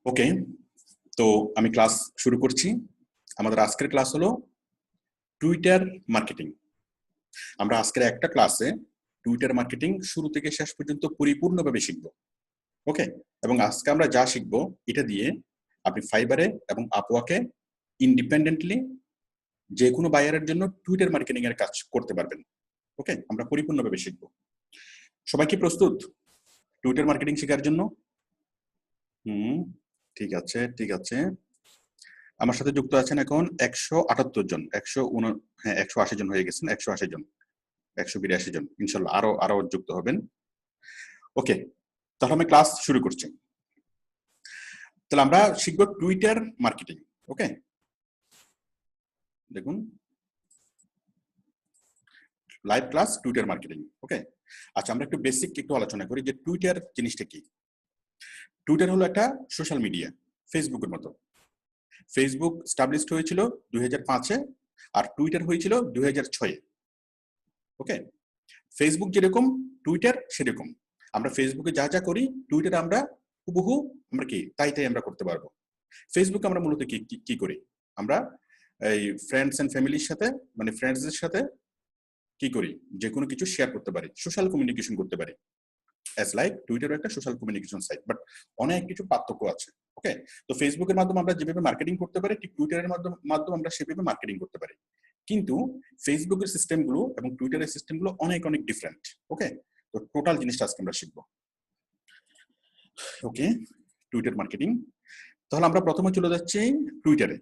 ওকে, তো আমি ক্লাস শুরু করছি। আমাদের আজকের ক্লাস হলো টুইটার মার্কেটিং। আমরা আজকের একটা ক্লাসে টুইটার মার্কেটিং শুরু থেকে শেষ পর্যন্ত পরিপূর্ণভাবে শিখব। ওকে, এবং আজকে আমরা যা শিখব এটা দিয়ে আপনি ফাইবারে এবং আপওয়াকে ইন্ডিপেন্ডেন্টলি যে কোনো বায়ারের জন্য টুইটার মার্কেটিং এর কাজ করতে পারবেন। ওকে, আমরা পরিপূর্ণভাবে শিখব। সবাই কি প্রস্তুত টুইটার মার্কেটিং শেখার জন্য? ঠিক আছে, ঠিক আছে। আমার সাথে যুক্ত আছেন এখন 178 জন, 180 জন হয়ে গেছেন, 180 জন, 182 জন, ইনশাল্লাহ আরো যুক্ত হবেন। ওকে, তাহলে আমি ক্লাস শুরু করছি। তাহলে আমরা শিখবো টুইটার মার্কেটিং। ওকে, দেখুন live class Twitter marketing. Okay, আচ্ছা আমরা একটু বেসিক একটু আলোচনা করি যে টুইটার জিনিসটা কি। টুইটার হলো একটা সোশ্যাল মিডিয়া, ফেসবুকের মতো। ফেসবুক স্টাবলিশড হয়েছিল 2005-এ আর টুইটার হয়েছিল 2006-এ। ওকে, ফেসবুক যেরকম টুইটার সেরকম। আমরা ফেসবুকে যা যা করি টুইটারে আমরা হুবহু আমরা কি তাই আমরা করতে পারবো। ফেসবুকে আমরা মূলত কি করি, আমরা এই ফ্রেন্ডস এন্ড ফ্যামিলির সাথে মানে ফ্রেন্ডসদের সাথে কি করি, যে কোনো কিছু শেয়ার করতে পারি, সোশ্যাল কমিউনিকেশন করতে পারি। অ্যাজ লাইক টুইটারও একটা সোশ্যাল কমিউনিকেশন সাইট, বাট অনেক কিছু পার্থক্য আছে। ওকে, তো ফেসবুকের মাধ্যমে আমরা যেভাবে মার্কেটিং করতে পারি ঠিক টুইটারের মাধ্যমে আমরা সেভাবে মার্কেটিং করতে পারি। কিন্তু ফেসবুকের সিস্টেমগুলো এবং টুইটারের সিস্টেমগুলো অনেক অনেক ডিফারেন্ট। ওকে, তো টোটাল জিনিসটা আজকে আমরা শিখবো। ওকে, টুইটার মার্কেটিং। তাহলে আমরা প্রথমে চলে যাচ্ছি টুইটারে।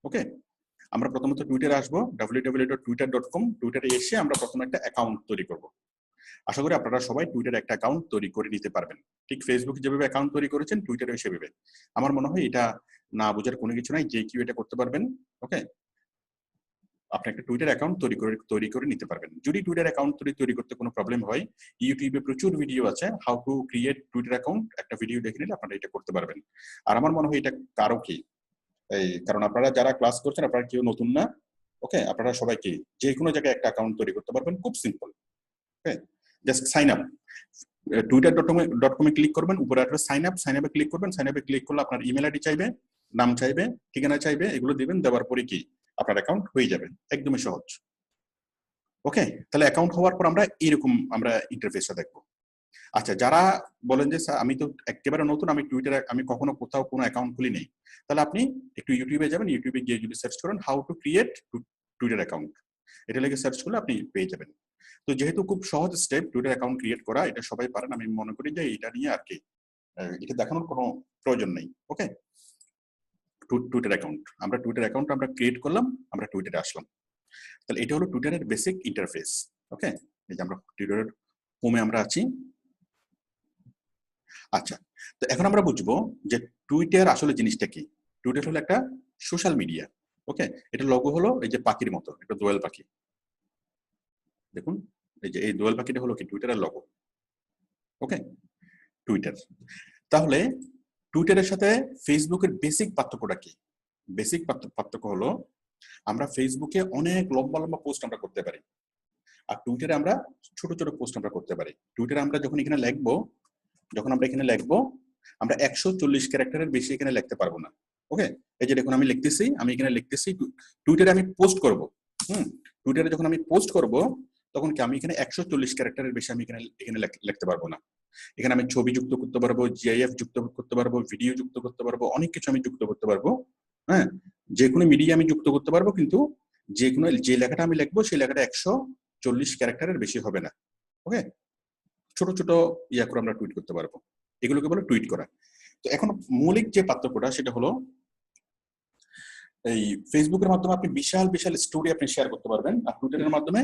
ওকে, আমরা প্রথমত টুইটারে আসবো www.twitter.com। টুইটারে এসে আমরা প্রথমে একটা অ্যাকাউন্ট তৈরি করব। আশা করি আপনারা সবাই টুইটারে একটা অ্যাকাউন্ট তৈরি করে নিতে পারবেন। ঠিক ফেসবুকে যেভাবে অ্যাকাউন্ট তৈরি করেছেন টুইটারে সেভাবে। আমার মনে হয় এটা না বোঝার কোনো কিছু নাই, যে কেউ এটা করতে পারবেন। ওকে, আপনি একটা টুইটার অ্যাকাউন্ট তৈরি করে নিতে পারবেন। যদি টুইটার অ্যাকাউন্ট তৈরি করতে কোনো প্রবলেম হয়, ইউটিউবে প্রচুর ভিডিও আছে how to create Twitter account, একটা ভিডিও দেখে নিলে আপনারা এটা করতে পারবেন। আর আমার মনে হয় এটা কারো কি কারণ আপনারা যারা ক্লাস করছেন আপনারা কেউ নতুন না। ওকে, আপনারা সবাই কি যে কোনো জায়গায় একটা অ্যাকাউন্ট তৈরি করতে পারবেন, খুব সিম্পল। ওকে, জাস্ট সাইন আপ, twitter.com-এ ক্লিক করবেন, উপরে আসবে সাইন আপে ক্লিক করবেন। সাইন আপে ক্লিক করলে আপনার ইমেল আইডি চাইবে, নাম চাইবে, ঠিকানা চাইবে, এগুলো দিবেন। দেওয়ার পরে কি আপনার অ্যাকাউন্ট হয়ে যাবে, একদমই সহজ। ওকে, তাহলে অ্যাকাউন্ট হওয়ার পর আমরা এরকম আমরা ইন্টারফেসটা দেখবো। আচ্ছা, যারা বলেন যে স্যার আমি তো একেবারে নতুন, আমি টুইটারে আমি কখনো কোথাও কোনো অ্যাকাউন্ট খুলি নেই, তাহলে আপনি একটু ইউটিউবে যাবেন। ইউটিউবে গিয়ে যদি সার্চ করেন how to create Twitter account, এটা লিখে সার্চ করলে আপনি পেয়ে যাবেন। তো যেহেতু খুব সহজ স্টেপ টুইটার অ্যাকাউন্ট ক্রিয়েট করা, এটা সবাই পারেন। আমি মনে করি যে এটা নিয়ে আর কি এটা দেখানোর কোনো প্রয়োজন নেই। ওকে, টুইটার অ্যাকাউন্ট আমরা ক্রিয়েট করলাম, আমরা টুইটারে আসলাম। তাহলে এটা হলো টুইটারের বেসিক ইন্টারফেস। ওকে, এই যে আমরা টুইটারের হোমে আমরা আছি। আচ্ছা, তো এখন আমরা বুঝবো যে টুইটার আসলে জিনিসটা কি। টুইটার হলো একটা সোশ্যাল মিডিয়া। ওকে, এটা লোগো হলো এই যে পাখির মতো, একটা দোয়েল পাখি। দেখুন এই যে এই দোয়েল পাখিটা হলো কি টুইটারের লোগো। ওকে, টুইটার। তাহলে টুইটারের সাথে ফেসবুকের বেসিক পার্থক্যটা কি? বেসিক পার্থক্য হলো আমরা ফেসবুকে অনেক লম্বা লম্বা পোস্ট আমরা করতে পারি, আর টুইটারে আমরা ছোট ছোট পোস্ট আমরা করতে পারি। টুইটারে আমরা যখন এখানে লিখবো আমরা 140 ক্যারেক্টারের বেশি এখানে লিখতে পারবো না। ওকে, এই যে দেখুন আমি এখানে লিখতেছি টুইটারে আমি পোস্ট করব। টুইটারে যখন আমি পোস্ট করব তখন কি আমি এখানে 140 ক্যারেক্টারের বেশি আমি এখানে লিখতে পারবো না। এখানে আমি ছবি যুক্ত করতে পারবো, জিআইএফ যুক্ত করতে পারবো, ভিডিও যুক্ত করতে পারবো, অনেক কিছু আমি যুক্ত করতে পারবো। হ্যাঁ, যে কোনো মিডিয়া আমি যুক্ত করতে পারবো, কিন্তু যে লেখাটা আমি লিখবো সেই লেখাটা 140 ক্যারেক্টারের বেশি হবে না। ওকে, ছোট ছোট ইয়া করে আমরা টুইট করতে পারবো, এগুলোকে বলে টুইট করা। তো এখন মৌলিক যে পার্থক্যটা সেটা হলো এই ফেসবুকের মাধ্যমে আপনি বিশাল বিশাল স্টোরি আপনি শেয়ার করতে পারবেন, আর টুইটারের মাধ্যমে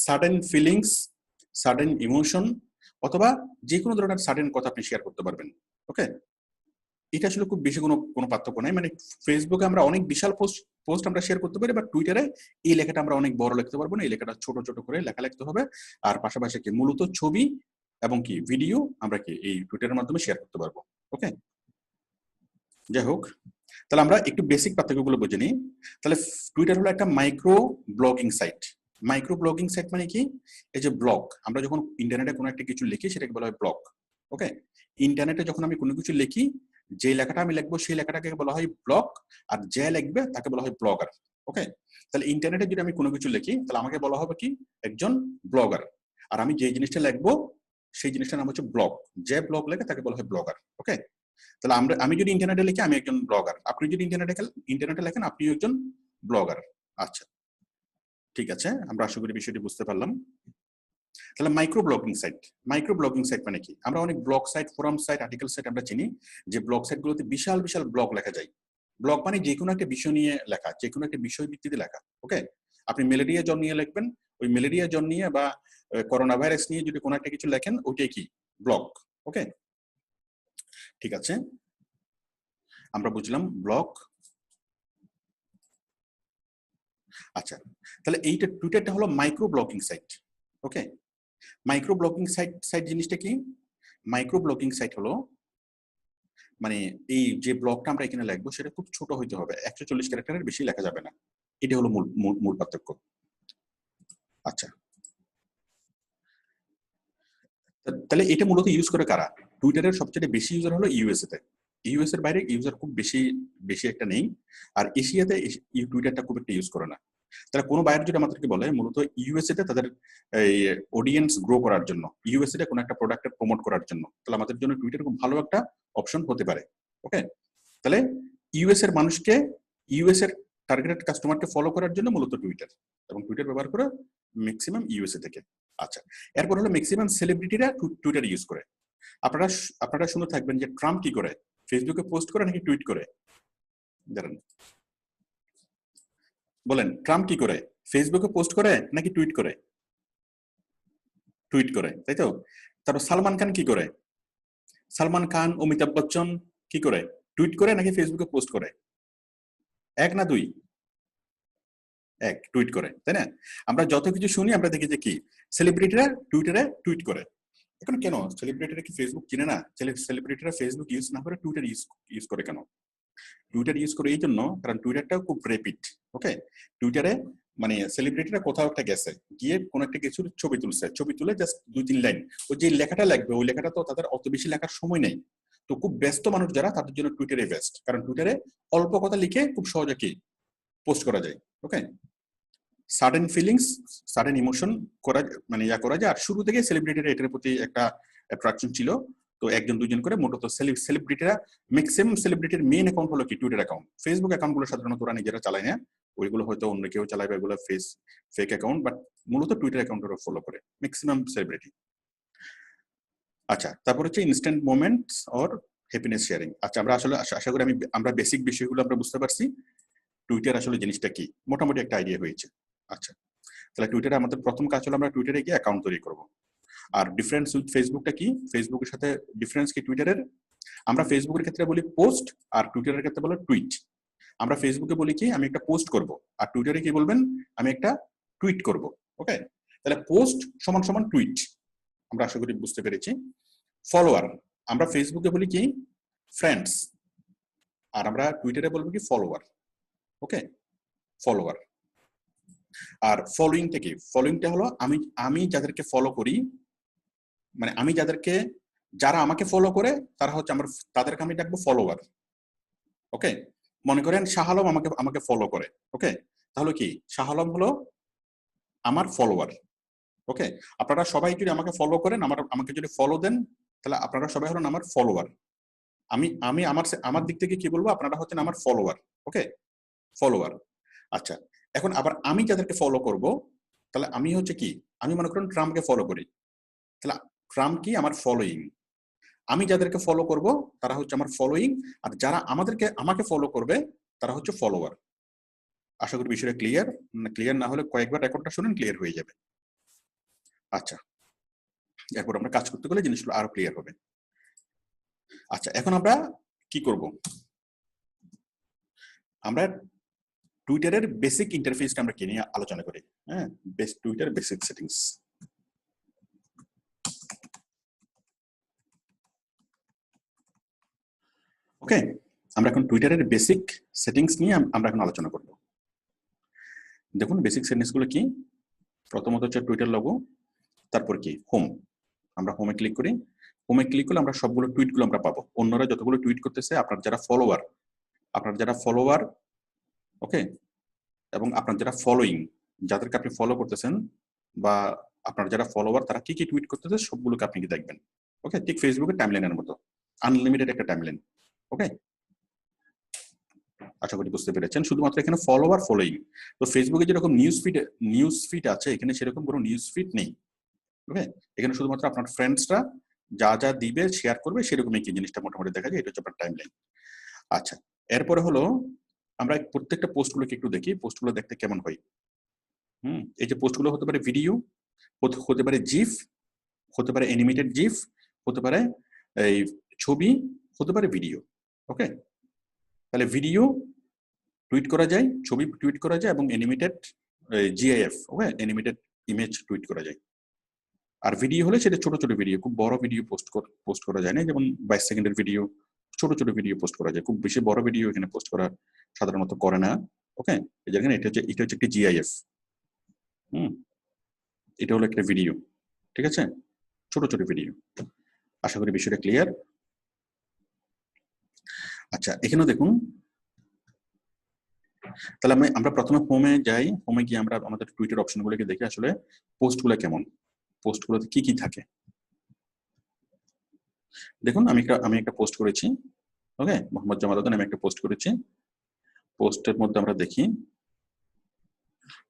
সাডেন ফিলিংস, সাডেন ইমোশন অথবা যে কোনো ধরনের সাডেন কথা আপনি শেয়ার করতে পারবেন। ওকে, এটা আসলে খুব বেশি কোনো পার্থক্য নাই। মানে ফেসবুকে আমরা অনেক বিশাল পোস্ট আমরা শেয়ার করতে পারি, বাট টুইটারে এই লেখাটা আমরা অনেক বড় লিখতে পারবো না, এই লেখাটা ছোট ছোট করে লেখা লিখতে হবে। আর পাশাপাশি কি মূলত ছবি এবং কি ভিডিও আমরা কি এই টুইটারের মাধ্যমে শেয়ার করতে পারবো। ওকে, যাই হোক, তাহলে আমরা একটু বেসিক পার্থক্যগুলো বুঝে নিই। তাহলে টুইটার হলো একটা micro blogging site. Micro blogging site মানে কি, এই যে ব্লগ, আমরা যখন ইন্টারনেটে কোনো একটা কিছু লিখি সেটাকে বলা হয় ব্লগ। ওকে, ইন্টারনেটে যখন আমি কোনো কিছু লিখি যে লেখাটা আমি লিখবো সেই লেখাটাকে বলা হয় ব্লগ, আর যে লিখবে তাকে বলা হয় ব্লগার। ওকে, তাহলে ইন্টারনেটে যদি আমি কোনো কিছু লিখি তাহলে আমাকে বলা হবে কি একজন ব্লগার, আর আমি যে জিনিসটা লিখবো সেই জিনিসটার নাম হচ্ছে ব্লগ। যে ব্লগ লেখে তাকে বলা হয় ব্লগার। ওকে, তাহলে আমি যদি ইন্টারনেটে লিখি আমি একজন ব্লগার, আপনি যদি ইন্টারনেটে লেখেন আপনি একজন ব্লগার। আচ্ছা, ঠিক আছে, আমরা আশা করি বিষয়টি বুঝতে পারলাম। তাহলে micro blogging site, micro blogging site মানে কি? আমরা অনেক blog site, forum site, article site আমরা চিনি, যে ব্লগ সাইটগুলোতে বিশাল বিশাল ব্লগ লেখা যায়। ব্লগ মানে যে কোনো একটা বিষয় নিয়ে লেখা, যে কোনো একটা বিষয় ভিত্তিতে লেখা। ওকে, আপনি ম্যালেরিয়া জ্বর নিয়ে লিখবেন, ওই ম্যালেরিয়া জ্বর নিয়ে বা করোনা ভাইরাস নিয়ে যদি কোনো একটা কিছু লেখেন ওইটাই কি ব্লগ। ওকে, ঠিক আছে, আমরা বুঝলাম ব্লগ। আচ্ছা, তাহলে এইটা টুইটারটা হলো মাইক্রো ব্লগিং সাইট। ওকে, মাইক্রো ব্লগিং সাইট সাইট জিনিসটা কি? মাইক্রো ব্লগিং সাইট হলো মানে এই যে ব্লগটা আমরা এখানে লিখবো সেটা খুব ছোট হইতে হবে, 140 ক্যারেক্টারের বেশি লেখা যাবে না। এটা হলো মূল পার্থক্য। আচ্ছা, তাহলে এটা মূলত ইউজ করে কারা? টুইটারের সবচেয়ে বেশি ইউজার হলো ইউএসএ তে। ইউএস এর বাইরে ইউজার খুব বেশি বেশি একটা নেই, আর এশিয়াতে টুইটারটা খুব একটা ইউজ করে না। তারা কোনো বায়ার যদি আমাদেরকে বলে মূলত ইউএসএ তে তাদের এই অডিয়েন্স গ্রো করার জন্য, ইউএসএ তে কোনো একটা প্রোডাক্টের প্রমোট করার জন্য, তাহলে আমাদের জন্য টুইটার খুব ভালো একটা অপশন হতে পারে। ওকে, তাহলে ইউএস এর মানুষকে, ইউএস এর টার্গেটেড কাস্টমারকে ফলো করার জন্য মূলত টুইটার, এবং টুইটার ব্যবহার করে ম্যাক্সিমাম ইউএসএ থেকে। আচ্ছা, এরপর হলো ম্যাক্সিমাম সেলিব্রিটিরা টুইটার ইউজ করে। আপনারা আপনারা শুনে থাকবেন যে ট্রাম্প কি করে, ফেসবুকে পোস্ট করে নাকি টুইট করে? জানেন? বলেন, ট্রাম্প কি করে, ফেসবুকে পোস্ট করে নাকি টুইট করে? টুইট করে, তাই তো? তারপর সালমান খান কি করে? সালমান খান, অমিতাভ বচ্চন কি করে, টুইট করে নাকি ফেসবুকে পোস্ট করে? এক না দুই? এক, টুইট করে, তাই না? আমরা যত কিছু শুনি আমরা দেখি যে কি সেলিব্রিটিরা টুইটারে টুইট করে। এখন কেন সেলিব্রিটিরা কি ফেসবুক চিনে না? সেলিব্রিটিরা ফেসবুক ইউজ না করে টুইটার ইউজ করে কেন? টুইটার ইউজ করে এই জন্য কারণ টুইটারটাও খুব র্যাপিড। ওকে, টুইটারে মানে সেলিব্রিটিরা কোথাও একটা গেছে, গিয়ে কোনো একটা কিছুর ছবি তুলছে, ছবি তুলে জাস্ট 2-3 লাইন ওই যে লেখাটা লাগবে, ওই লেখাটা তো তাদের অত বেশি লেখার সময় নেই। তো খুব ব্যস্ত মানুষ যারা তাদের জন্য টুইটারে বেস্ট, কারণ টুইটারে অল্প কথা লিখে খুব সহজে কি পোস্ট করা যায়। ওকে, সাডেন ফিলিংস, সাডেন ইমোশন করা মানে করা যায়। আর শুরু থেকে সেলিব্রিটিরা এটার প্রতি একটা অ্যাট্রাকশন ছিল। তো একজন দুজন করে মোটত সেলিব্রিটিরা, ম্যাক্সিমাম সেলিব্রিটির মেইন অ্যাকাউন্ট হলো কি টুইটার অ্যাকাউন্ট। ফেসবুক অ্যাকাউন্ট গুলো সাধারণত ওরা নিজেরা চালায় না, ওইগুলো হয়তো অন্য কেউ চালায়, এগুলো ফেক অ্যাকাউন্ট, বাট মূলত টুইটার অ্যাকাউন্ট ওরা ফলো করে ম্যাক্সিমাম সেলিব্রিটি। আচ্ছা, তারপর হচ্ছে instant moments or happiness sharing. আচ্ছা, আমরা আসলে আশা করি আমরা বেসিক বিষয়গুলো আমরা বুঝতে পারছি, টুইটার আসলে জিনিসটা কি মোটামুটি একটা আইডিয়া হয়েছে। আচ্ছা, তাহলে টুইটারে আমাদের প্রথম কাজ হলো আমরা টুইটারে গিয়ে অ্যাকাউন্ট তৈরি করব। আর ডিফারেন্স উইথ ফেসবুকটা কি, ফেসবুকের সাথে ডিফারেন্স কি টুইটারের? আমরা ফেসবুকের ক্ষেত্রে বলি পোস্ট, আর টুইটারের ক্ষেত্রে বলে টুইট। আমরা ফেসবুকে বলি কি আমি একটা পোস্ট করব, আর টুইটারে কি বলবেন আমি একটা টুইট করব। ওকে, তাহলে পোস্ট সমান সমান টুইট, আমরা আশা করি বুঝতে পেরেছি। ফলোয়ার, আমরা ফেসবুকে বলি কি ফ্রেন্ডস, আর আমরা টুইটারে বলবো কি ফলোয়ার। ওকে, ফলোয়ার। আর ফলোইংটা কি? ফলোইংটা হলো আমি যাদেরকে ফলো করি, মানে আমি যারা আমাকে ফলো করে তারা হচ্ছে আমার, তাদেরকে আমি ডাকবো ফলোয়ার। ওকে, মনে করেন শাহ আলম আমাকে আমাকে ফলো করে। ওকে, তাহলে কি শাহ আলম হলো আমার ফলোয়ার। ওকে, আপনারা সবাই যদি আমাকে ফলো করেন, আমাকে যদি ফলো দেন, তাহলে আপনারা সবাই হলেন আমার ফলোয়ার। আমি আমি আমার আমার দিক থেকে কি বলবো, আপনারা হচ্ছেন আমার ফলোয়ার। ওকে, ফলোয়ার। আচ্ছা, এখন আবার আমি যাদেরকে ফলো করব, তাহলে আমি হচ্ছে কি, আমি মনে করেন ট্রাম্পকে ফলো করি, তাহলে ট্রাম্প কি আমার ফলোইং। আমি যাদেরকে ফলো করব তারা হচ্ছে আমার ফলোইং, আর যারা আমাকে ফলো করবে তারা হচ্ছে ফলোয়ার। আশা করি বিষয়টা ক্লিয়ার। ক্লিয়ার না হলে কয়েকবার রেকর্ডটা শুনেন, ক্লিয়ার হয়ে যাবে। আচ্ছা, এরপর আমরা কাজ করতে গেলে জিনিসগুলো আরো ক্লিয়ার হবে। আচ্ছা, এখন আমরা কি করব, আমরা টুইটারের বেসিক ইন্টারফেসটা আমরা কি নিয়ে আলোচনা করি। হ্যাঁ, টুইটার বেসিক সেটিংস। ওকে, আমরা এখন টুইটারের বেসিক সেটিংস নিয়ে আমরা এখন আলোচনা করব। দেখুন বেসিক সেটিংস গুলো কি, প্রথমত হচ্ছে টুইটার লোগো, তারপর কি হোম, আমরা হোমে ক্লিক করি। হোমে ক্লিক করলে আমরা সবগুলো টুইটগুলো আমরা পাবো, অন্যরা যতগুলো টুইট করতেছে, আপনার যারা ফলোয়ার, ওকে, এবং আপনার যারা ফলোইং, যাদেরকে আপনি ফলো করতেছেন বা আপনার যারা ফলোয়ার তারা কি কি টুইট করতেছে সবগুলোকে আপনি কি দেখবেন। ওকে, ঠিক ফেসবুকের টাইমলাইনের মতো, আনলিমিটেড একটা টাইমলাইন। ওকে, আশা করি বুঝতে পেরেছেন। শুধুমাত্র এখানে ফলোয়ার ফলোইং। তো ফেসবুকে যেরকম নিউজ ফিড আছে, এখানে সেরকম কোনো নিউজ ফিড নেই। ওকে, এখানে শুধুমাত্র আপনার ফ্রেন্ডসরা যা যা দিবে শেয়ার করবে সেরকমই কি জিনিসটা মোটামুটি দেখা যায়। এটা হচ্ছে আপনার টাইমলাইন। আচ্ছা, এরপরে হলো আমরা প্রত্যেকটা পোস্টগুলোকে একটু দেখি, পোস্টগুলো দেখতে কেমন হয়। এই যে পোস্টগুলো হতে পারে ভিডিও, হতে পারে জিফ, হতে পারে অ্যানিমেটেড জিফ, হতে পারে এই ছবি, হতে পারে ভিডিও। ওকে, তাহলে ভিডিও টুইট করা যায়, ছবি টুইট করা যায়, এবং অ্যানিমেটেড জিআইএফ, ওকে, অ্যানিমেটেড ইমেজ টুইট করা যায়। আর ভিডিও হলে সেটা ছোট ছোট ভিডিও, খুব বড় ভিডিও পোস্ট করা যায় না, যেমন 22 সেকেন্ডের ভিডিও, ছোট ছোট ভিডিও পোস্ট করা যায়। খুব বেশি বড় ভিডিও এখানে পোস্ট করা সাধারণত করে না। ওকে, এই যেখানে এটা হচ্ছে একটি জিআইএফ। এটা হলো একটা ভিডিও, ঠিক আছে, ছোট ছোট ভিডিও। আশা করি বিষয়টা ক্লিয়ার। আচ্ছা, এখানে দেখুন, তাহলে আমরা প্রথমে হোমে যাই। হোমে গিয়ে আমরা আমাদের টুইটার অপশনগুলোকে দেখি আসলে পোস্টগুলো কেমন, পোস্টগুলোতে কি কি থাকে। দেখুন, আমি একটা পোস্ট করেছি। ওকে, মোহাম্মদ জামাল উদ্দিন, আমি একটা পোস্ট করেছি। পোস্টের মধ্যে আমরা দেখি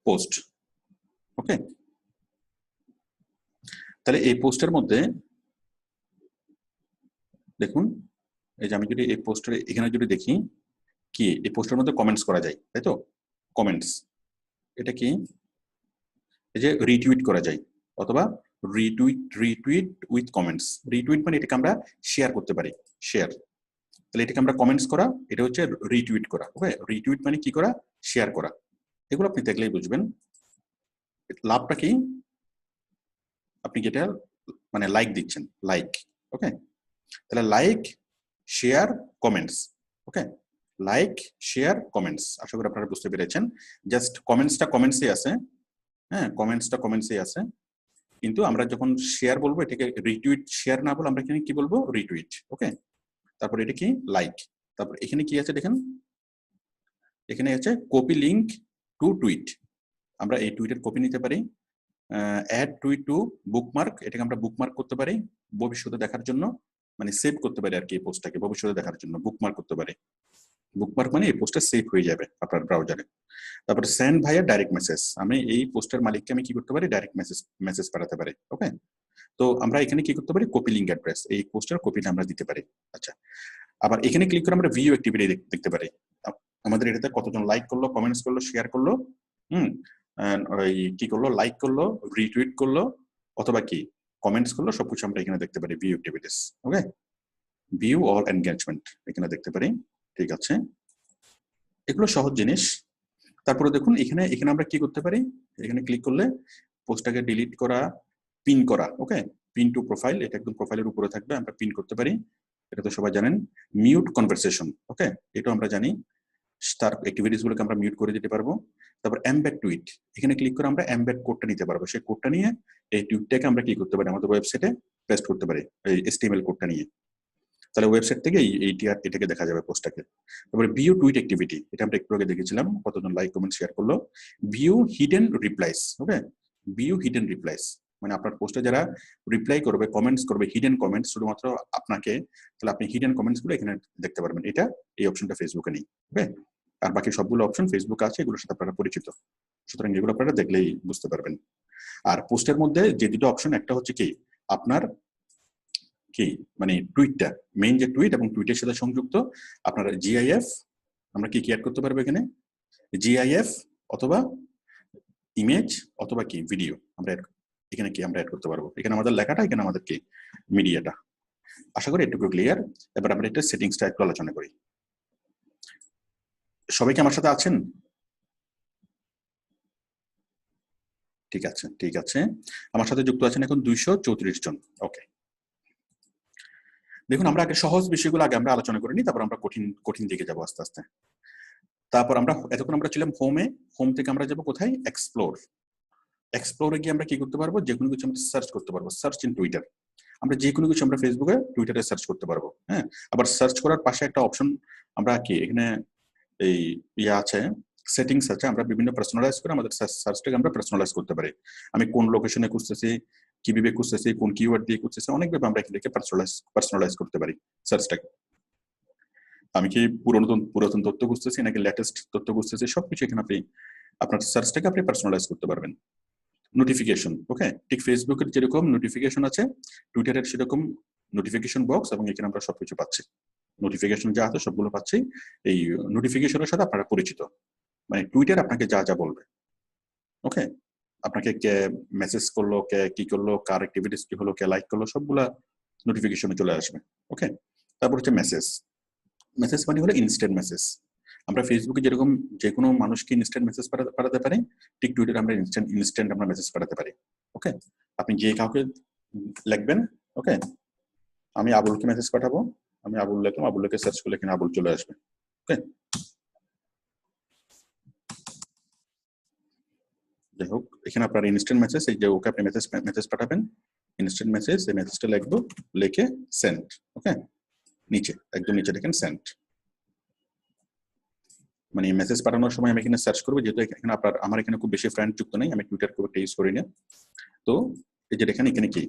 পোস্ট। ওকে, তাহলে এই পোস্টের মধ্যে দেখুন, এই যে আমি যদি এই পোস্টের এখানে যদি দেখি কি, এই পোস্টের মধ্যে কমেন্টস করা যায়, তাই তো? কমেন্টস, এটা কি, এই যে রিটুইট করা যায়, অথবা রিটুইট উইথ কমেন্টস। রিটুইট মানে এটাকে আমরা শেয়ার করতে পারি, শেয়ার। তাহলে এটাকে আমরা কমেন্টস করা, এটা হচ্ছে রিটুইট করা। ওকে, রিটুইট মানে কি করা, শেয়ার করা। এগুলো আপনি দেখলেই বুঝবেন লাভটা কি। আপনি যেটা মানে লাইক দিচ্ছেন, লাইক। ওকে, তাহলে লাইক, শেয়ার, কমেন্টস। ওকে, লাইক, শেয়ার, কমেন্টস। আশা করি আপনারা বুঝতে পেরেছেন। জাস্ট কমেন্টসটা কমেন্টসই আছে, হ্যাঁ, কমেন্টসটা কমেন্টসই আছে, কিন্তু আমরা যখন শেয়ার বলবো এটাকে রিটুইট, শেয়ার না বলে আমরা এখানে কি বলবো, রিটুইট। ওকে, তারপর এটা কি, লাইক। তারপর এখানে কি আছে দেখেন, এখানে আছে কপি লিংক টু টুইট। আমরা এই টুইটের কপি নিতে পারি। অ্যাড টুইট টু বুকমার্ক, এটাকে আমরা বুকমার্ক করতে পারি ভবিষ্যতে দেখার জন্য, মানে সেভ করতে পারি আর কি, এই পোস্টটাকে ভবিষ্যতে দেখার জন্য বুকমার্ক করতে পারি। বুকমার্ক মানে এই পোস্টটা সেভ হয়ে যাবে আপনার ব্রাউজারে। তারপরে সেন্ড ভাইয়া ডাইরেক্ট মেসেজ, আমি এই পোস্টের মালিককে আমি কি করতে পারি, ডাইরেক্ট মেসেজ পাঠাতে পারি। ওকে, তো আমরা এখানে কি করতে পারি, কপি লিংক অ্যাড্রেস, এই পোস্টের কপিটা আমরা দিতে পারি। আচ্ছা, আবার এখানে ক্লিক করে আমরা ভিউ অ্যাক্টিভিটি দেখতে পারি, আমাদের এটাতে কতজন লাইক করলো, কমেন্টস করলো, শেয়ার করলো, ওই কি করলো, লাইক করলো, রিটুইট করলো, অথবা কি কমেন্টস করলো, সবকিছু আমরা এখানে দেখতে পারি ভিউ অ্যাক্টিভিটিস। ওকে, ভিউ অল এনগেজমেন্ট এখানে দেখতে পারি। ঠিক আছে, এগুলো সহজ জিনিস। তারপরে দেখুন এখানে আমরা কি করতে পারি, এখানে ক্লিক করলে পোস্টটাকে ডিলিট করা, পিন করা। ওকে, পিন টু প্রোফাইল, এটা একদম প্রোফাইলের উপরে থাকবে, আমরা পিন করতে পারি, এটা তো সবাই জানেন। মিউট কনভারসেশন, ওকে, এটা আমরা জানি, তার অ্যাক্টিভিটিস গুলোকে আমরা মিউট করে দিতে পারবো। তারপর এমবেড টুইট, এখানে ক্লিক করে আমরা এমবেড কোডটা নিতে পারবো, সেই কোডটা নিয়ে এই টুইটটাকে আমরা কি করতে পারি, আমাদের ওয়েবসাইটে পেস্ট করতে পারি, এই HTML কোডটা নিয়ে। তাহলে ওয়েবসাইট থেকে এটাকে দেখা যাবে পোস্টটাকে। তারপরে ভিউ টুইট অ্যাক্টিভিটি, এটা আমরা একটু আগে দেখেছিলাম, কতজন লাইক কমেন্ট শেয়ার করলো। ভিউ হিডেন রিপ্লাইস, ওকে, ভিউ হিডেন রিপ্লাইস মানে আপনার পোস্টে যারা রিপ্লাই করবে, কমেন্টস করবে, হিডেন কমেন্টস শুধুমাত্র আপনাকে, তাহলে আপনি হিডেন কমেন্টস গুলো এখানে দেখতে পারবেন। এটা, এই অপশনটা ফেসবুকে নেই। ওকে, আর বাকি সবগুলো অপশন ফেসবুকে আছে, এগুলোর সাথে আপনারা পরিচিত, সুতরাং এগুলো আপনারা দেখলেই বুঝতে পারবেন। আর পোস্টের মধ্যে যে দুটো অপশন, একটা হচ্ছে কি আপনার কি মানে টুইটটা, মেইন যে টুইট এবং টুইটের সাথে সংযুক্ত আপনার জিআইএফ, আমরা কি অ্যাড করতে পারবো এখানে, জিআইএফ অথবা ইমেজ অথবা কি ভিডিও, আমরা এখানে কি আমরা অ্যাড করতে পারবো। এখানে আমাদের লেখাটা, এখানে আমাদের কি মিডিয়াটা। আশা করি এটুকু ক্লিয়ার। এবার আমরা একটা সেটিংসটা একটু আলোচনা করি। সবাই কি আমার সাথে আছেন? ঠিক আছে, ঠিক আছে, আমার সাথে যুক্ত আছেন এখন 234 জন। ওকে, দেখুন আমরা আগে সহজ বিষয়গুলো আগে আমরা আলোচনা করে নিই, তারপর আমরা কঠিন দিকে যাবো আস্তে আস্তে। তারপর আমরা এতক্ষণ আমরা ছিলাম হোমে, হোম থেকে আমরা যাবো কোথায়, এক্সপ্লোরে গিয়ে আমরা কি করতে পারবো, যে কোনো কিছু আমরা সার্চ করতে পারবো, সার্চ ইন টুইটার। আমরা যে কোনো কিছু আমরা ফেসবুকে টুইটারে সার্চ করতে পারবো। হ্যাঁ, আবার সার্চ করার পাশে একটা অপশন আমরা কি এখানে এই ইয়ে আছে, সেটিংস আছে, আমরা বিভিন্ন পার্সোনালাইজ করে আমাদের সার্চটাকে আমরা পার্সোনালাইজ করতে পারি। আমি কোন লোকেশনে খুঁজতেছি, কিভাবে খুঁজতেছি, কোন কিওয়ার্ড দিয়ে খুঁজতেছি, অনেকভাবে আমরা এখান থেকে পার্সোনালাইজ করতে পারি সার্চটাকে। আমি কি পুরাতন তথ্য খুঁজতেছি নাকি লেটেস্ট তথ্য খুঁজতেছি, সবকিছু এখানে আপনি আপনার সার্চটাকে আপনি পার্সোনালাইজ করতে পারবেন। নোটিফিকেশন, ওকে, ঠিক ফেসবুকের যেরকম নোটিফিকেশন আছে, টুইটারের সেরকম নোটিফিকেশন বক্স, এবং এখানে আমরা সবকিছু পাচ্ছি। নোটিফিকেশন যা আছে সবগুলো পাচ্ছি। এই নোটিফিকেশনের সাথে আপনারা পরিচিত, মানে টুইটার আপনাকে যা যা বলবে, ওকে, আপনাকে কে মেসেজ করলো, কে কি করলো, কার অ্যাক্টিভিটিস কি হলো, কে লাইক করলো, সবগুলা নোটিফিকেশনে চলে আসবে। ওকে, তারপর হচ্ছে মেসেজ। মেসেজ মানে হলো ইনস্ট্যান্ট মেসেজ। আমরা ফেসবুকে যেরকম যে কোনো মানুষকে ইনস্ট্যান্ট মেসেজ পাঠাতে পারি, ঠিক টুইটারে আমরা ইনস্ট্যান্ট আমরা মেসেজ পাঠাতে পারি। ওকে, আপনি যে কাউকে লিখবেন, ওকে, আমি আবুলকে মেসেজ পাঠাবো, আমি আবুল লিখলাম, আবুলকে সার্চ করলে এখানে আবুল চলে আসবে। ওকে, যাই হোক, এখানে আপনার ইনস্ট্যান্ট মেসেজ, এই যে ওকে আপনি মেসেজ পাঠাবেন, ইনস্ট্যান্ট মেসেজ, এই মেসেজটা লিখবো, লিখে সেন্ড। ওকে, নিচে একদম নিচে দেখেন সেন্ড, মানে মেসেজ পাঠানোর সময় আমি এখানে সার্চ করবো, যেহেতু এখানে আমার এখানে খুব বেশি ফ্রেন্ড যুক্ত নেই, আমি টুইটার খুব একটা ইউজ করি না, তো এই যে দেখেন এখানে কি,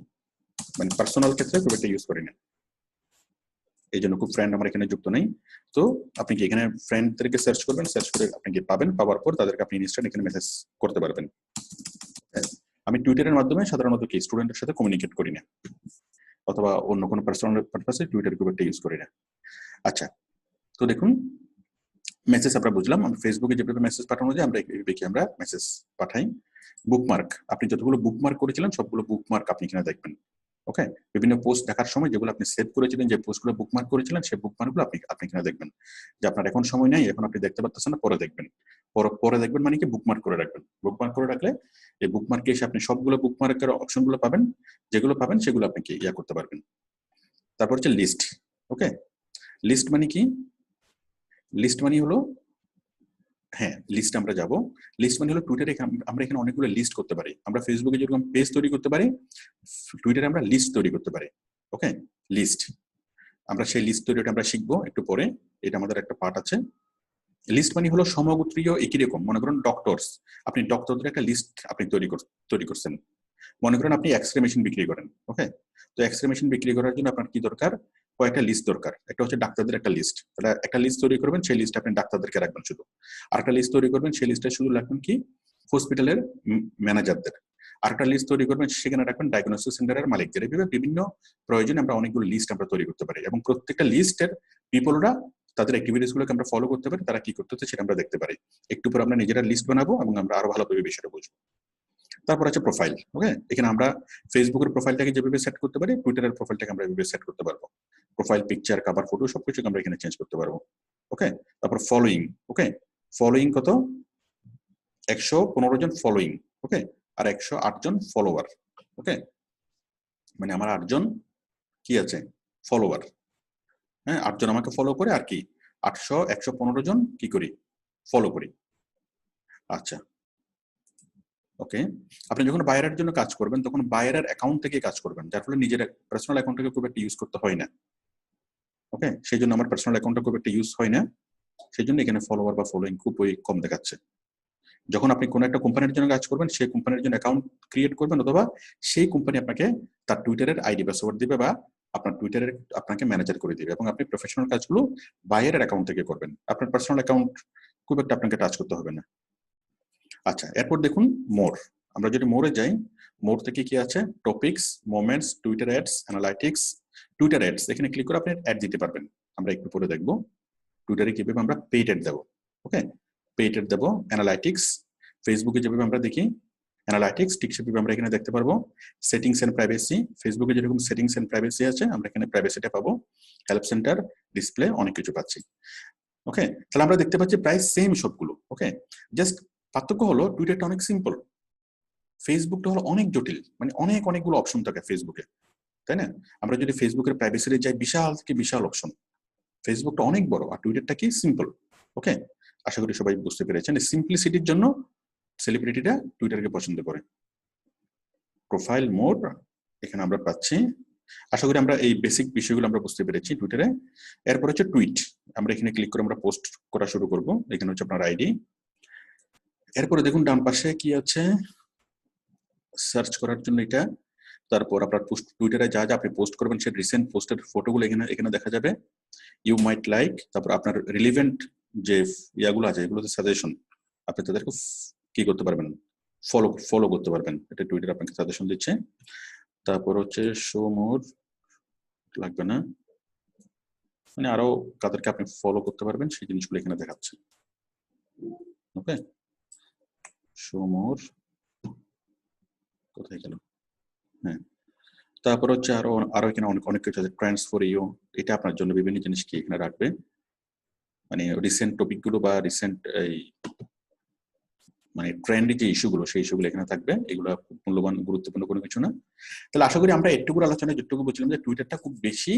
মানে পার্সোনাল ক্ষেত্রে খুব একটা ইউজ করি না, এই জন্য খুব ফ্রেন্ড আমার এখানে যুক্ত নেই। তো আপনি কি এখানে ফ্রেন্ডদেরকে সার্চ করবেন, সার্চ করে আপনি কি পাবেন, পাওয়ার পর তাদেরকে আপনি ইনস্ট্যান্ট এখানে মেসেজ করতে পারবেন। আমি টুইটারের মাধ্যমে সাধারণত কি স্টুডেন্টের সাথে কমিউনিকেট করি না, অথবা অন্য কোনো পার্সোনাল পারপাসে টুইটার খুব একটা ইউজ করি না। আচ্ছা, তো দেখুন মেসেজ আমরা বুঝলাম, ফেসবুকে যেভাবে মেসেজ পাঠানো যায় আমরা এইভাবে কি আমরা মেসেজ পাঠাই। বুকমার্ক, আপনি যতগুলো বুকমার্ক করেছিলেন সবগুলো বুকমার্ক আপনি এখানে দেখবেন। ওকে, বিভিন্ন পোস্ট দেখার সময় যেগুলো আপনি সেভ করেছিলেন, যে পোস্টগুলো বুকমার্ক করেছিলেন, সেই বুকমার্কগুলো আপনি এখানে দেখবেন। যে আপনার এখন সময় নেই, এখন আপনি দেখতে পাচ্ছেন না, পরে দেখবেন। পরে দেখবেন মানে কি বুকমার্ক করে রাখবেন। বুকমার্ক করে রাখলে এই বুকমার্কে এসে আপনি সবগুলো বুকমার্কের অপশনগুলো পাবেন, যেগুলো পাবেন সেগুলো আপনি কি ইয়া করতে পারবেন। তারপর হচ্ছে লিস্ট। ওকে, লিস্ট মানে কি, লিস্ট মানে হলো, হ্যাঁ লিস্ট আমরা যাব। লিস্ট মানে হলো টুইটারে আমরা এখানে অনেকগুলো লিস্ট করতে পারি। আমরা ফেসবুকে যেরকম পেজ তৈরি করতে পারি, টুইটারে আমরা লিস্ট তৈরি করতে পারি। ওকে, লিস্ট, আমরা সেই লিস্ট তৈরিটা আমরা শিখবো একটু পরে, এটা আমাদের একটা পার্ট আছে। লিস্ট মানে হলো সমগোত্রীয় একই রকম, মনে করেন ডক্টরস, আপনি ডক্টরদের একটা লিস্ট আপনি তৈরি করছেন। মনে করেন আপনি এক্সরে মেশিন বিক্রি করেন। ওকে, তো এক্সরে মেশিন বিক্রি করার জন্য আপনার কি দরকার, কয়েকটা লিস্ট দরকার। একটা হচ্ছে ডাক্তারদের একটা লিস্ট, তাহলে একটা লিস্ট তৈরি করবেন, সেই লিস্ট আপনি ডাক্তারদেরকে রাখবেন শুধু। আর একটা লিস্ট তৈরি করবেন, সেই লিস্টে শুধু রাখবেন কি হসপিটালের ম্যানেজারদের। আর একটা লিস্ট তৈরি করবেন, সেখানে রাখবেন ডায়াগনোস্টিক সেন্টারের মালিকদের। এইভাবে বিভিন্ন প্রয়োজনে আমরা অনেকগুলো লিস্ট আমরা তৈরি করতে পারি, এবং প্রত্যেকটা লিস্টের পিপলরা তাদের অ্যাক্টিভিটিস গুলোকে আমরা ফলো করতে পারি, তারা কি করতে হচ্ছে সেটা আমরা দেখতে পারি। একটু পরে আমরা নিজেরা লিস্ট বানাবো এবং আমরা আরো ভালোভাবে বিষয়টা বুঝবো। তারপর আছে প্রোফাইল। ওকে, এখানে আমরা ফেসবুকের প্রোফাইলটাকে যেভাবে সেট করতে পারি, টুইটারের প্রোফাইলটাকে আমরা এভাবে সেট করতে পারবো। প্রোফাইল পিকচার, কভার ফটো সবকিছু আমরা এখানে চেঞ্জ করতে পারবো। ওকে, তারপর ফলোইং। ওকে, ফলোইং কত, 115 জন ফলোইং। ওকে, আর 108 জন ফলোয়ার। ওকে, মানে আমার 8 জন কি আছে ফলোয়ার। হ্যাঁ, 8 জন আমাকে ফলো করে, আর কি 115 জন কি করি, ফলো করি। আচ্ছা, ওকে, আপনি যখন বায়ারের জন্য কাজ করবেন তখন বায়ারের অ্যাকাউন্ট থেকে কাজ করবেন, যার ফলে নিজের পার্সোনাল অ্যাকাউন্টটাকে খুব একটা ইউজ করতে হয় না। ওকে, সেই জন্য আমার পার্সোনাল অ্যাকাউন্টটা খুব একটা ইউজ হয় না, সেই জন্য এখানে ফলোয়ার বা ফলোইং খুবই কম দেখাচ্ছে। যখন আপনি কোনো একটা কোম্পানির জন্য কাজ করবেন, সেই কোম্পানির জন্য অ্যাকাউন্ট ক্রিয়েট করবেন, অথবা সেই কোম্পানি আপনাকে তার টুইটারের আইডি পাসওয়ার্ড দিবে, বা আপনার টুইটারের আপনাকে ম্যানেজার করে দিবে, এবং আপনি প্রফেশনাল কাজগুলো বায়ারের অ্যাকাউন্ট থেকে করবেন। আপনার পার্সোনাল অ্যাকাউন্ট খুব একটা আপনাকে টাচ করতে হবে না। আচ্ছা, এরপর দেখুন মোর। আমরা যদি মোরে যাই, মোর থেকে কি আছে, topics, moments, Twitter ads, analytics. Twitter ads, এখানে ক্লিক করে আপনি অ্যাড দিতে পারবেন। আমরা একটু পরে দেখবো টুইটারে কিভাবে আমরা পেইড অ্যাড দেবো। ওকে, পেইড অ্যাড দেবো। অ্যানালাইটিক্স, ফেসবুকে যেভাবে আমরা দেখি অ্যানালাইটিক্স, ঠিক সেভাবে আমরা এখানে দেখতে পারবো। সেটিংস এন্ড প্রাইভেসি, ফেসবুকে যেরকম সেটিংস এন্ড প্রাইভেসি আছে, আমরা এখানে প্রাইভেসিটা পাবো। হেল্প সেন্টার, ডিসপ্লে, অনেক কিছু পাচ্ছি। ওকে, তাহলে আমরা দেখতে পাচ্ছি প্রায় সেম সবগুলো। ওকে, জাস্ট পার্থক্য হলো টুইটারটা অনেক সিম্পল, ফেসবুকটা হলো অনেক জটিল, মানে অনেকগুলো অপশন থাকে ফেসবুকে, তাই না? আমরা যদি ফেসবুকের প্রাইভেসিতে যাই, বিশাল থেকে বিশাল অপশন। ফেসবুকটা অনেক বড়, আর টুইটারটা কি সিম্পল। ওকে, আশা করি সবাই বুঝতে পেরেছেন। সিম্পলিসিটির জন্য সেলিব্রিটিটা টুইটারকে পছন্দ করে। প্রোফাইল মোড, এখানে আমরা পাচ্ছি আশা করি আমরা এই বেসিক বিষয়গুলো আমরা বুঝতে পেরেছি টুইটারে। এরপর হচ্ছে টুইট, আমরা এখানে ক্লিক করে আমরা পোস্ট করা শুরু করব। এখানে হচ্ছে আপনার আইডি। এরপরে দেখুন ডান পাশে কি আছে, সার্চ করার জন্য এটা। তারপর আপনার পোস্ট টুইটারে যা যা আপনি পোস্ট করবেন সেই রিসেন্ট পোস্টের ফটোগুলো এখানে এখানে দেখা যাবে। ইউ মাইট লাইক, তারপর আপনার রিলিভেন্ট যে ইয়াগুলো আছে এগুলোতে সাজেশন আপনি তাদেরকে কি করতে পারবেন, ফলো করতে পারবেন। এটা টুইটার আপনাকে সাজেশন দিচ্ছে। তারপর হচ্ছে শো মোর, লাগবে না, মানে আরো কাদেরকে আপনি ফলো করতে পারবেন সেই জিনিসগুলো এখানে দেখাচ্ছে। ওকে, শো মোর কোথায় গেল, হ্যাঁ। তারপর হচ্ছে আরো আরো এখানে অনেক অনেক কিছু আছে, ট্রেন্ডস ফর ইউ, এটা আপনার জন্য বিভিন্ন জিনিস কি এখানে রাখবে, মানে রিসেন্ট টপিকগুলো বা রিসেন্ট এই মানে ট্রেন্ডি যে ইস্যুগুলো সেই ইস্যুগুলো এখানে থাকবে। এগুলো খুব মূল্যবান গুরুত্বপূর্ণ কোনো কিছু না। তাহলে আশা করি আমরা একটুকু আলোচনায় যেটুকু বলছিলাম যে টুইটারটা খুব বেশি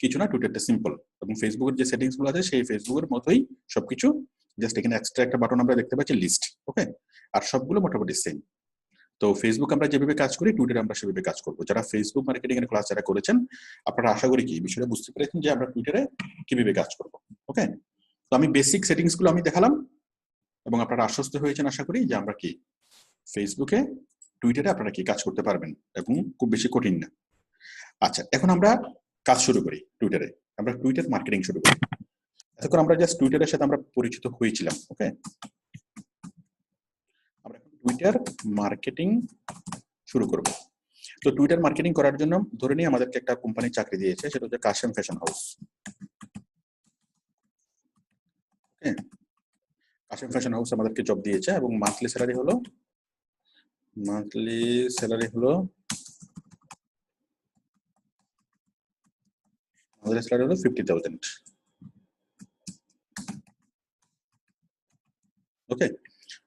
কিছু না, টুইটারটা সিম্পল, এবং ফেসবুকের যে সেটিংস গুলো আছে সেই ফেসবুকের মতোই সবকিছু। জাস্ট এখানে এক্সট্রা একটা বাটন আমরা দেখতে পাচ্ছি লিস্ট, ওকে, আর সবগুলো মোটামুটি সেম। তো ফেসবুক আমরা যেভাবে কাজ করি টুইটারে আমরা সেভাবে কাজ করবো। যারা ফেসবুক মার্কেটিং এর ক্লাস যারা করেছেন আপনারা আশা করি কি বিষয়টা বুঝতে পেরেছেন যে আমরা টুইটারে কিভাবে কাজ করবো। ওকে, তো আমি বেসিক সেটিংস গুলো আমি দেখালাম এবং আপনারা আশ্বস্ত হয়েছেন আশা করি যে আমরা কি ফেসবুকে টুইটারে আপনারা কি কাজ করতে পারবেন এবং খুব বেশি কঠিন না। আচ্ছা, এখন আমরা কাজ শুরু করি টুইটারে। আমরা টুইটার মার্কেটিং শুরু করি। এতক্ষণ আমরা জাস্ট টুইটারের সাথে আমরা পরিচিত হয়েছিলাম। ওকে, আমরা এখন টুইটার মার্কেটিং শুরু করব। তো টুইটার মার্কেটিং করার জন্য ধরে নিয়ে আমাদেরকে একটা কোম্পানি চাকরি দিয়েছে, সেটা হচ্ছে কাশেম ফ্যাশন হাউস। ওকে, কাশেম ফ্যাশন হাউস আমাদেরকে জব দিয়েছে এবং মান্থলি স্যালারি হলো 50,000। ওকে,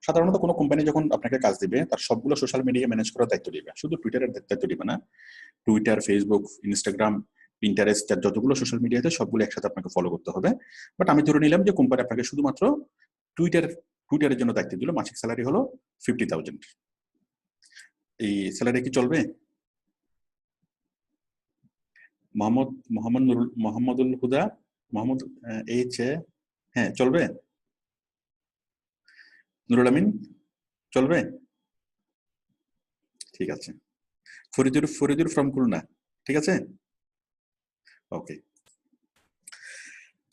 সাধারণত কোনো কোম্পানি যখন আপনাকে কাজ দিবে তার সবগুলো সোশ্যাল মিডিয়া ম্যানেজ করার দায়িত্ব দিবে, শুধু টুইটারের দায়িত্ব দিবে না। টুইটার, ফেসবুক, ইনস্টাগ্রাম, পিন্টারেস্ট, যতগুলো সোশ্যাল মিডিয়াতে সবগুলো একসাথে আপনাকে ফলো করতে হবে। বাট আমি ধরে নিলাম যে কোম্পানি আপনাকে শুধুমাত্র টুইটারের জন্য দায়িত্ব দিল, মাসিক স্যালারি হলো 50,000। এই স্যালারি কি চলবে? মোহাম্মদুল হুদা, মোহাম্মদ এইচ এ, হ্যাঁ চলবে। নুরুল আমিন, চলবে? ঠিক আছে। ফরিদুর ফ্রম খুলনা, ঠিক আছে, ওকে।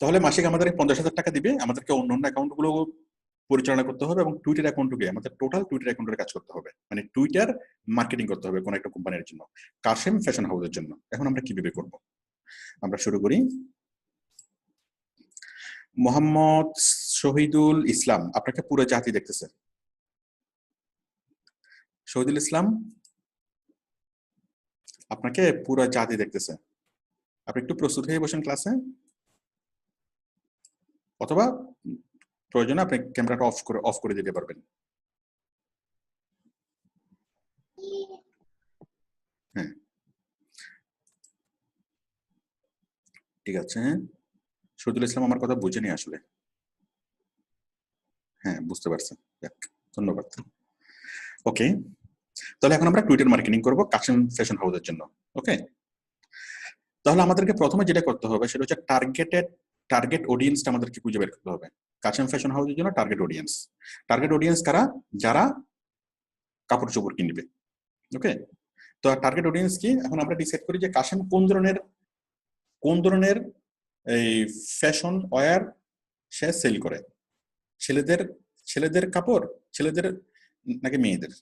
তাহলে মাসিক আমাদের 50,000 টাকা দিবে, আমাদেরকে অন্যান্য অ্যাকাউন্ট গুলো পরিচালনা করতে হবে এবং টুইটার অ্যাকাউন্টকে আমাদের টোটাল টুইটার অ্যাকাউন্টের কাজ করতে হবে, মানে টুইটার মার্কেটিং করতে হবে কোন একটা কোম্পানির জন্য, কাশেম ফ্যাশন হাউসের জন্য। এখন আমরা কিভাবে করব, আমরা শুরু করি। মোহাম্মদ শহীদুল ইসলাম, আপনাকে পুরো জাতি দেখতেছে। শহীদুল ইসলাম, আপনাকে পুরো জাতি দেখতেছে। আপনি একটু প্রস্তুত হয়ে বসেন ক্লাসে, অথবা প্রয়োজনে আপনি ক্যামেরাটা অফ করে দিতে পারবেন। হ্যাঁ, ঠিক আছে। শহীদুল ইসলাম আমার কথা বুঝেনি আসলে। হ্যাঁ, বুঝতে পারছেন, ধন্যবাদ। ওকে, তাহলে এখন আমরা টুইটার মার্কেটিং করব কাশেম ফ্যাশন হাউসের জন্য। ওকে, তাহলে আমাদেরকে প্রথমে যেটা করতে হবে সেটা হচ্ছে টার্গেট অডিয়েন্সটা আমাদেরকে খুঁজে বের করতে হবে। কাশেম ফ্যাশন হাউসের জন্য টার্গেট অডিয়েন্স কারা? যারা কাপড় চোপড় কিনবে। ওকে, তো টার্গেট অডিয়েন্স কি, এখন আমরা ডিসাইড করি যে কাশেম কোন ধরনের এই ফ্যাশন ওয়্যার সে সেল করে। ছেলেদের কাপড়, ছেলেদের নাকি মেয়েদের,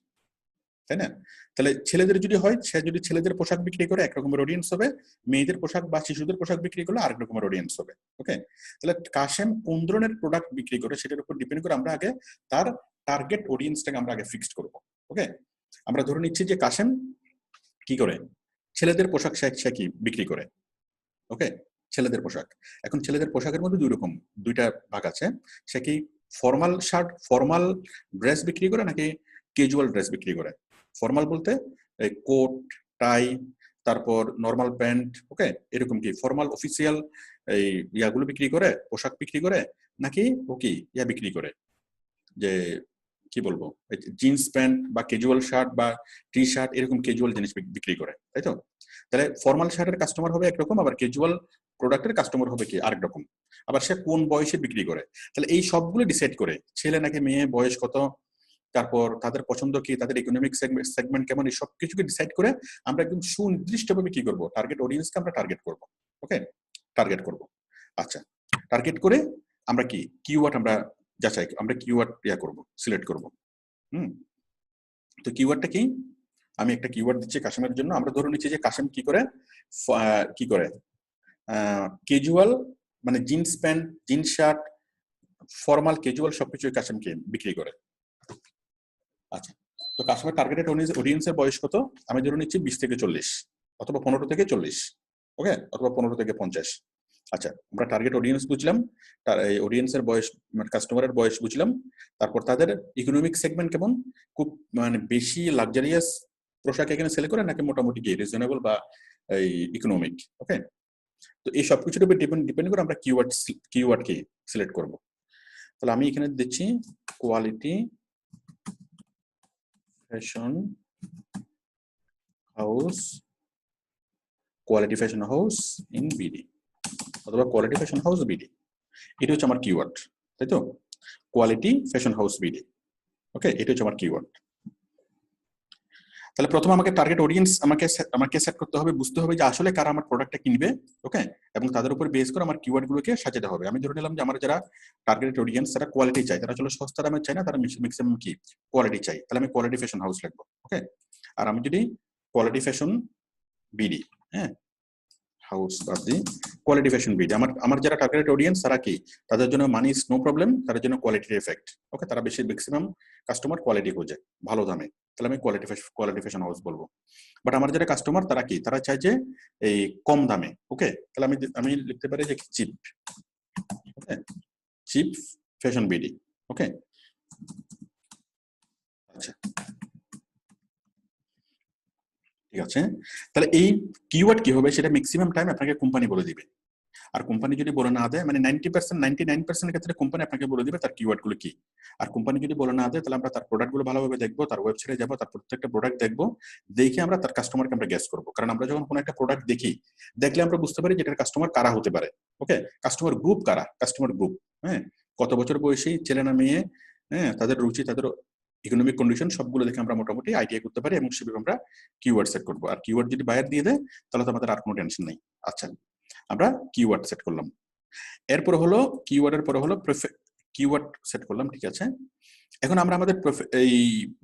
তাই না? তাহলে ছেলেদের যদি হয়, সে যদি ছেলেদের পোশাক বিক্রি করে একরকমের অডিয়েন্স হবে, মেয়েদের পোশাক বা শিশুদের পোশাক বিক্রি করলে আরেক রকমের অডিয়েন্স হবে। ওকে, তাহলে কাশেম কোন ধরনের প্রোডাক্ট বিক্রি করে সেটার উপর ডিপেন্ড করে আমরা আগে তার টার্গেট অডিয়েন্সটাকে আমরা আগে ফিক্সড করব। ওকে, আমরা ধরে নিচ্ছি যে কাশেম কি করে, ছেলেদের পোশাক সে কি বিক্রি করে। ওকে, ছেলেদের পোশাক। এখন ছেলেদের পোশাকের মধ্যে দুইটা ভাগ আছে। সে কি ফর্মাল ড্রেস বিক্রি করে নাকি ক্যাজুয়াল ড্রেস বিক্রি করে? ফর্মাল বলতে কোট, টাই, তারপর নর্মাল প্যান্ট, ওকে, এরকম কি ফর্মাল অফিসিয়াল এই ইয়াগুলো বিক্রি করে, পোশাক বিক্রি করে, নাকি ও কি ইয়া বিক্রি করে যে কি বলবো, জিন্স প্যান্ট বা ক্যাজুয়াল শার্ট বা টি শার্ট এরকম ক্যাজুয়াল জিনিস বিক্রি করে, তাই তো? তাহলে ফর্মাল শার্টের কাস্টমার হবে একরকম, আবার ক্যাজুয়াল প্রোডাক্টের কাস্টমার হবে কি আরেক রকম, আবার সে কোন বয়সে বিক্রি করে। তাহলে এই সবগুলো ডিসাইড করে, ছেলে নাকি মেয়ে, বয়স কত, তারপর তাদের পছন্দ কি, তাদের ইকোনমিক সেগমেন্ট কেমন, এই সবকিছুকে ডিসাইড করে আমরা একদম সুনির্দিষ্টভাবে কি করব, টার্গেট অডিয়েন্সকে আমরা টার্গেট করব। ওকে, টার্গেট করব। আচ্ছা, টার্গেট করে আমরা কি কিওয়ার্ড আমরা যাচাই, আমরা কিওয়ার্ড করব, সিলেক্ট করব। তো কিওয়ার্ডটা কি, আমি একটা কিওয়ার্ড দিচ্ছি কাশেমের জন্য। আমরা ধরে নিচ্ছি যে কাশেম কি করে, কি করে ক্যাজুয়াল, মানে jeans pant, jeans shirt, formal casual সবকিছু কাশেমকে বিক্রি করে। আচ্ছা, তো কাস্টমার টার্গেটেড অডিয়েন্সের বয়স কত, আমি ধরে নিচ্ছি 20 থেকে 40, অথবা 15 থেকে 40, ওকে, অথবা 15 থেকে 50। আচ্ছা, আমরা টার্গেট অডিয়েন্স বুঝলাম, তার এই অডিয়েন্সের বয়স, কাস্টমারের বয়স বুঝলাম, তারপর তাদের ইকোনমিক সেগমেন্ট কেমন, খুব মানে বেশি লাক্সারিয়াস পোশাক এখানে সেল করে নাকি মোটামুটি কি রিজনেবল বা এই ইকোনমিক। ওকে, তো এই সবকিছুর উপর ডিপেন্ড করে আমরা কিওয়ার্ড কি সিলেক্ট করব। তাহলে আমি এখানে দিচ্ছি quality fashion house, quality fashion house in BD, অথবা কোয়ালিটি ফ্যাশন হাউস বিডি, এটা হচ্ছে আমার কিওয়ার্ড, তাই তো? কোয়ালিটি ফ্যাশন হাউস বিডি, ওকে, এটা হচ্ছে আমার কিওয়ার্ড। তাহলে প্রথমে আমাকে টার্গেট অডিয়েন্স আমাকে সেট করতে হবে, বুঝতে হবে যে আসলে কারা আমার প্রোডাক্টটা কিনবে, ওকে, এবং তাদের উপর বেস করে আমার কিওয়ার্ড গুলোকে সাজাতে হবে। আমি ধরে নিলাম যে আমার যারা টার্গেট অডিয়েন্স তারা কোয়ালিটি চাই, তারা আসলে সস্তা দামে চাই না, তারা ম্যাক্সিমাম কি কোয়ালিটি চাই, তাহলে আমি কোয়ালিটি ফ্যাশন হাউস লিখবো। ওকে, আর আমি যদি কোয়ালিটি ফ্যাশন বিডি, হ্যাঁ, হাউস বাদ দিই, কোয়ালিটি ফ্যাশন বিডি, আমার যারা টার্গেট অডিয়েন্স তারা কি, তাদের জন্য মানি ইজ নো প্রবলেম, তাদের জন্য কোয়ালিটির এফেক্ট। ওকে, তারা বেশি ম্যাক্সিমাম কাস্টমার কোয়ালিটি খোঁজে ভালো দামে, তাহলে আমি কোয়ালিটি ফ্যাশন হাউস বলবো। বাট আমার যারা কাস্টমার তারা কি, তারা চায় যে এই কম দামে। ওকে, তাহলে আমি লিখতে পারি যে চিপ, ওকে, চিপ ফ্যাশন বিডি। ওকে, আচ্ছা, ঠিক আছে। তাহলে এই কিওয়ার্ড কি হবে সেটা ম্যাক্সিমাম টাইম আপনাকে কোম্পানি বলে দিবে। আর কোম্পানি যদি বলে না দেয়, মানে 90%, 99% ক্ষেত্রে কোম্পানি আপনাকে বলে দিবে তার কিওয়ার্ড গুলো কি। আর কোম্পানি যদি বলে না দেয়, তাহলে আমরা তার প্রোডাক্ট গুলো ভালোভাবে দেখবো, তার ওয়েবসাইটে যাবো, তার প্রত্যেকটা প্রোডাক্ট দেখবো, দেখে আমরা তার কাস্টমারকে আমরা গ্যাস করবো। কারণ আমরা যখন কোনো একটা প্রোডাক্ট দেখি, দেখলে আমরা বুঝতে পারি যে এটার কাস্টমার কারা হতে পারে। ওকে, কাস্টমার গ্রুপ কারা, কাস্টমার গ্রুপ, হ্যাঁ, কত বছর বয়সী, ছেলে না মেয়ে, হ্যাঁ, তাদের রুচি, তাদের ইকোনমিক কন্ডিশন সবগুলো দেখে আমরা মোটামুটি আইডিয়া করতে পারি, এবং সেভাবে আমরা কিওয়ার্ড সেট করবো। আর কিওয়ার্ড যদি বায়ার দিয়ে দেয়, তাহলে তো আমাদের আর কোনো টেনশন নেই। আচ্ছা, আমরা কিওয়ার্ড সেট করলাম, এরপর হলো কিওয়ার্ডের পরে হলো কিওয়ার্ড সেট করলাম, ঠিক আছে। এখন আমরা আমাদের এই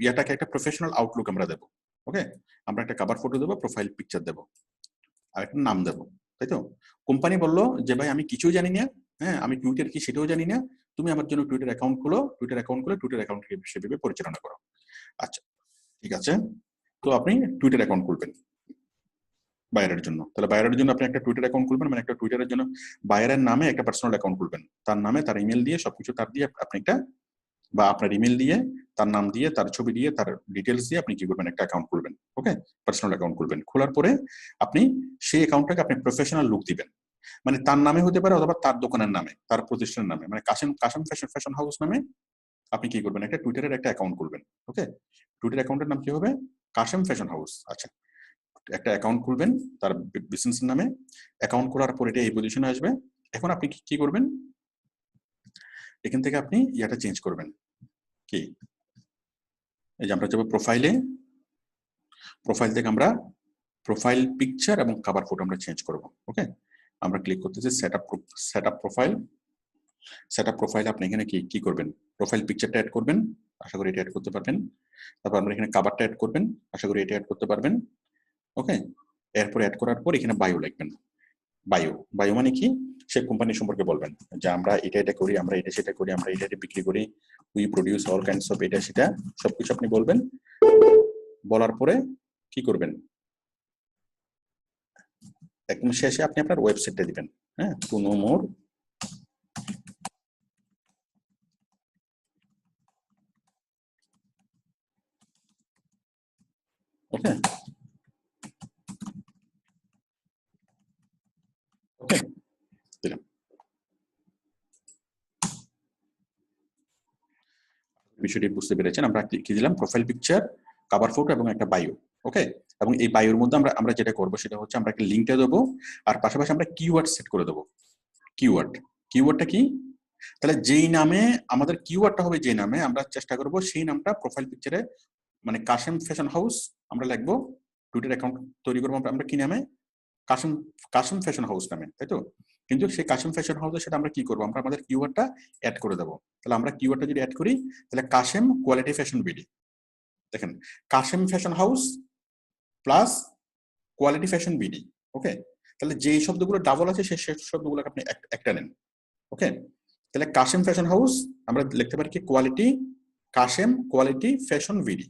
ইয়াটাকে একটা প্রফেশনাল আউটলুক আমরা দেবো। ওকে, আমরা একটা কভার ফটো দেবো, প্রোফাইল পিকচার দেবো, আর একটা নাম দেবো, তাই তো? কোম্পানি বললো যে ভাই আমি কিছুই জানি না, হ্যাঁ, আমি টুইটার কি সেটাও জানি না, তুমি আমার জন্য টুইটার অ্যাকাউন্ট খুলে টুইটার অ্যাকাউন্টকে সেভাবে পরিচালনা করো। আচ্ছা, ঠিক আছে, তো আপনি টুইটার অ্যাকাউন্ট খুলবেন বাইরের জন্য। তাহলে বাইরের জন্য আপনি একটা টুইটার অ্যাকাউন্ট খুলবেন, মানে একটা টুইটারের জন্য বাইরের নামে একটা পার্সোনাল অ্যাকাউন্ট খুলবেন, তার নামে, তার ইমেল দিয়ে, সবকিছু তার দিয়ে আপনি একটা, বা আপনার ইমেল দিয়ে, তার নাম দিয়ে, তার ছবি দিয়ে, তার ডিটেলস দিয়ে আপনি কি করবেন, একটা অ্যাকাউন্ট খুলবেন। ওকে, পার্সোনাল অ্যাকাউন্ট খুলবেন, খোলার পরে আপনি সেই অ্যাকাউন্টটাকে আপনি প্রফেশনাল লুক দিবেন, মানে তার নামে হতে পারে, অথবা তার দোকানের নামে, তার প্রতিষ্ঠানের নামে, মানে কাশেম কাশেম ফ্যাশন হাউস নামে আপনি কি করবেন, একটা টুইটারের একটা অ্যাকাউন্ট খুলবেন। ওকে, টুইটার অ্যাকাউন্টের নাম কি হবে, কাশেম ফ্যাশন হাউস। আচ্ছা, একটা অ্যাকাউন্ট খুলবেন তার বিজনেসের নামে, অ্যাকাউন্ট খোলার পর এটা এই পজিশনে আসবে। এখন আপনি কি করবেন, এখান থেকে আপনি ইয়াটা চেঞ্জ করবেন, কি, এই যে আমরা যাবো প্রোফাইলে, প্রোফাইল থেকে আমরা প্রোফাইল পিকচার এবং কভার ফটো আমরা চেঞ্জ করব। ওকে, আমরা ক্লিক করতেছি সেটআপ প্রোফাইল। সেটআপ প্রোফাইলে আপনি এখানে কি কি করবেন, প্রোফাইল পিকচারটা অ্যাড করবেন, আশা করি এটা অ্যাড করতে পারবেন। তারপর আমরা এখানে কভারটা অ্যাড করবেন, আশা করি এটা অ্যাড করতে পারবেন। ওকে, এরপর অ্যাড করার পর এখানে বায়ো লিখবেন। বায়ো, বায়ো মানে কি, সে কোম্পানি সম্পর্কে বলবেন যে আমরা এটা করি, আমরা এটা সেটা করি, আমরা এটা বিক্রি করি, we produce all kinds of এটা সেটা, সবকিছু আপনি বলবেন। বলার পরে কি করবেন, একদম শেষে আপনি আপনার ওয়েবসাইটটা দিবেন, হ্যাঁ, টু নো মোর। ওকে, ওকে, দিলাম। বিষয়টি বুঝতে পেরেছেন। আমরা কি দিলাম, প্রোফাইল পিকচার, কভার ফটো এবং একটা বায়ো। ওকে, এবং এই বায়োর মধ্যে আমরা যেটা করবো সেটা হচ্ছে আমরা একটা লিঙ্কটা দেবো, আর পাশাপাশি আমরা কিওয়ার্ড সেট করে দেবো। কিওয়ার্ডটা কি, তাহলে যেই নামে আমাদের কিওয়ার্ডটা হবে, যে নামে আমরা চেষ্টা করব সেই নামটা প্রোফাইল পিকচারে, মানে কাশেম ফ্যাশন হাউস আমরা লিখবো, টুইটার অ্যাকাউন্ট তৈরি করবো আমরা কি নামে, কাশেম কাশেম ফ্যাশন হাউস নামে, তাই তো? কিন্তু সেই কাশেম ফ্যাশন হাউসে সেটা আমরা কি করবো, আমরা আমাদের কিওয়ার্ডটা অ্যাড করে দেবো। তাহলে আমরা কিওয়ার্ডটা যদি অ্যাড করি, তাহলে কাশেম কোয়ালিটি ফ্যাশন বিডি, দেখেন Kashem fashion house plus quality fashion BD. Okay, তাহলে যেই শব্দগুলো ডাবল আছে সেই শব্দগুলো আপনি একটা নেন। ওকে, তাহলে কাশেম ফ্যাশন হাউস আমরা লিখতে পারি কি, Kashem quality fashion BD.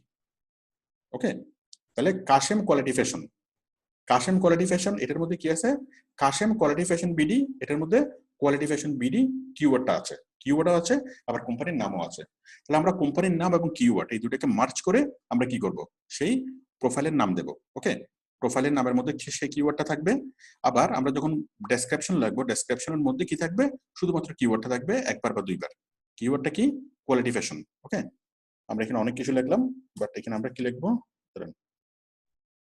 Okay, তাহলে কাশেম কোয়ালিটি ফ্যাশন এটার মধ্যে কি আছে, কাশেম কোয়ালিটি ফ্যাশন বিডি, এটার মধ্যে কোয়ালিটি ফ্যাশন বিডি কিওয়ার্ডটা আছে, আবার কোম্পানির নামও আছে। তাহলে আমরা কোম্পানির নাম এবং কিওয়ার্ড এই দুটোকে মার্চ করে আমরা কি করব, সেই প্রোফাইলের নাম দেব। ওকে, প্রোফাইলের নামের মধ্যে সেই কিওয়ার্ডটা থাকবে। আবার আমরা যখন ডেসক্রিপশন লিখবো, ডেসক্রিপশনের মধ্যে কি থাকবে, শুধুমাত্র কিওয়ার্ডটা থাকবে একবার বা দুইবার। কিওয়ার্ডটা কি, কোয়ালিটি ফ্যাশন। ওকে, আমরা এখানে অনেক কিছু লিখলাম, বাট এখানে আমরা কি লিখবো,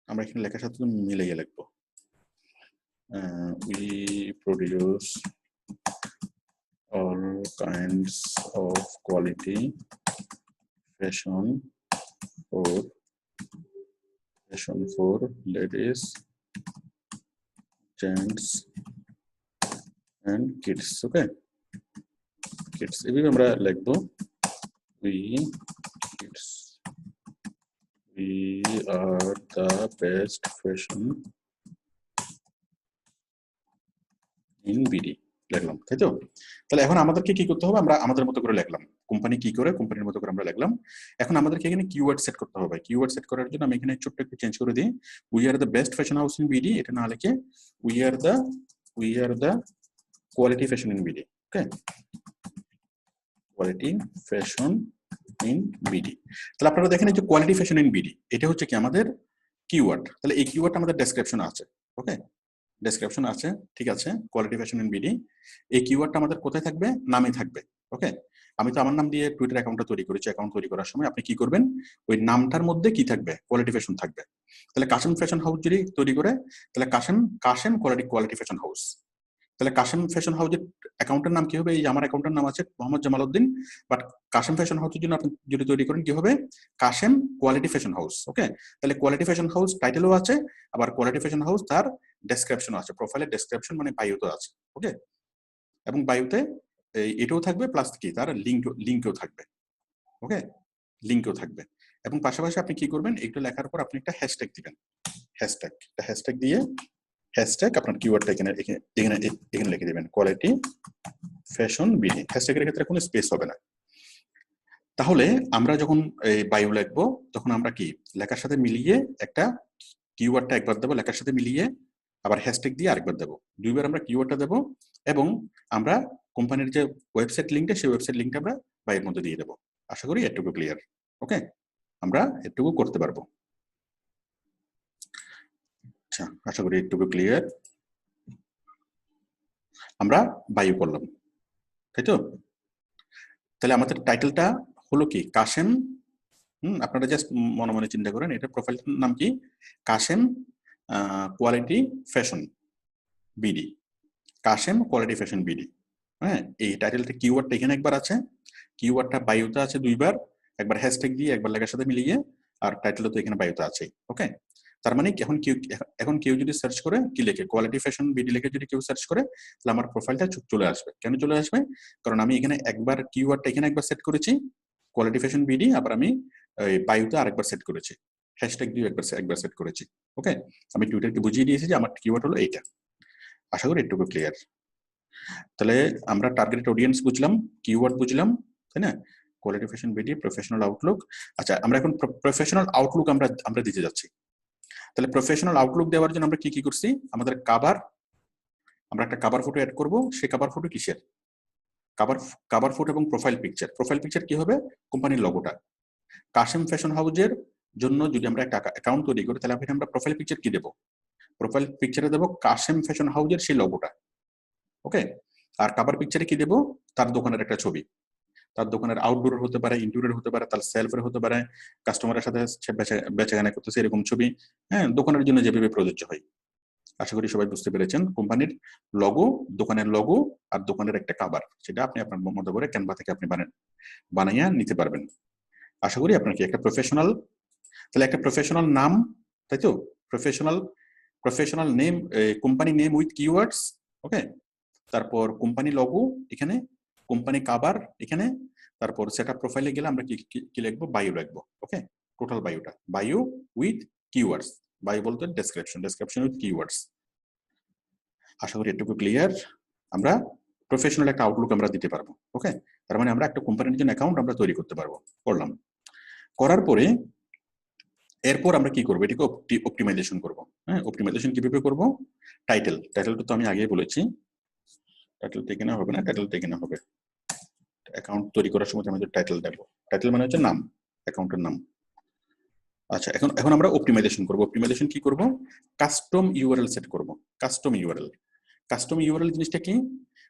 আমরা এখানে লেখার সাথে মিলিয়ে লিখবো, we produce all kinds of quality fashion for ladies, gents and kids. Okay, kids এভাবে আমরা লিখবো, we are the best fashion in BD লিখলাম, তাই তো? তাহলে এখন আমাদেরকে কি করতে হবে, আমরা আমাদের মতো করে লিখলাম, কোম্পানি কি করে কোম্পানির মতো করে আমরা লিখলাম। এখন আমাদেরকে এখানে কিওয়ার্ড সেট করতে হবে। কিওয়ার্ড সেট করার জন্য আমি এখানে ছোট্ট একটু চেঞ্জ করে দিই, we are the best fashion house in BD, এটা না লিখে we are the quality fashion in BD. Okay, quality fashion in BD. তাহলে আপনারা দেখেন এই যে কোয়ালিটি ফ্যাশন ইন বিডি, এটা হচ্ছে কি আমাদের কিওয়ার্ড। তাহলে এই কিওয়ার্ড আমাদের ডেসক্রিপশন আছে। ওকে, ডেসক্রিপশন আছে, ঠিক আছে, কোয়ালিটি ফ্যাশন ইন বিডি। এই কিওয়ার্ডটা আমাদের কোথায় থাকবে, নামে থাকবে। ওকে, আমি তো আমার নাম দিয়ে টুইটার অ্যাকাউন্টটা তৈরি করেছি। অ্যাকাউন্ট তৈরি করার সময় আপনি কি করবেন, ওই নামটার মধ্যে কি থাকবে, কোয়ালিটি ফ্যাশন থাকবে। তাহলে কাশেম ফ্যাশন হাউস যদি তৈরি করে, তাহলে কাশেম কোয়ালিটি ফ্যাশন হাউস। তাহলে কাশেম ফ্যাশন হাউসের অ্যাকাউন্টের নাম কি হবে, এই যে আমার অ্যাকাউন্টের নাম আছে মোহাম্মদ জামাল উদ্দিন, বাট কাশেম ফ্যাশন হাউসের জন্য আপনি যদি তৈরি করেন কি হবে, কাশেম কোয়ালিটি ফ্যাশন হাউস। ওকে, তাহলে কোয়ালিটি ফ্যাশন হাউস টাইটেলও আছে, আবার কোয়ালিটি ফ্যাশন হাউস তার ডেসক্রিপশনও আছে, প্রোফাইলের ডেসক্রিপশন মানে বায়োতে আছে। ওকে, এবং বায়োতে এটাও থাকবে, প্লাস কি তার লিঙ্কও থাকবে। ওকে, লিঙ্কও থাকবে। এবং পাশাপাশি আপনি কি করবেন, এটা লেখার পর আপনি একটা হ্যাশট্যাগ দিবেন, হ্যাশট্যাগ দিয়ে আপনার কিওয়ার্ডটা এখানে লিখে দিবেন, কোয়ালিটি ফ্যাশন বিডি। হ্যাশট্যাগের ক্ষেত্রে কোনো স্পেস হবে না। তাহলে আমরা যখন এই বায়ো লিখবো, তখন আমরা কি লেখার সাথে মিলিয়ে একটা কিওয়ার্ডটা একবার দেবো, লেখার সাথে মিলিয়ে আবার হ্যাশট্যাগ দিয়ে আরেকবার দেবো, দুইবার আমরা কিওয়ার্ডটা দেবো, এবং আমরা কোম্পানির যে ওয়েবসাইট লিঙ্কটা, সেই ওয়েবসাইট লিঙ্কটা আমরা বায়োর মধ্যে দিয়ে দেবো। আশা করি এটুকু ক্লিয়ার। ওকে, আমরা এটুকু করতে পারবো। আচ্ছা, আশা করি এটুকু ক্লিয়ার। আমরা বায়ো করলাম, তাই তো? তাহলে আমাদের টাইটেলটা হলো কি, কাশেম। আপনারা জাস্ট মনে মনে চিন্তা করেন, এটা প্রোফাইলটার নাম কি, Kashem quality fashion BD, Kashem quality fashion BD. হ্যাঁ, এই টাইটেলটা কিওয়ার্ডটা এখানে একবার আছে, কিওয়ার্ডটা বায়োতে আছে দুইবার, একবার হ্যাশট্যাগ দিয়ে একবার লেখার সাথে মিলিয়ে, আর টাইটেলও তো এখানে বায়োতে আছে। ওকে, তার মানে এখন কেউ যদি সার্চ করে কি লেখে, কোয়ালিটি ফ্যাশন বিডি লিখে যদি কেউ সার্চ করে, তাহলে আমার প্রোফাইলটা চলে আসবে। কেন চলে আসবে, কারণ আমি এখানে একবার কিওয়ার্ডটা এখানে একবার সেট করেছি, কোয়ালিটি ফ্যাশন বিডি, আবার আমি বায়োতে আরেকবার সেট করেছি, হ্যাশট্যাগ দিয়ে একবার সেট করেছি। ওকে, আমি টুইটারকে বুঝিয়ে দিয়েছি যে আমার কিওয়ার্ড হলো এইটা। আশা করি এটুকু ক্লিয়ার। তাহলে আমরা টার্গেট অডিয়েন্স বুঝলাম, কিওয়ার্ড বুঝলাম, তাই না, quality fashion BD, professional Outlook. আচ্ছা, আমরা এখন প্রফেশনাল আউটলুক আমরা দিতে যাচ্ছি। তাহলে প্রফেশনাল আউটলুক দেওয়ার জন্য আমরা কি করছি, আমাদের আমরা একটা কভার ফটো অ্যাড করব। সেই কভার ফটো কিসের, কভার ফটো এবং প্রোফাইল পিকচার কি হবে, কোম্পানির লোগোটা। কাশেম ফ্যাশন হাউসের জন্য যদি আমরা একটা অ্যাকাউন্ট তৈরি করি, তাহলে আমরা প্রোফাইল পিকচার কি দেবো, প্রোফাইল পিকচারে দেবো কাশেম ফ্যাশন হাউসের সেই লোগোটা। ওকে, আর কভার পিকচারে কি দেবো, তার দোকানের একটা ছবি। তার দোকানের আউটডোর হতে পারে, ইনডোরের হতে পারে, তার সেলফের হতে পারে, কাস্টমারের সাথে বেচাকেনা করতেছে এরকম ছবি, হ্যাঁ, দোকানের জন্য যেভাবে প্রযোজ্য হয়। আশা করি সবাই বুঝতে পেরেছেন। কোম্পানির লগো, দোকানের লগো আর দোকানের একটা কাভার, সেটা আপনি আপনার মতো করে ক্যানভা থেকে আপনি বানাইয়া নিতে পারবেন। আশা করি আপনার কি একটা প্রফেশনাল, তাহলে একটা প্রফেশনাল নাম, তাই তো, professional name, company name with keywords, okay, তারপর কোম্পানি লগো এখানে, কোম্পানি কাভার এখানে, তারপর সেটআপ প্রোফাইলে গেলে আমরা কি লিখবো, বায়ো লিখবো, ওকে, টোটাল বায়োটা, বায়ো উইথ কিওয়ার্ডস, বায়ো বলতে ডেসক্রিপশন উইথ কিওয়ার্ডস। আশা করি এটুকু ক্লিয়ার। আমরা প্রফেশনাল একটা আউটলুক আমরা দিতে পারবো, ওকে, তার মানে আমরা একটা কোম্পানির জন্য অ্যাকাউন্ট আমরা তৈরি করতে পারবো। করলাম, করার পরে এরপর আমরা কি করবো, এটাকে অপটিমাইজেশন করবো। হ্যাঁ, অপটিমাইজেশন কিভাবে করবো, টাইটেলটা তো আমি আগেই বলেছি, টাইটেল থেকে না হবে না, টাইটেল থেকে না হবে, অ্যাকাউন্ট তৈরি করার সময় আমাদের টাইটেল দেবো, টাইটেল মানে হচ্ছে নাম, অ্যাকাউন্টের নাম। আচ্ছা, এখন আমরা অপটিমাইজেশন করবো। অপটিমাইজেশন কি করব, কাস্টম ইউআরএল সেট করব। কাস্টম ইউআরএল জিনিসটা কি,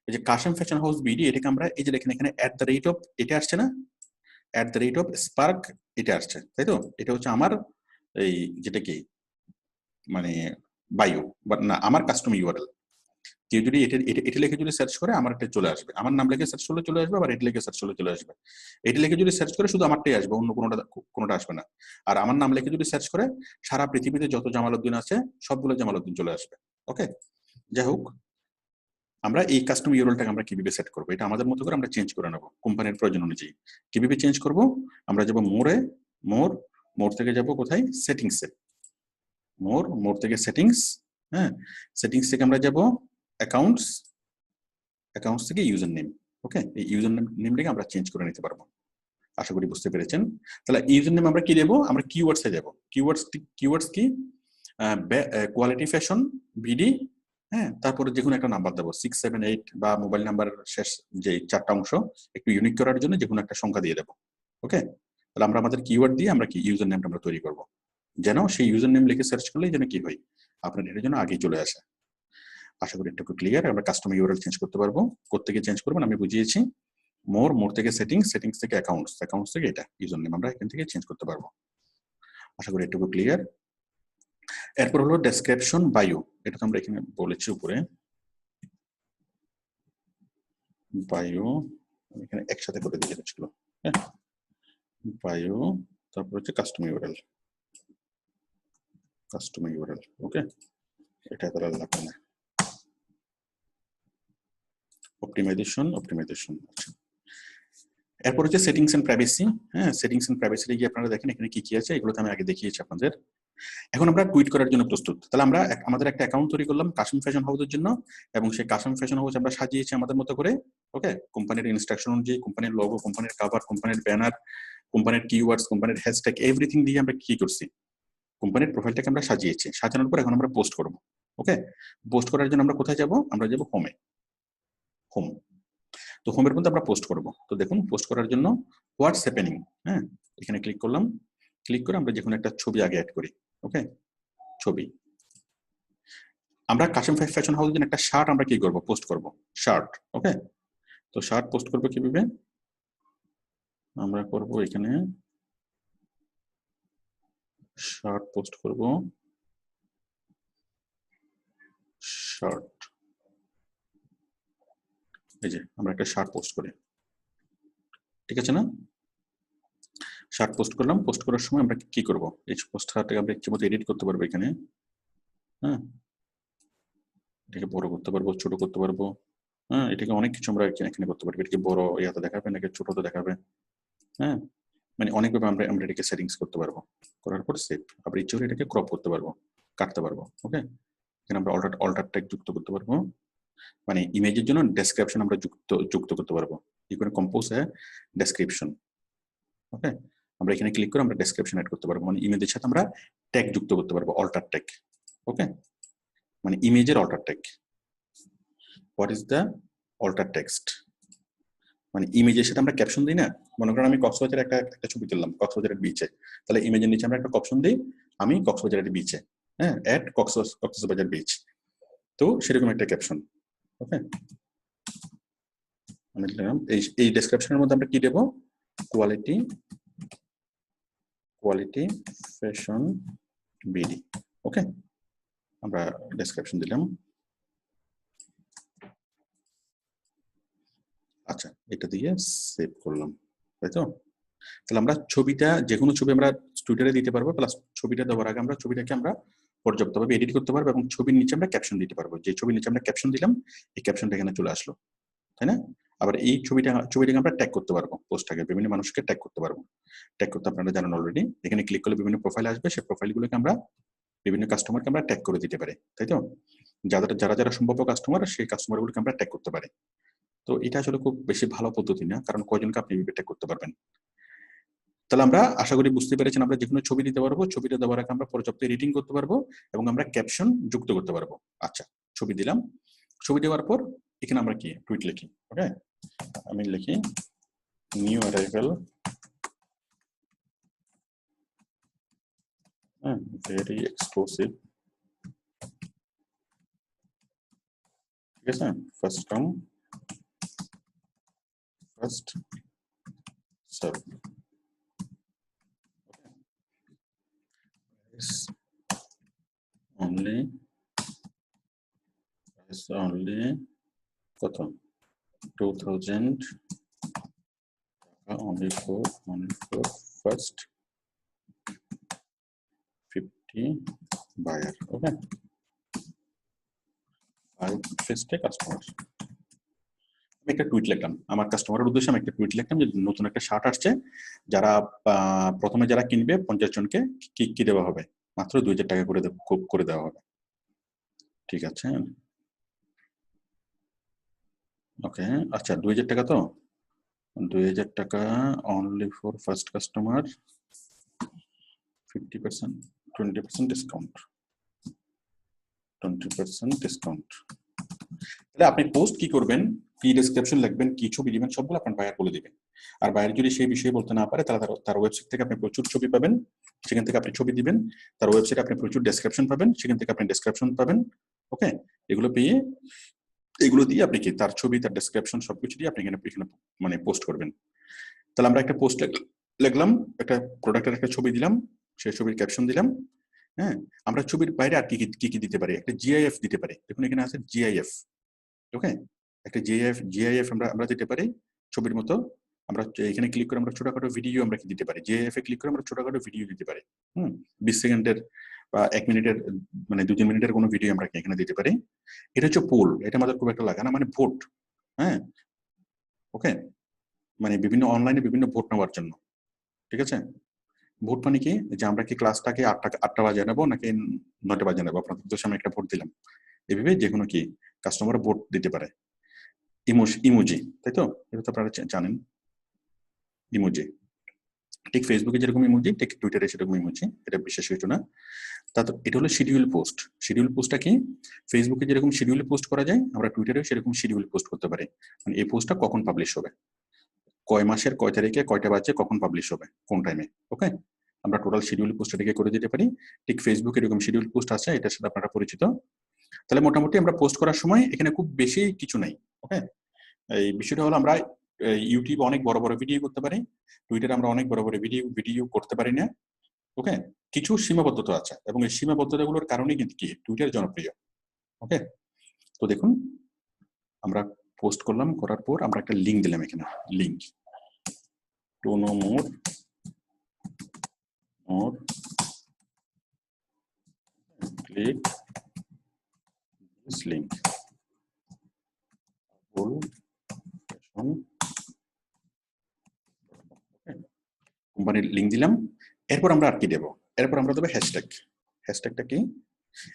এই যে কাশেম ফ্যাশন হাউস বিডি, এটাকে আমরা এই যে দেখেন এখানে @ এটা আসছে না, @স্পার্ক এটা আসছে, তাই তো, এটা হচ্ছে আমার এই যেটা কি মানে বায়ো, বাট না আমার কাস্টম ইউআরএল। কেউ যদি এটা লিখে যদি সার্চ করে আমার একটা চলে আসবে, আমার নাম লিখে সার্চ করলে চলে আসবে, আবার এটা লিখে সার্চ করলে চলে আসবে। এটা লিখে যদি সার্চ করে শুধু আমারটাই আসবে, অন্য কোনোটা আসবে না। আর আমার নাম লিখে যদি সার্চ করে সারা পৃথিবীতে যত জামালউদ্দিন আছে সবগুলো জামালউদ্দিন চলে আসবে, ওকে। যাই হোক, আমরা এই কাস্টম ইউআরএলটাকে আমরা কিভাবে সেট করবো, এটা আমাদের মতো করে আমরা চেঞ্জ করে নেবো কোম্পানির প্রয়োজন অনুযায়ী। কিভাবে চেঞ্জ করব, আমরা যাবো মোর থেকে যাব কোথায়, সেটিংসে, মোর থেকে সেটিংস, হ্যাঁ, সেটিংস থেকে আমরা যাব অ্যাকাউন্টস থেকে ইউজার নেম, ওকে, এই ইউজার নেমটাকে আমরা চেঞ্জ করে নিতে পারবো। আশা করি বুঝতে পেরেছেন। তাহলে ইউজার নেম আমরা কি দেবো, আমরা কিওয়ার্ডসে যাব। কিওয়ার্ডস কি, কোয়ালিটি ফ্যাশন বিডি, হ্যাঁ, তারপরে যে কোনো একটা নাম্বার দেবো, 6, 7, 8 বা মোবাইল নাম্বার শেষ যে 4টা অংশ একটু ইউনিক করার জন্য যে কোনো একটা সংখ্যা দিয়ে দেবো, ওকে। তাহলে আমরা আমাদের কিওয়ার্ড দিয়ে আমরা কি ইউজার নেমটা আমরা তৈরি করবো, যেন সেই ইউজার নেম লিখে সার্চ করলে যেন কি হয়, আপনার এটার জন্য আগেই চলে আসে। আশা করি একটু ক্লিয়ার। আমরা কাস্টম ইউআরএল চেঞ্জ করতে পারবো, কোত্থেকে চেঞ্জ করবেন আমি বুঝিয়েছি। মোর থেকে সেটিংস থেকে অ্যাকাউন্টস থেকে এটা ইউজার নেম আমরা এখান থেকে চেঞ্জ করতে পারবো। আশা করি একটু ক্লিয়ার। এরপর হলো ডেসক্রিপশন বায়ো, এটা তো আমরা এখানে বলেছি উপরে, বায়ো এখানে একসাথে করে দিয়ে ছিল, হ্যাঁ, বায়ো, তারপর হচ্ছে কাস্টম ইউআরএল, ওকে, এটা তাহলে লাগবে না। অপটিমাইজেশন, আচ্ছা। এরপর হচ্ছে সেটিংস এন্ড প্রাইভেসি, হ্যাঁ, সেটিংস এন্ড প্রাইভেসি গিয়ে আপনারা দেখেন এখানে কি আছে, এগুলোতে আমি আগে দেখিয়েছি আপনাদের। এখন আমরা টুইট করার জন্য প্রস্তুত। তাহলে আমরা আমাদের একটা অ্যাকাউন্ট তৈরি করলাম কাশেম ফ্যাশন হাউসের জন্য, এবং সেই কাশেম ফ্যাশন হাউস আমরা সাজিয়েছি আমাদের মতো করে, ওকে, কোম্পানির ইনস্ট্রাকশন অনুযায়ী, কোম্পানির লোগো, কোম্পানির কাভার, কোম্পানির ব্যানার, কোম্পানির কিওয়ার্ডস, কোম্পানির হ্যাশট্যাগ, এভরিথিং দিয়ে আমরা কি করছি, কোম্পানির প্রোফাইলটাকে আমরা সাজিয়েছি। সাজানোর পর এখন আমরা পোস্ট করব, ওকে। পোস্ট করার জন্য আমরা কোথায় যাব, আমরা যাব হোম, তো হোমের মধ্যে আমরা পোস্ট করব। তো দেখুন, পোস্ট করার জন্য হোয়াটস হ্যাপেনিং, হ্যাঁ, এখানে ক্লিক করলাম। ক্লিক করে আমরা যে কোনো একটা ছবি আগে অ্যাড করি, ওকে, ছবি। আমরা কাশেম ফ্যাশন হাউসের জন্য একটা শার্ট আমরা কি করব, পোস্ট করব, শার্ট, ওকে। তো শার্ট পোস্ট করব কিভাবে, আমরা করব এখানে শার্ট পোস্ট করব, শার্ট, এই যে আমরা একটা শার্ট পোস্ট করি, ঠিক আছে না। শার্ট পোস্ট করলাম। পোস্ট করার সময় আমরা কি করব, এই পোস্টারটাকে আমরা ইচ্ছে মতো এডিট করতে পারবো এখানে, হ্যাঁ, এটাকে বড় করতে পারবো, ছোট করতে পারবো, হ্যাঁ, এটাকে অনেক কিছু আমরা এখানে করতে পারবো। এটাকে বড় ইয়াতে দেখাবে নাকি ছোটতে দেখাবে, হ্যাঁ, মানে অনেকভাবে আমরা এটাকে সেটিংস করতে পারবো। করার পর সেভ, আবার ইচ্ছে হলে এটাকে ক্রপ করতে পারবো, কাটতে পারবো, ওকে। এখানে আমরা অল্টার ট্যাগ যুক্ত করতে পারবো, মানে ইমেজের জন্য ডেসক্রিপশন আমরা যুক্ত করতে পারবো, এখানে কম্পোজ ডেসক্রিপশন, ওকে। আমরা এখানে ক্লিক করে আমরা ডেসক্রিপশন অ্যাড করতে পারবো, মানে ইমেজের সাথে আমরা ট্যাগ যুক্ত করতে পারবো, অল্টার ট্যাগ, ওকে, মানে ইমেজের alter tag. What is the alter text, মানে ইমেজের সাথে আমরা ক্যাপশন দিই না, মনে করেন আমি কক্সবাজারের একটা ছবি তুললাম কক্সবাজারের বিচে, তাহলে ইমেজের নিচে আমরা একটা ক্যাপশন দিই, আমি কক্সবাজারের বিচে, হ্যাঁ, এট কক্সবাজার বিচ, তো সেরকম একটা ক্যাপশন, ওকে। আমি লিখলাম এই ডেসক্রিপশনের মধ্যে আমরা কি দেব, কোয়ালিটি ফ্যাশন বিডি। ওকে, আমরা ডেসক্রিপশন দিলাম। আচ্ছা, এটা দিয়ে সেভ করলাম, তাই তো? তাহলে আমরা ছবিটা, যে কোনো ছবি আমরা টুইটারে দিতে পারবো, প্লাস ছবিটা দেওয়ার আগে আমরা ছবিটাকে আমরা পর্যাপ্তভাবে এডিট করতে পারবো এবং ছবির নিচে আমরা ক্যাপশন দিতে পারবো। যে ছবির নিচে আমরা ক্যাপশন দিলাম, এই ক্যাপশনটা এখানে চলে আসলো, তাই না? আবার এই ছবিটাকে আমরা ট্যাগ করতে পারবো, পোস্টটাকে বিভিন্ন মানুষকে ট্যাগ করতে পারবো। ট্যাগ করতে আপনারা জানেন অলরেডি, এখানে ক্লিক করলে বিভিন্ন প্রোফাইল আসবে, সেই প্রোফাইলগুলোকে আমরা বিভিন্ন কাস্টমারকে আমরা ট্যাগ করে দিতে পারি, তাই তো? যারা সম্ভাব্য কাস্টমার, সেই কাস্টমারগুলোকে আমরা ট্যাগ করতে পারি। তো এটা আসলে খুব বেশি ভালো পদ্ধতি না, কারণ কয়জনকে আপনি ট্যাগ করতে পারবেন। তাহলে আমরা আশা করি বুঝতে পেরেছেন, আমরা যে কোনো ছবি দিতে পারবো, ছবিটা দেওয়ার আগে আমরা পর্যাপ্ত এডিটিং করতে পারবো এবং আমরা ক্যাপশন যুক্ত করতে পারবো। আচ্ছা, ছবি দিলাম, ছবি দেওয়ার পর এখানে আমরা কি টুইট লিখি। ওকে, আমি লিখি নিউ অ্যারাইভাল, ভেরি এক্সক্লুসিভ, ঠিক আছে, first come first serve, only কত 2000 only for first 50 buyer। Okay, customer, আমি একটা টুইট লিখলাম আমার কাস্টমারের উদ্দেশ্যে, আমি একটা টুইট লিখলাম যে নতুন একটা শার্ট আসছে, যারা প্রথমে যারা কিনবে 50 জনকে কি দেওয়া হবে, মাত্র 2000 টাকা করে দেওয়া হবে। ঠিক আছে, ওকে। আচ্ছা, 2000 টাকা, তো 2000 টাকা only for first customer, 50%, 20% discount, 20% discount. তাহলে আপনি পোস্ট কি করবেন, কি ডেসক্রিপশন লিখবেন, কি ছবি দিবেন, সবগুলো আপনার বায়ার বলে দিবেন। আর বায়ার যদি সেই বিষয়ে বলতে না পারে, তাহলে তার ওয়েবসাইট থেকে আপনি প্রচুর ছবি পাবেন, সেখান থেকে আপনি ছবি দিবেন। তার ওয়েবসাইটে আপনি প্রচুর ডেসক্রিপশন পাবেন, সেখান থেকে আপনি ডেসক্রিপশন পাবেন। ওকে, এগুলো পেয়ে এগুলো দিয়ে আপনি কি তার ছবি, তার ডেসক্রিপশন সবকিছু দিয়ে আপনি এখানে মানে পোস্ট করবেন। তাহলে আমরা একটা পোস্ট লিখলাম, একটা প্রোডাক্টের একটা ছবি দিলাম, সেই ছবির ক্যাপশন দিলাম। হ্যাঁ, আমরা ছবির বাইরে আর কি কি দিতে পারি, একটা জিআইএফ দিতে পারি। দেখুন এখানে আছে জিআইএফ। ওকে, একটা জিআইএফ আমরা দিতে পারি ছবির মতো। আমরা এখানে ক্লিক করে আমরা ছোটখাটো ভিডিও আমরা কি দিতে পারি, জিআইএফ এ ক্লিক করে আমরা ছোটখাটো ভিডিও দিতে পারি। 20 সেকেন্ডের বা 1 মিনিটের, মানে 2-3 মিনিটের কোনো ভিডিও আমরা এখানে দিতে পারি। এটা হচ্ছে পোল, এটা আমাদের খুব একটা লাগে না, মানে ভোট। হ্যাঁ, ওকে, মানে বিভিন্ন অনলাইনে বিভিন্ন ভোট নেওয়ার জন্য। ঠিক আছে, ভোট মানে কি, যে আমরা কি ক্লাসটাকে 8টা বাজে নেবো নাকি 9টা বাজে নেবো, আপনাদের উদ্দেশ্যে আমি একটা ভোট দিলাম। এভাবে যে কোনো কি কাস্টমার ভোট দিতে পারে। ইমোজি, তাই তো? এটা তো আপনারা জানেন, ইমোজি। ঠিক ফেসবুকে যেরকম ইমোজি, ঠিক টুইটারে সেরকম ইমোজি, এটা বিশেষ কিছু না। তারপর এটা হলো শিডিউল পোস্ট। শিডিউল পোস্টটা কি, ফেসবুকে যেরকম শিডিউল পোস্ট করা যায়, আমরা টুইটারেও সেরকম শিডিউল পোস্ট করতে পারি। মানে এই পোস্টটা কখন পাবলিশ হবে, কয় মাসের কয় তারিখে কয়টা বাজে কখন পাবলিশ হবে, কোন টাইমে। ওকে, আমরা টোটাল শিডিউল পোস্ট এটাকে করে দিতে পারি। ঠিক ফেসবুকে এরকম শিডিউল পোস্ট আছে, এটার সাথে আপনারা পরিচিত। তাহলে মোটামুটি আমরা পোস্ট করার সময় এখানে খুব বেশি কিছু নাই। ওকে, এই বিষয়টা হলো আমরা ইউটিউবে অনেক বড় বড় ভিডিও করতে পারি, টুইটারে আমরা অনেক বড় বড় ভিডিও করতে পারি না। ওকে, কিছু সীমাবদ্ধতা আছে এবং এই সীমাবদ্ধতাগুলোর কারণে কিন্তু কি টুইটার জনপ্রিয়। ওকে, তো দেখুন আমরা পোস্ট করলাম, করার পর আমরা একটা লিংক দিলাম এখানে, link to know more click this link, কোম্পানির লিংক দিলাম। এরপর আমরা আর কি দেবো, এরপর আমরা দেবো হ্যাশট্যাগ। হ্যাশট্যাগটা কি,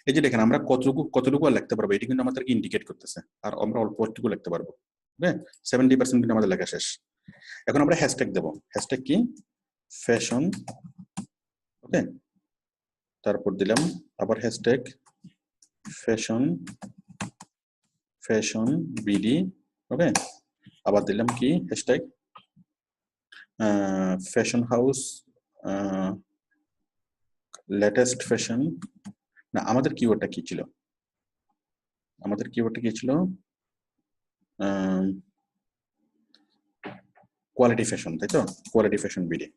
এই যে দেখেন আমরা কতটুকু লিখতে পারবো, এটি কিন্তু আমাদের ইন্ডিকেট করতেছে, আর আমরা অল্পটুকু লিখতে পারবো। হ্যাঁ, 70% কিন্তু আমাদের লেখা শেষ। এখন আমরা হ্যাশট্যাগ দেবো। হ্যাশট্যাগ কি, ফ্যাশন। ওকে, তারপর দিলাম আবার হ্যাশট্যাগ ফ্যাশন বিডি। ওকে, আবার দিলাম কি hashtag fashion house, latest fashion. না, আমাদের কিওয়ার্ডটা কি ছিল, আমাদের কিওয়ার্ডটা কি ছিল, কোয়ালিটি ফ্যাশন, তাই তো? Quality fashion BD,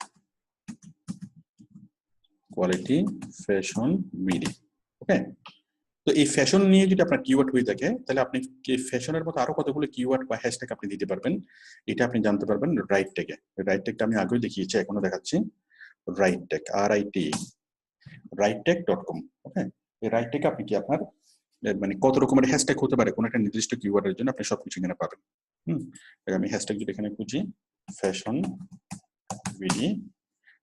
quality fashion BD. Okay, তো এই ফ্যাশন নিয়ে যদি আপনার কিওয়ার্ড হয়ে থাকে, তাহলে আপনি ফ্যাশনের মতো আরো কতগুলো কিওয়ার্ড বা হ্যাশট্যাগ আপনি দিতে পারবেন। এটা আপনি জানতে পারবেন রাইট ট্যাগে। রাইট ট্যাগটা আমি আগেই দেখিয়েছি, এখনো দেখাচ্ছি। Right tag, RIT, righttag.com। ওকে, এই রাইট ট্যাগে আপনি কি আপনার মানে কত রকমের হ্যাশট্যাগ হতে পারে কোন একটা নির্দিষ্ট কিওয়ার্ডের জন্য, আপনি সবকিছু এখানে পাবেন। আমি হ্যাশট্যাগ যদি এখানে খুঁজি ফ্যাশন বিডি,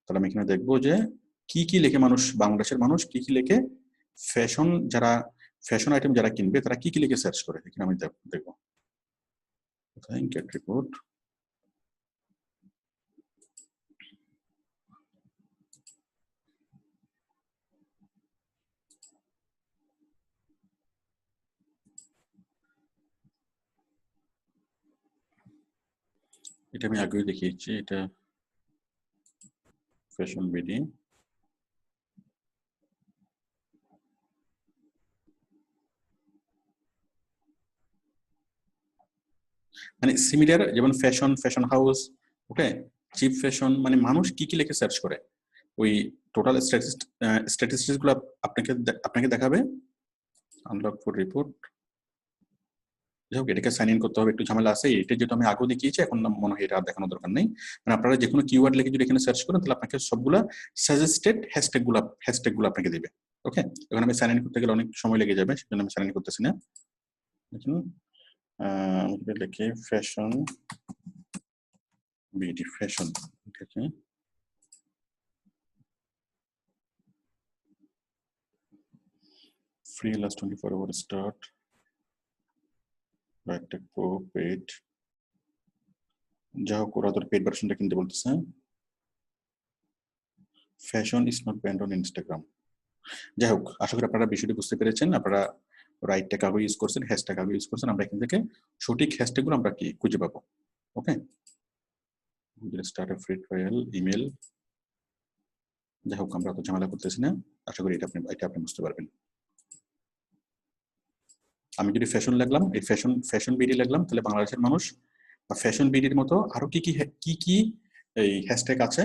তাহলে আমি এখানে দেখবো যে কি কি লেখে মানুষ, বাংলাদেশের মানুষ কি কি লেখে, ফ্যাশন যারা ফ্যাশন আইটেম যারা কিনবে তারা কি কি লিখে সার্চ করে, এখানে আমি দেখবো। গেট রিপোর্ট, এটা আমি আগেই দেখিয়েছি, এটা ফ্যাশন বিডি। মানে সিমিলার, যেমন ফ্যাশন, ফ্যাশন হাউস, ওকে, চিপ ফ্যাশন, মানে মানুষ কি কি লিখে সার্চ করে ওই টোটাল স্ট্যাটিস্টিক্স গুলো আপনাকে দেখাবে। আনলক ফর রিপোর্ট, যাই হোক এটাকে সাইন ইন করতে হবে, একটু ঝামেলা আছে। এটা যেহেতু আমি আগেও দেখিয়েছি, এখন মনে হয় এটা আর দেখানোর দরকার নেই। মানে আপনারা যে কোনো কিওয়ার্ড লিখে যদি এখানে সার্চ করেন, তাহলে আপনাকে সবগুলা সাজেস্টেড হ্যাশট্যাগ গুলো আপনাকে দিবে। ওকে, এখন আমি সাইন ইন করতে গেলে অনেক সময় লেগে যাবে, সেজন্য আমি সাইন ইন করতেছি না। দেখুন আমি লিখি ফ্যাশন বিডি, ফ্যাশন, ঠিক আছে, free last 24 hour start, right tag pro paid, যা হোক ওরা তোর পেড ভার্সনটা কিনতে বলতেছে। Fashion is not band on Instagram. যাই হোক, আশা করি আপনারা বিষয়টি বুঝতে পেরেছেন। আপনারা রাইট ট্যাগ আগে ইউজ করছেন, হ্যাশট্যাগ আগে ইউজ করছেন, আমরা এখান থেকে সঠিক হ্যাশট্যাগ গুলো আমরা কি খুঁজে পাবো। Okay, start a free trial email. যাই হোক, আমরা তো ঝামেলা করতেছি না, আশা করি এটা আপনি বুঝতে পারবেন। আমি যদি ফ্যাশন লাগলাম, এই ফ্যাশন বিডি লাগলাম, তাহলে বাংলাদেশের মানুষ বা ফ্যাশন বিডির মতো আরো কি কি এই হ্যাশট্যাগ আছে,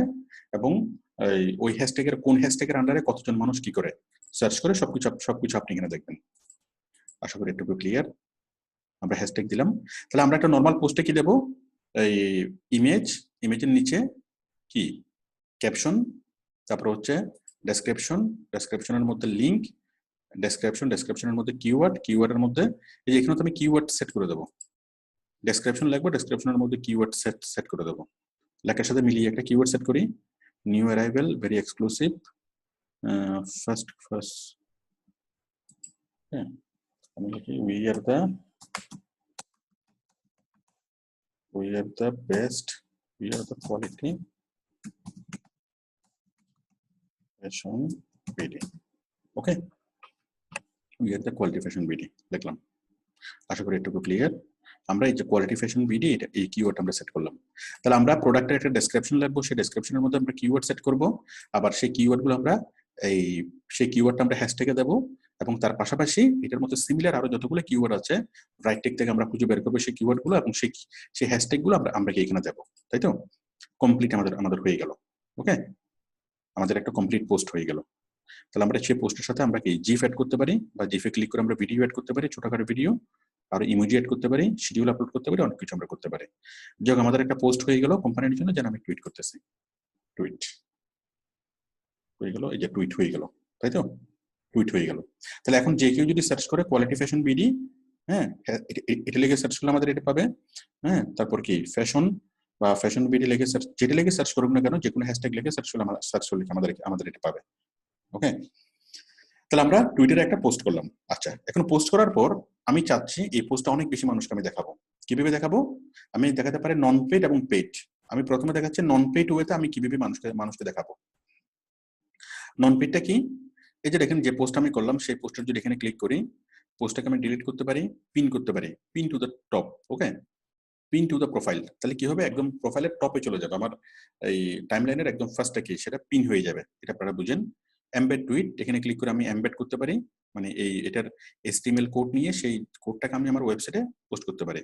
এবং ওই হ্যাশট্যাগের কোন হ্যাশট্যাগের আন্ডারে কতজন মানুষ কি করে সার্চ করে, সবকিছু আপনি এখানে দেখবেন। আশা করি একটু ক্লিয়ার। আমরা হ্যাশট্যাগ দিলাম, তাহলে আমরা একটা নর্মাল পোস্টে কি দেবো, এই ইমেজের নিচে কি ক্যাপশন, তারপর হচ্ছে ডেসক্রিপশনের মধ্যে লিংক, ডেসক্রিপশনের মধ্যে কিওয়ার্ডের মধ্যে এই যে এখানে তো আমি কিওয়ার্ড সেট করে দেবো। ডেসক্রিপশন লাগবে, ডেসক্রিপশনের মধ্যে কিওয়ার্ড সেট করে দেবো। লেখার সাথে মিলিয়ে একটা কিওয়ার্ড সেট করি, new arrival, very exclusive, first হ্যাঁ, আমি লিখি we are the best, we are the quality fashion BD. Okay, we are the quality fashion BD লিখলাম। আশা করি একটু ক্লিয়ার। আমরা এই যে কোয়ালিটি ফ্যাশন বিডি, এটা এই কিওয়ার্ড আমরা সেট করলাম। তাহলে আমরা প্রোডাক্টের একটা ডেসক্রিপশন লাগবো, সেই ডেসক্রিপশনের মধ্যে আমরা কিওয়ার্ড সেট করব, আবার সেই কিওয়ার্ডগুলো আমরা সেই কিওয়ার্ডটা আমরা হ্যাশট্যাগে দেবো, এবং তার পাশাপাশি এটার মধ্যে সিমিলার আরো যতগুলো কিওয়ার্ড আছে রাইট ট্যাগ থেকে আমরা খুঁজে বের করবো সেই কিওয়ার্ডগুলো, এবং সেই হ্যাশট্যাগুলো আমরা কি এখানে দেবো। তাই তো, কমপ্লিট আমাদের হয়ে গেল। ওকে, আমাদের একটা কমপ্লিট পোস্ট হয়ে গেল। তাহলে আমরা সেই পোস্টের সাথে আমরা কি জিফ অ্যাড করতে পারি, বা জিফে ক্লিক করে আমরা ভিডিও অ্যাড করতে পারি, ছোটখাটো ভিডিও, আর ইমোজি অ্যাড করতে পারি, শিডিউল আপলোড করতে পারি, অনেক কিছু আমরা করতে পারি। যাক, আমাদের একটা পোস্ট হয়ে গেল কোম্পানির জন্য, যেন আমি টুইট করতেছি, টুইট হয়ে গেল, এই যে টুইট হয়ে গেল, তাই তো, টুইট হয়ে গেল। তাহলে এখন যে কেউ যদি সার্চ করে কোয়ালিটি ফ্যাশন বিডি, হ্যাঁ, এটা লিখে সার্চ করলে আমাদের এটা পাবে। হ্যাঁ, তারপর কি ফ্যাশন বা ফ্যাশন বিডি লিখে সার্চ, যেটা লিখে সার্চ করুন না কেন, যে কোনো হ্যাশট্যাগ লিখে সার্চ করলে আমাদের এটা পাবে। ওকে, তাহলে আমরা টুইটারে একটা পোস্ট করলাম। আচ্ছা, এখন পোস্ট করার পর আমি চাচ্ছি এই পোস্টটা অনেক বেশি মানুষকে আমি দেখাবো। কিভাবে দেখাবো? আমি দেখাতে পারি নন পেইড এবং পেইড। আমি প্রথমে দেখাচ্ছি নন পেইড ওয়েতে আমি কিভাবে মানুষকে দেখাবো। নন পেইডটা কি? এই যে দেখেন, যে পোস্ট আমি করলাম সেই পোস্টের যদি এখানে ক্লিক করি, পোস্টটাকে আমি ডিলিট করতে পারি, পিন করতে পারি, pin to the top. Okay, pin to the profile, তাহলে কি হবে, একদম প্রোফাইলের টপে চলে যাবে, আমার এই টাইমলাইনের একদম ফার্স্টে কি সেটা পিন হয়ে যাবে, এটা আপনারা বুঝেন। এমবেড টুইট, এখানে ক্লিক করে আমি এমবেড করতে পারি, মানে এটার HTML কোড নিয়ে সেই কোডটাকে আমি আমার ওয়েবসাইটে পোস্ট করতে পারি।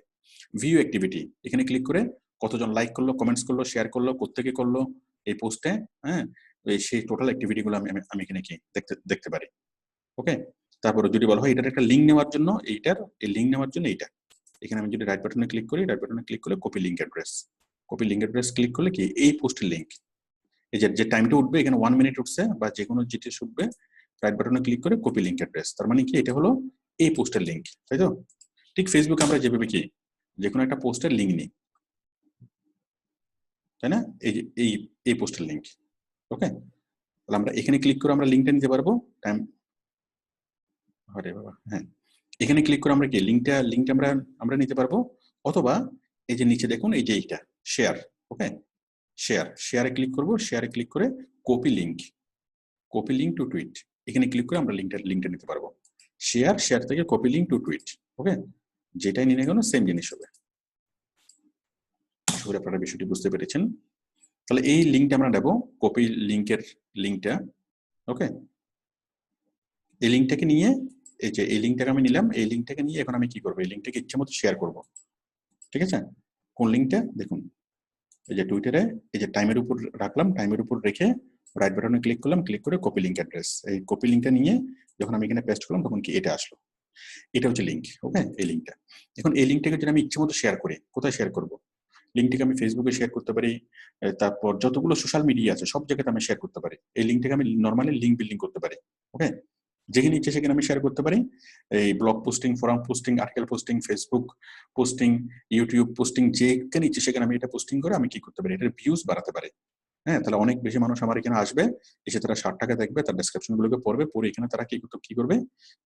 ভিউ অ্যাক্টিভিটি, এখানে ক্লিক করে কতজন লাইক করলো, কমেন্টস করলো, শেয়ার করলো, কোত্থেকে করলো এই পোস্টে, হ্যাঁ, সেই টোটাল অ্যাক্টিভিটি গুলো আমি এখানে কি দেখতে পারি। ওকে, তারপরে যদি বলা হয় এটার একটা লিঙ্ক নেওয়ার জন্য, এই লিঙ্ক নেওয়ার জন্য এইটা, এখানে আমি যদি রাইট বাটনে ক্লিক করি, রাইট বাটনে ক্লিক করলে কপি লিঙ্ক অ্যাড্রেস ক্লিক করলে কি এই পোস্টের লিঙ্ক, এই যে টাইমটা উঠবে এখানে 1 মিনিট উঠছে বা যে কোনো জিটিএস উঠবে, রাইট বাটনে ক্লিক করে কপি লিঙ্ক অ্যাড্রেস, তার মানে কি এটা হলো এই পোস্টের লিঙ্ক, তাই তো? ঠিক ফেসবুক আমরা যেভাবে কি যে কোনো একটা পোস্টের লিঙ্ক নিই, তাই না? এই পোস্টের লিঙ্ক। ওকে, তাহলে আমরা এখানে ক্লিক করে আমরা লিঙ্কটা নিতে পারবো। আরে বাবা, হ্যাঁ, এখানে ক্লিক করে আমরা কি লিঙ্কটা আমরা নিতে পারবো, অথবা এই যে নিচে দেখুন এই যে এইটা শেয়ার, ওকে, শেয়ারে ক্লিক করব, শেয়ারে ক্লিক করে কপি লিঙ্ক টু টুইট, এখানে ক্লিক করে আমরা লিঙ্কটা নিতে পারবো। শেয়ার থেকে কপি লিঙ্ক টু টুইট, ওকে, যেটাই নিয়ে গেল সেম জিনিস হবে। আশা করি আপনারা বিষয়টি বুঝতে পেরেছেন। তাহলে এই লিঙ্কটা আমরা নেব, কপি লিঙ্কের লিঙ্কটা, ওকে, এই লিঙ্কটাকে নিয়ে এই লিঙ্কটাকে আমি নিলাম, এই লিঙ্কটাকে নিয়ে এখন আমি কি করবো, এই লিঙ্কটাকে ইচ্ছে মতো শেয়ার করবো, ঠিক আছে? কোন লিঙ্কটা দেখুন, এই যে টুইটারে এই যে টাইমের উপর রাখলাম, টাইমের উপর রেখে রাইট বাটনে ক্লিক করলাম, ক্লিক করে কপি লিঙ্ক অ্যাড্রেস, এই কপি লিঙ্কটা নিয়ে যখন আমি এখানে পেস্ট করলাম তখন কি এটা আসলো, এটা হচ্ছে লিঙ্ক, ওকে, এই লিঙ্কটা। এখন এই লিঙ্কটাকে যদি আমি ইচ্ছে মতো শেয়ার করি, কোথায় শেয়ার করব? লিঙ্কটাকে আমি ফেসবুকে শেয়ার করতে পারি, তারপর যতগুলো সোশ্যাল মিডিয়া আছে সব জায়গাতে আমি শেয়ার করতে পারি। এই লিঙ্কটাকে আমি নর্মালি লিঙ্ক বিল্ডিং করতে পারি, ওকে, যেখানে ইচ্ছে সেখানে আমি শেয়ার করতে পারি। এই blog posting, forum posting, article posting, Facebook posting, YouTube posting, যেখানে ইচ্ছে সেখানে আমি এটা পোস্টিং করে আমি কি করতে পারি, এটার ভিউজ বাড়াতে পারি। হ্যাঁ, তাহলে অনেক বেশি মানুষ আমার এখানে আসবে, এসে তারা 60 টাকা দেখবে, তার ডেসক্রিপশন গুলোকে পড়বে, পরে এখানে তারা কি করবে,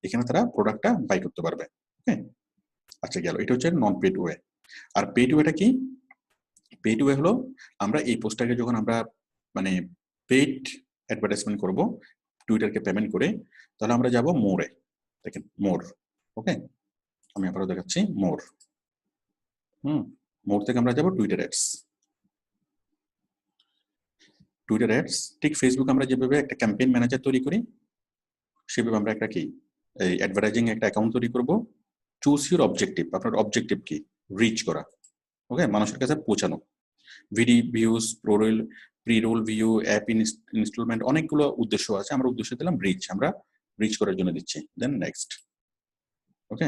এখানে তারা প্রোডাক্টটা বাই করতে পারবে। ওকে, আচ্ছা গেল, এটা হচ্ছে নন পেড ওয়ে। আর পেড ওয়েটা কি? পেড ওয়ে হলো আমরা এই পোস্টটাকে যখন আমরা মানে পেড অ্যাডভার্টাইজমেন্ট করব টুইটারকে পেমেন্ট করে, তাহলে আমরা যাব মোরে, দেখেন মোর, ওকে, আমি আবারও দেখাচ্ছি মোর, মোর থেকে আমরা যাব টুইটার অ্যাডস। ঠিক ফেসবুক আমরা যেভাবে একটা ক্যাম্পেইন ম্যানেজার তৈরি করি, সেভাবে আমরা একটা কি এই অ্যাডভার্টাইজিং একটা অ্যাকাউন্ট তৈরি করব। চুজ ইউর অবজেক্টিভ, আপনার অবজেক্টিভ কি, রিচ করা, ওকে, মানুষের কাছে পৌঁছানো, views, pre roll view, app installment, অনেকগুলো উদ্দেশ্য আছে, আমরা উদ্দেশ্য দিলাম রিচ, আমরা রিচ করার জন্য দিচ্ছি, দেন নেক্সট, ওকে,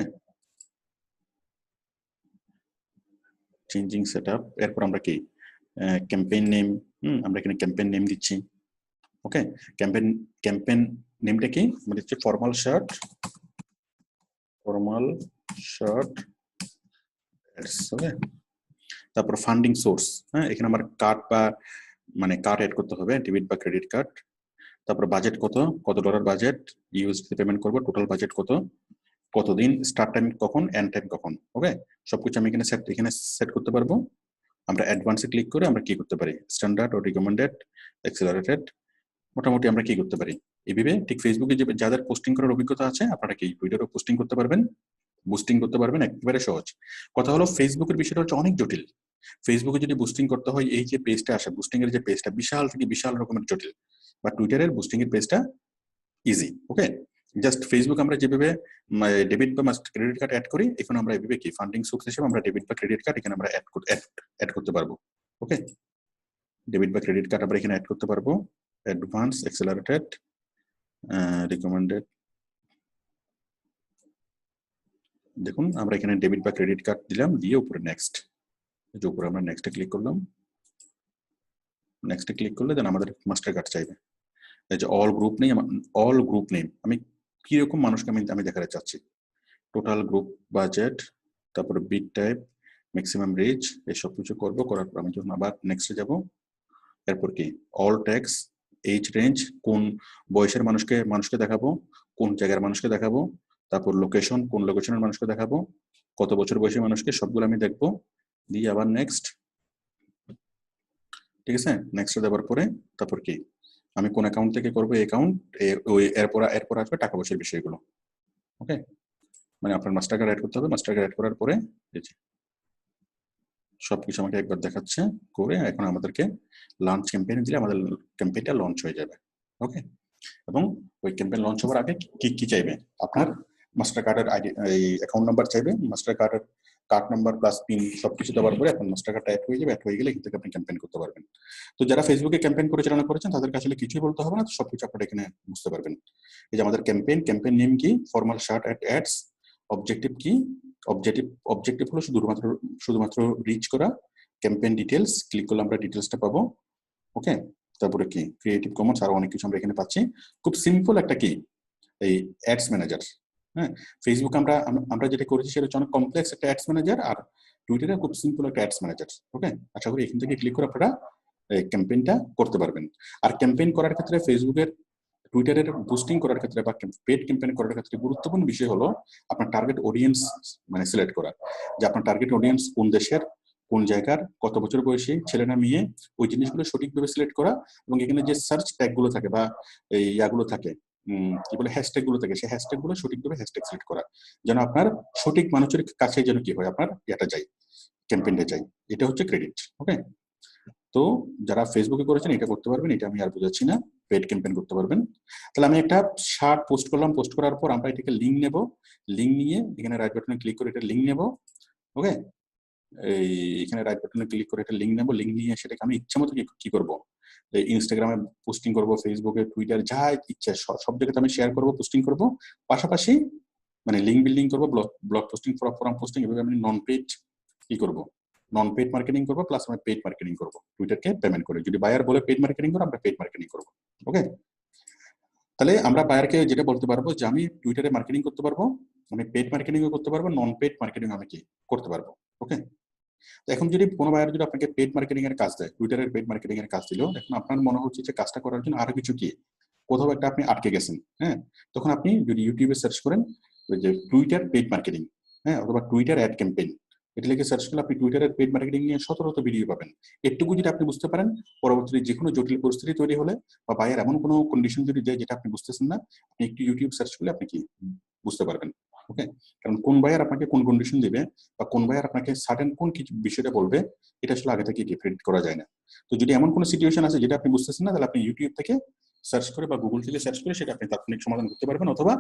চেঞ্জিং সেটআপ, এরপর আমরা কি ক্যাম্পেইন নেম, আমরা এখানে ক্যাম্পেইন নেম দিচ্ছি, ওকে, ক্যাম্পেইন নেমটা কি, আমরা দিচ্ছি ফর্মাল শার্ট ওকে, তারপর ফান্ডিং সোর্স, হ্যাঁ, এখানে আমার কার্ড বা কার্ড এড করতে হবে, ডেবিট বা ক্রেডিট কার্ড, তারপর বাজেট কত ডলার বাজেট, ইউএসডি পেমেন্ট করব, টোটাল বাজেট কতদিন, স্টার্ট টাইম কখন, এন্ড টাইম কখন, ওকে, সবকিছু আমি এখানে সেট করতে পারবো। আমরা অ্যাডভান্সে ক্লিক করে আমরা কি করতে পারি, স্ট্যান্ডার্ড ও রিকমেন্ডেড, অ্যাক্সেলারেটেড, মোটামুটি আমরা কি করতে পারি এইভাবে। ঠিক ফেসবুকে যে যাদের পোস্টিং করার অভিজ্ঞতা আছে, আপনারা কি টুইটারও পোস্টিং করতে পারবেন, বুস্টিং করতে পারবেন, একেবারে সহজ। কথা হলো ফেসবুকের বিষয়টা হচ্ছে অনেক জটিল। ফেসবুকে যদি বুস্টিং করতে হয়, এই যে পেজটা আসে, বুস্টিং এর যে পেজটা বিশাল থেকে বিশাল রকমের জটিল, বা টুইটারের বুস্টিং এর পেজটা ইজি, ওকে, জাস্ট ফেসবুক আমরা যেভাবে ডেবিট বা ক্রেডিট কার্ড অ্যাড করি, এখন আমরা এইভাবে কি ফান্ডিং সোর্স হিসেবে আমরা ডেবিট বা ক্রেডিট কার্ড এখানে আমরা অ্যাড করতে পারবো, ওকে, ডেবিট বা ক্রেডিট কার্ড আমরা এখানে অ্যাড করতে পারবো, অ্যাডভান্স, অ্যাক্সেলারেটেড, রিকমেন্ডেড, দেখুন আমরা এখানে ডেবিট বা ক্রেডিট কার্ড দিলাম, দিয়ে উপরে নেক্সট, যে উপরে আমরা নেক্সটে ক্লিক করলাম, নেক্সটে ক্লিক করলে দেন আমাদের মাস্টার কার্ড চাইবে, এই যে অল গ্রুপ নেম, আমি কিরকম মানুষকে আমি দেখাতে চাচ্ছি, টোটাল গ্রুপ বাজেট, তারপরে বিট টাইপ, ম্যাক্সিমাম রিচ, এই সব কিছু করবো, করার পর আমি যখন আবার নেক্সটে যাব, এরপর কি অল ট্যাক্স, এজ রেঞ্জ, কোন বয়সের মানুষকে দেখাবো, কোন জায়গার মানুষকে দেখাবো, তারপর লোকেশন, কোন লোকেশনের মানুষকে দেখাবো, কত বছর বয়সী মানুষকে, সবগুলো আমি দেখবো, দিয়ে আবার নেক্সট, ঠিক আছে, নেক্সটে দেওয়ার পরে তারপর কি আমি কোন অ্যাকাউন্ট থেকে করবো, অ্যাকাউন্ট, এরপর আসবে টাকা পয়সার বিষয়গুলো, ওকে, আপনার মাস্টার কার্ড অ্যাড করতে হবে, মাস্টার কার্ড অ্যাড করার পরে সবকিছু আমাকে একবার দেখাচ্ছে, করে এখন আমাদেরকে লঞ্চ ক্যাম্পেইন দিলে আমাদের ক্যাম্পেইনটা লঞ্চ হয়ে যাবে, ওকে, এবং ওই ক্যাম্পেইন লঞ্চ হওয়ার আগে কি চাইবে, আপনার মাস্টার কার্ডের আইডি, এই অ্যাকাউন্ট নাম্বার চাইবে, মাস্টার কার্ডের কার্ড নাম্বার প্লাস পিন সবকিছু দেওয়ার পরে আপনার মাস্টার কার্ডটা অ্যাড হয়ে যাবে। অ্যাড হয়ে গেলে এখান থেকে আপনি ক্যাম্পেইন করতে পারবেন। তো যারা ফেসবুকে ক্যাম্পেইন পরিচালনা করেছেন তাদেরকে আসলে কিছুই বলতে হবে না, সবকিছু আপনারা এখানে বুঝতে পারবেন। এই যে আমাদের ক্যাম্পেইন নেম কি, ফর্মাল শার্ট অ্যাডস, অবজেক্টিভ কি, অবজেক্টিভ হলো শুধুমাত্র রিচ করা, ক্যাম্পেইন ডিটেলস, ক্লিক করলে আমরা ডিটেলসটা পাবো। ওকে, তারপরে কি ক্রিয়েটিভ কমন্স, আরো অনেক কিছু আমরা এখানে পাচ্ছি। খুব সিম্পল একটা কি এই অ্যাডস ম্যানেজার। হ্যাঁ, ফেসবুক আমরা যেটা করেছি সেটা হচ্ছে অনেক কমপ্লেক্স একটা অ্যাডস ম্যানেজার, আর টুইটারে খুব সিম্পল একটা অ্যাডস ম্যানেজার। ওকে, আশা করি এখান থেকে ক্লিক করে আপনারা ক্যাম্পেইনটা করতে পারবেন। আর ক্যাম্পেইন করার ক্ষেত্রে ফেসবুকের টুইটারের বুস্টিং করার ক্ষেত্রে বা পেড ক্যাম্পেইন করার ক্ষেত্রে গুরুত্বপূর্ণ বিষয় হলো আপনার টার্গেট অডিয়েন্স মানে সিলেক্ট করা, যে আপনার টার্গেট অডিয়েন্স কোন দেশের, কোন জায়গার, কত বছর বয়সী, ছেলে না মেয়ে, ওই জিনিসগুলো সঠিকভাবে সিলেক্ট করা। এবং এখানে যে সার্চ ট্যাগ গুলো থাকে বা এই ইয়াগুলো থাকে, কি বলে হ্যাশট্যাগ গুলো থাকে, সেই হ্যাশট্যাগ গুলো সঠিকভাবে হ্যাশট্যাগ সিলেক্ট করা, যেন আপনার সঠিক মানুষের কাছে যেন কি হয়, আপনার এটা যায়, ক্যাম্পেইনটা যায়। এটা হচ্ছে ক্রেডিট। ওকে, তো যারা ফেসবুকে করেছেন এটা করতে পারবেন, এটা আমি আর বোঝাচ্ছি না, পেড ক্যাম্পেইন করতে পারবেন। তাহলে আমি একটা শার্ট পোস্ট করলাম, পোস্ট করার পর আমরা এটাকে লিঙ্ক নেব, লিঙ্ক নিয়ে এখানে রাইট বাটনে ক্লিক করে এটা লিঙ্ক নেব। ওকে, এই এখানে রাইট বাটনে ক্লিক করে এটা লিঙ্ক নেব, লিঙ্ক নিয়ে সেটাকে আমি ইচ্ছা মতো কি করব, ইনস্টাগ্রামে পোস্টিং করব, ফেসবুকে, টুইটার, যা ইচ্ছা সব জায়গাতে আমি শেয়ার করব, পোস্টিং করব। পাশাপাশি মানে লিঙ্ক বিল্ডিং করব, ব্লগ পোস্টিং, ফোরাম পোস্টিং, এভাবে আমি নন পেড কি করব, নন পেড মার্কেটিং করব, প্লাস আমি পেড মার্কেটিং করব টুইটারকে পেমেন্ট করে। যদি বায়ার বলে পেড মার্কেটিং করো, আমরা পেড মার্কেটিং করব। ওকে, তাহলে আমরা বায়ারকে যেটা বলতে পারবো যে আমি টুইটারে মার্কেটিং করতে পারবো, আমি পেড মার্কেটিংও করতে পারবো, নন পেড মার্কেটিং আমি কি করতে পারবো। ওকে, তো এখন যদি কোনো বায়ার যদি আপনাকে পেড মার্কেটিং এর কাজ দেয়, টুইটারের পেড মার্কেটিং এর কাজ দিল, এখন আপনার মনে হচ্ছে যে কাজটা করার জন্য আরো কিছু কি কোথাও একটা আপনি আটকে গেছেন। হ্যাঁ, তখন আপনি যদি ইউটিউবে সার্চ করেন ওই যে টুইটার পেড মার্কেটিং, হ্যাঁ, অথবা টুইটার অ্যাড ক্যাম্পেইন, এটা লিখে সার্চ করলে আপনি টুইটারের পেড মার্কেটিং নিয়ে শত ভিডিও পাবেন। এটুকু যদি আপনি বুঝতে পারেন, পরবর্তীতে যে কোনো জটিল পরিস্থিতি তৈরি হলে বা বায়ার এমন কোনো কন্ডিশন যদি দেয় যেটা আপনি বুঝতেছেন না, আপনি একটু ইউটিউব সার্চ করলে আপনি কি বুঝতে পারবেন। ওকে, কারণ কোন বায়ার আপনাকে কোন কন্ডিশন দিবে বা কোন বায়ার আপনাকে সার্টেন কোন কিছু বিষয়টা বলবে, এটা আসলে আগে থেকে প্রেডিক্ট করা যায় না। তো যদি এমন কোনো সিচুয়েশন আছে যেটা আপনি বুঝতেছেন না, তাহলে আপনি ইউটিউব থেকে সার্চ করে বা গুগল থেকে সার্চ করে সেটা আপনি তাৎক্ষণিক সমাধান করতে পারবেন, অথবা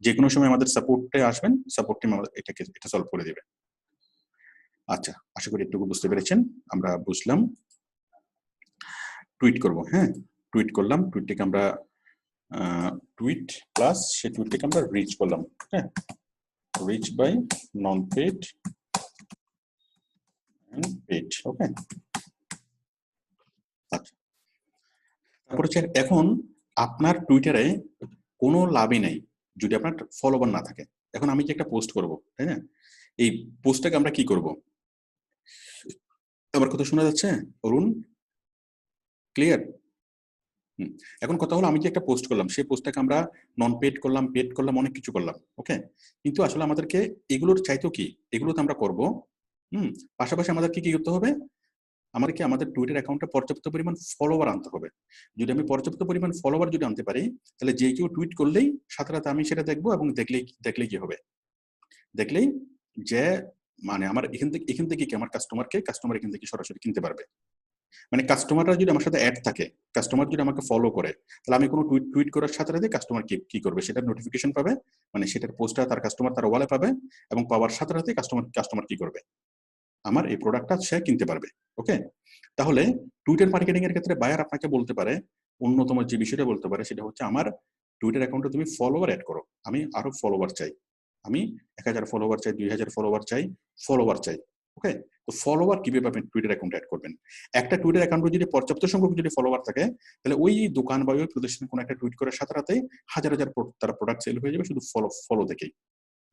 যে কোনো সময় আমাদের সাপোর্টে আসবেন, সাপোর্ট টিম আমাদের এটা সলভ করে দেবে। আচ্ছা, আশা করি একটু বুঝতে পেরেছেন। আমরা বুঝলাম টুইট করব। হ্যাঁ, টুইট করলাম, টুইটটাকে আমরা টুইট প্লাস সেই টুইটটাকে আমরা রিচ করলাম। হ্যাঁ, reach by non paid and paid. Okay, আচ্ছা, তারপর হচ্ছে এখন আপনার টুইটারে কোনো লাভই নাই যদি আপনার ফলোয়ার না থাকে। এখন আমি যে একটা পোস্ট করব, তাই না, এই পোস্টটাকে আমরা কি করব, আমার কথা শোনা যাচ্ছে অরুণ? ক্লিয়ার? এখন কথা হলো আমি যে একটা পোস্ট করলাম, সেই পোস্টটাকে আমরা নন পেড করলাম, পেড করলাম, অনেক কিছু করলাম। ওকে, কিন্তু আসলে আমাদেরকে এগুলোর চাইতো কি, এগুলো তো আমরা করবো। পাশাপাশি আমাদেরকে কি করতে হবে, আমাদেরকে আমাদের টুইটার অ্যাকাউন্টে পর্যাপ্ত পরিমাণ ফলোয়ার আনতে হবে। যদি আমি পর্যাপ্ত পরিমাণ ফলোয়ার যদি আনতে পারি, তাহলে যে কেউ টুইট করলেই সাথে সাথে আমি সেটা দেখবো, এবং দেখলেই কি হবে, দেখলেই যে মানে আমার এখান থেকে কি আমার কাস্টমার এখান থেকে সরাসরি কিনতে পারবে। মানে কাস্টমাররা যদি আমার সাথে অ্যাড থাকে, কাস্টমার যদি আমাকে ফলো করে, তাহলে আমি কোনো টুইট করার সাথে সাথে কাস্টমার কি করবে, সেটার নোটিফিকেশন পাবে, মানে সেটার পোস্টটা তার কাস্টমার তার ওয়ালে পাবে, এবং পাওয়ার সাথে সাথে কাস্টমার কি করবে, আমার এই প্রোডাক্টটা সে কিনতে পারবে। ওকে, তাহলে টুইটার মার্কেটিং এর ক্ষেত্রে বায়ার আপনাকে বলতে পারে, অন্যতম যে বিষয়টা বলতে পারে সেটা হচ্ছে আমার টুইটার অ্যাকাউন্টে তুমি ফলোয়ার অ্যাড করো, আমি আরো ফলোয়ার চাই, আমি 1000 ফলোয়ার চাই, 2000 ফলোয়ার চাই। ওকে, তো ফলোয়ার কিভাবে আপনি টুইটার অ্যাকাউন্ট অ্যাড করবেন? একটা টুইটার অ্যাকাউন্টে যদি পর্যাপ্ত সংখ্যক যদি ফলোয়ার থাকে, তাহলে ওই দোকান বা ওই প্রতিষ্ঠান কোনো একটা টুইট করার সাথে সাথে হাজার তার প্রোডাক্ট সেল হয়ে যাবে, শুধু ফলো দেখেই।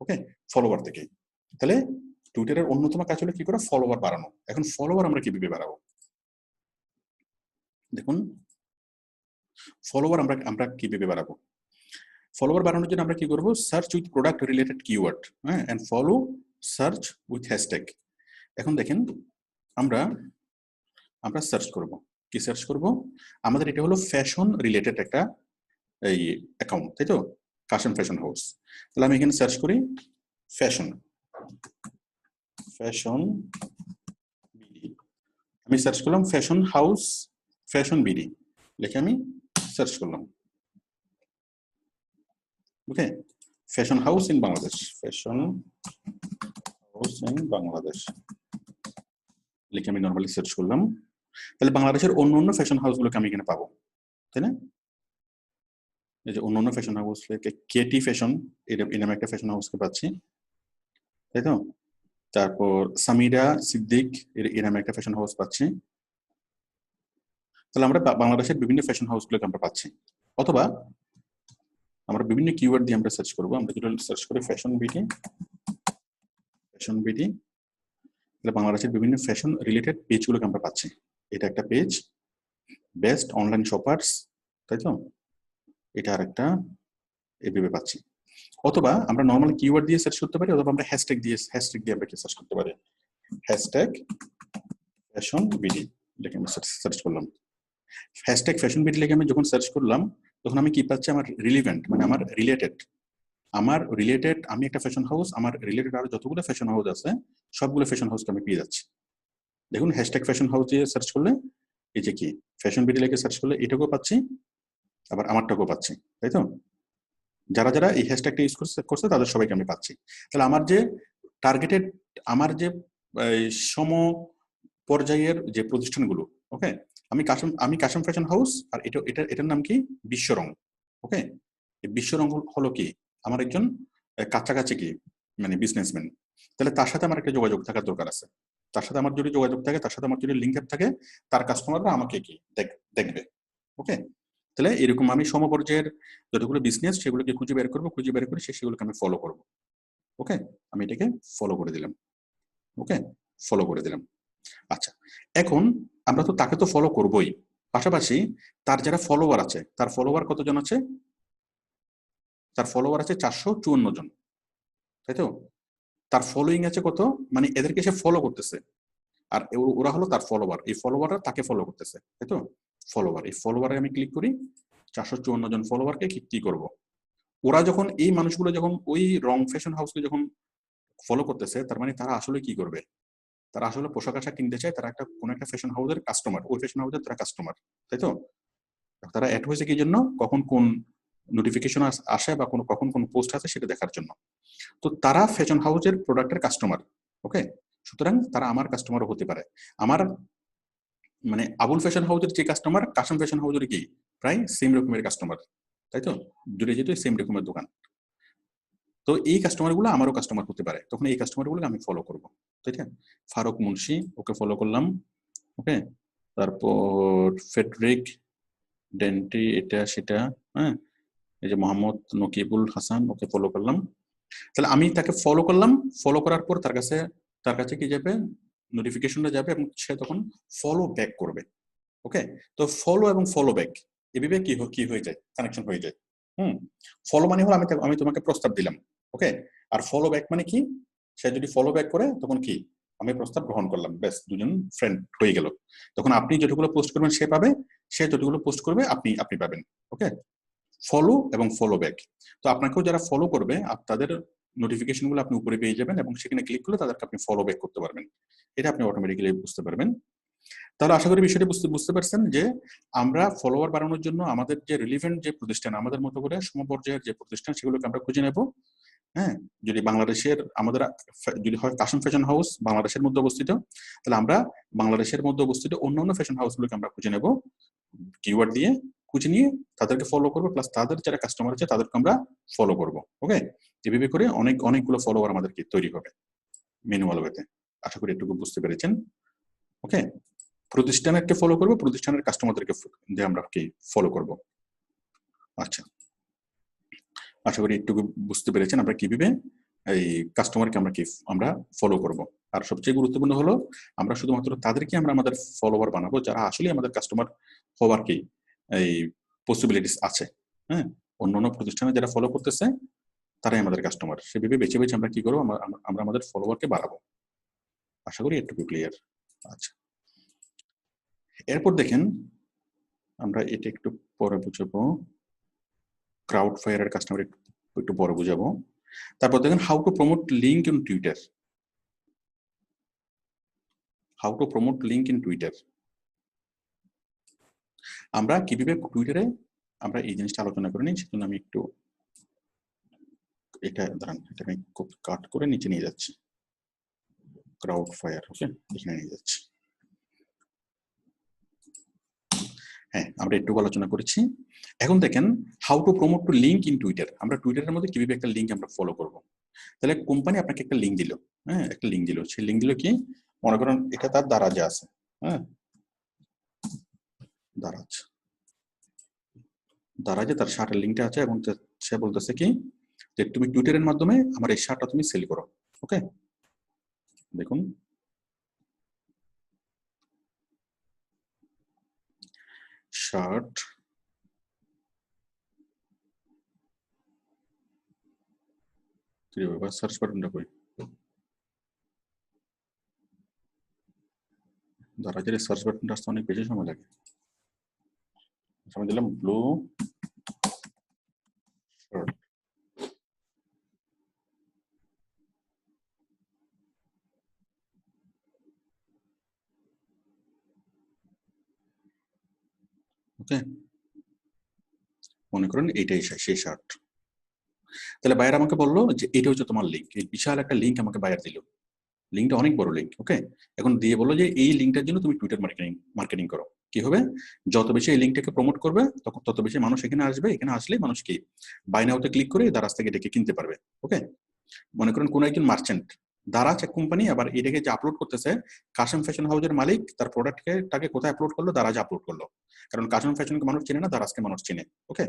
ওকে, ফলোয়ার দেখেই। তাহলে টুইটারের অন্যতম কাজ হলো কি করে, ফলোয়ার বাড়ানো। এখন ফলোয়ার আমরা কিভাবে বাড়াবো? দেখুন, ফলোয়ার আমরা কিভাবে বাড়াবো? ফলোয়ার বাড়ানোর জন্য আমরা কি করব, search with product related keyword, হ্যাঁ, and follow search with hashtag. এখন দেখেন, আমরা সার্চ করব, কি সার্চ করব, আমাদের এটা হলো ফ্যাশন রিলেটেড একটা এই অ্যাকাউন্ট, তাই তো, কাশন ফ্যাশন হাউস। তাহলে আমি এখানে সার্চ করি ফ্যাশন বিডি, আমি সার্চ করলাম ফ্যাশন হাউস, ফ্যাশন বিডি লিখে আমি সার্চ করলাম। Okay, fashion house in Bangladesh, fashion house in Bangladesh লিখে আমি নর্মালি সার্চ করলাম, তাহলে বাংলাদেশের অন্য অন্য ফ্যাশন হাউসগুলোকে আমি এখানে পাবো, তাই না? এই যে অন্য অন্য ফ্যাশন হাউস, কেটি ফ্যাশন এই নামে একটা ফ্যাশন হাউসকে পাচ্ছি, তাই তো? তারপর সামিরা সিদ্দিক এই নামে একটা ফ্যাশন হাউস পাচ্ছি। তাহলে আমরা বাংলাদেশের বিভিন্ন ফ্যাশন হাউসগুলোকে আমরা পাচ্ছি। অথবা আমরা বিভিন্ন কিওয়ার্ড দিয়ে আমরা সার্চ করবো। আমরা যদি সার্চ করি ফ্যাশন বিডি, তাহলে বাংলাদেশের বিভিন্ন ফ্যাশন রিলেটেড পেজগুলোকে আমরা পাচ্ছি। এটা একটা পেজ, বেস্ট অনলাইন শপার্স, তাই তো? এটা আর একটা, এভাবে পাচ্ছি। অথবা আমরা নর্মাল কিওয়ার্ড দিয়ে সার্চ করতে পারি, অথবা আমরা হ্যাশট্যাগ দিয়ে আমরা কি সার্চ করতে পারি, হ্যাশট্যাগ ফ্যাশন বিডি লিখে আমি সার্চ করলাম। হ্যাশট্যাগ ফ্যাশন বিডি লিখে আমি যখন সার্চ করলাম, তখন আমি কি পাচ্ছি, আমার রিলিভেন্ট মানে আমার রিলেটেড আমি একটা ফ্যাশন হাউস, আমার রিলেটেড আরো যতগুলো ফ্যাশন হাউস আছে সবগুলো ফ্যাশন হাউসকে আমি পেয়ে যাচ্ছি। দেখুন হ্যাশট্যাগ ফ্যাশন হাউস দিয়ে সার্চ করলে এই যে কি ফ্যাশন বিডি লিখে সার্চ করলে এটাকেও পাচ্ছি, আবার আমারটাকেও পাচ্ছি, তাই তো? যারা যারা এই হ্যাশট্যাগটা ইউজ করছে তাদের সবাইকে আমি পাচ্ছি। তাহলে আমার যে টার্গেটেড, আমার যে সম পর্যায়ের যে প্রতিষ্ঠানগুলো, ওকে, আমি কাশম ফ্যাশন হাউস, আর এটার নাম কি বিশ্বরং, ওকে। এই বিশ্বরং হলো কি আমার একজন কাছাকাছি কি মানে বিজনেসম্যান, তাহলে তার সাথে আমার একটা যোগাযোগ থাকার দরকার আছে। তার সাথে আমার যদি যোগাযোগ থাকে, তার সাথে আমার যদি লিঙ্ক আপ থাকে, তার কাস্টমাররা আমাকে কি দেখবে, ওকে। তাহলে এরকম আমি সমপর্যায়ের যতগুলো বিজনেস সেগুলোকে খুঁজে বের করে সেগুলোকে আমি ফলো করব, ওকে। আমি এটাকে ফলো করে দিলাম, ওকে, ফলো করে দিলাম। আচ্ছা, এখন আমরা তো তাকে তো ফলো করবই, পাশাপাশি তার যারা ফলোয়ার আছে, তার ফলোয়ার কতজন আছে? তার ফলোয়ার আছে 454 জন, তাই তো? তার ফলোইং আছে কত, মানে এদেরকে সে ফলো করতেছে, আর ওরা হলো তার ফলোয়ার, এই ফলোয়াররা তাকে ফলো করতেছে, তাই তো? ফলোয়ার, এই ফলোয়ারে আমি ক্লিক করি, 454 জন ফলোয়ারকে কি করব, ওরা যখন এই মানুষগুলো যখন ওই রং ফ্যাশন হাউসকে যখন ফলো করতেছে, তার মানে তারা আসলে কি করবে, তারা আসলে পোশাক আশাক কিনতে চায়, তারা কোন একটা ফ্যাশন হাউসের কাস্টমার, ওই ফ্যাশন হাউসের তারা কাস্টমার, তাই তো? তারা অ্যাড হয়েছে কি জন্য, কখন কোন নোটিফিকেশন আসে বা কখন কোন পোস্ট আছে সেটা দেখার জন্য। তো তারা ফ্যাশন হাউসের প্রোডাক্টের কাস্টমার, ওকে। সুতরাং তারা আমার কাস্টমারও হতে পারে। আমার মানে আবুল ফ্যাশন হাউসের যে কাস্টমার, কাশম ফ্যাশন হাউসের কি প্রায় সেম রকমের কাস্টমার, তাই তো? দূরে যেহেতু সেম রকমের দোকান, তো এই কাস্টমারগুলো আমারও কাস্টমার হতে পারে, তখন এই কাস্টমারগুলোকে আমি ফলো করব, ঠিক আছে? ফারুক মুন্সি, ওকে ফলো করলাম, ওকে। তারপর ফেডরিক ডেন্টি, এটা সেটা, হ্যাঁ। এই যে মোহাম্মদ নকিবুল হাসান, ওকে ফলো করলাম। তাহলে আমি তাকে ফলো করলাম, ফলো করার পর তার কাছে কি যাবে, নোটিফিকেশনটা যাবে, এবং সে তখন ফলো ব্যাক করবে, ওকে। তো ফলো এবং ফলো ব্যাক এভাবে কি হয়ে যায়, কানেকশন হয়ে যায়। ফলো মানে হলো আমি তোমাকে প্রস্তাব দিলাম, ওকে। আর ফলো ব্যাক মানে কি, সে যদি ফলো ব্যাক করে তখন কি আমি প্রস্তাব গ্রহণ করলাম, ব্যাস দুজন ফ্রেন্ড হয়ে গেল। তখন আপনি যতগুলো পোস্ট করবেন সে পাবে, সে যতগুলো পোস্ট করবে আপনি পাবেন, ওকে। ফলো এবং ফলো ব্যাক। তো আপনাকেও যারা ফলো করবে তাদের নোটিফিকেশন গুলো আপনি উপরে পেয়ে যাবেন, এবং সেখানে ক্লিক করলে তাদেরকে আপনি ফলো ব্যাক করতে পারবেন। এটা আপনি অটোমেটিক্যালি বুঝতে পারবেন। তাহলে আশা করি বিষয়টি বুঝতে পারছেন যে আমরা ফলোয়ার বাড়ানোর জন্য আমাদের যে রিলিভেন্ট যে প্রতিষ্ঠান, আমাদের মতো করে সমপর্যায়ের যে প্রতিষ্ঠান, সেগুলোকে আমরা খুঁজে নেব। হ্যাঁ, যদি বাংলাদেশের আমাদের যদি হয় কাশম ফ্যাশন হাউস বাংলাদেশের মধ্যে অবস্থিত, তাহলে আমরা বাংলাদেশের মধ্যে অবস্থিত অন্যান্য ফ্যাশন হাউসগুলোকে আমরা খুঁজে নেব, কিওয়ার্ড দিয়ে খুঁজে নিয়ে তাদেরকে ফলো করবো, প্লাস তাদের যারা কাস্টমার আছে তাদেরকে আমরা ফলো করবো, ওকে। এভাবে করে অনেকগুলো ফলোয়ার আমাদেরকে তৈরি হবে ম্যানুয়াল ওয়েতে। আশা করি এটুকু বুঝতে পেরেছেন, ওকে। প্রতিষ্ঠানকে ফলো করবো, প্রতিষ্ঠানের কাস্টমারদেরকে দিয়ে আমরা কি ফলো করব। আচ্ছা, আশা করি একটু বুঝতে পেরেছেন আমরা কিভাবে এই কাস্টমারকে আমরা ফলো করব। আর সবচেয়ে গুরুত্বপূর্ণ হলো আমরা শুধুমাত্র তাদেরকে আমরা আমাদের ফলোয়ার বানাবো যারা আসলে আমাদের কাস্টমার হওয়ার কি এই পসিবিলিটিস আছে। হ্যাঁ, অন্যান্য প্রতিষ্ঠানে যারা ফলো করতেছে তারাই আমাদের কাস্টমার, সেভাবে বেছে বেছে আমরা কি করবো, আমরা আমাদের ফলোয়ারকে বাড়াবো। আশা করি একটু ক্লিয়ার। আচ্ছা, এরপর দেখেন আমরা এটা একটু পরে বুঝাবো, ক্রাউড ফায়ারের কাস্টমার একটু পরে বুঝাবো। তারপর দেখেন how to promote link in Twitter, how to promote link in Twitter. আমরা কিভাবে টুইটারে আমরা এই জিনিসটা আলোচনা করে নিই, সেজন্য আমি একটু এটা দাঁড়ান, এটা আমি কাট করে নিচে নিয়ে যাচ্ছি। ক্রাউড ফায়ার, ওকে, এখানে নিয়ে যাচ্ছি। হ্যাঁ, আমরা একটু আলোচনা করেছি। এখন দেখেন how to promote two link in Twitter. আমরা টুইটারের মধ্যে কিভাবে একটা লিঙ্ক আমরা ফলো করব। তাহলে কোম্পানি আপনাকে একটা লিঙ্ক দিল, হ্যাঁ, একটা লিঙ্ক দিল। সেই লিঙ্ক দিল কি, মনে করেন এটা তার দারাজে আছে, হ্যাঁ, দারাজে তার শার্টের লিঙ্কটা আছে, এবং সে বলতেছে কি যে তুমি টুইটারের মাধ্যমে আমার এই শার্টটা তুমি সেল করো। ওকে, দেখুন শার্ট সার্চ বাটনটা কই, দারাজের সার্চ বাটনটা আসতে অনেক বেশি সময় লাগে। আমি দিলাম ব্লু শার্ট, ওকে, মনে করেন এইটাই সেই শার্ট। তাহলে বায়ার আমাকে বললো যে এটা হচ্ছে তোমার লিঙ্ক, এই বিশাল একটা লিঙ্ক আমাকে বায়ার দিল, লিঙ্কটা অনেক বড় লিঙ্ক। ওকে, এখন দিয়ে বললো যে এই লিঙ্কটার জন্য তুমি টুইটার মার্কেটিং করো। কি হবে, যত বেশি এই লিঙ্কটাকে প্রমোট করবে তখন তত বেশি মানুষ এখানে আসবে, এখানে আসলে মানুষ কি বাই নাওতে ক্লিক করে দারাজ থেকে এটাকে কিনতে পারবে। ওকে, মনে করেন কোন একজন মার্চেন্ট, দারাজ এক কোম্পানি, আবার এটাকে যে আপলোড করতেছে কাশিম ফ্যাশন হাউসের মালিক, তার প্রোডাক্টটাকে কোথায় আপলোড করলো, দারাজে আপলোড করলো। কারণ কাশিম ফ্যাশনকে মানুষ চেনে না, দারাজকে মানুষ চেনে। ওকে,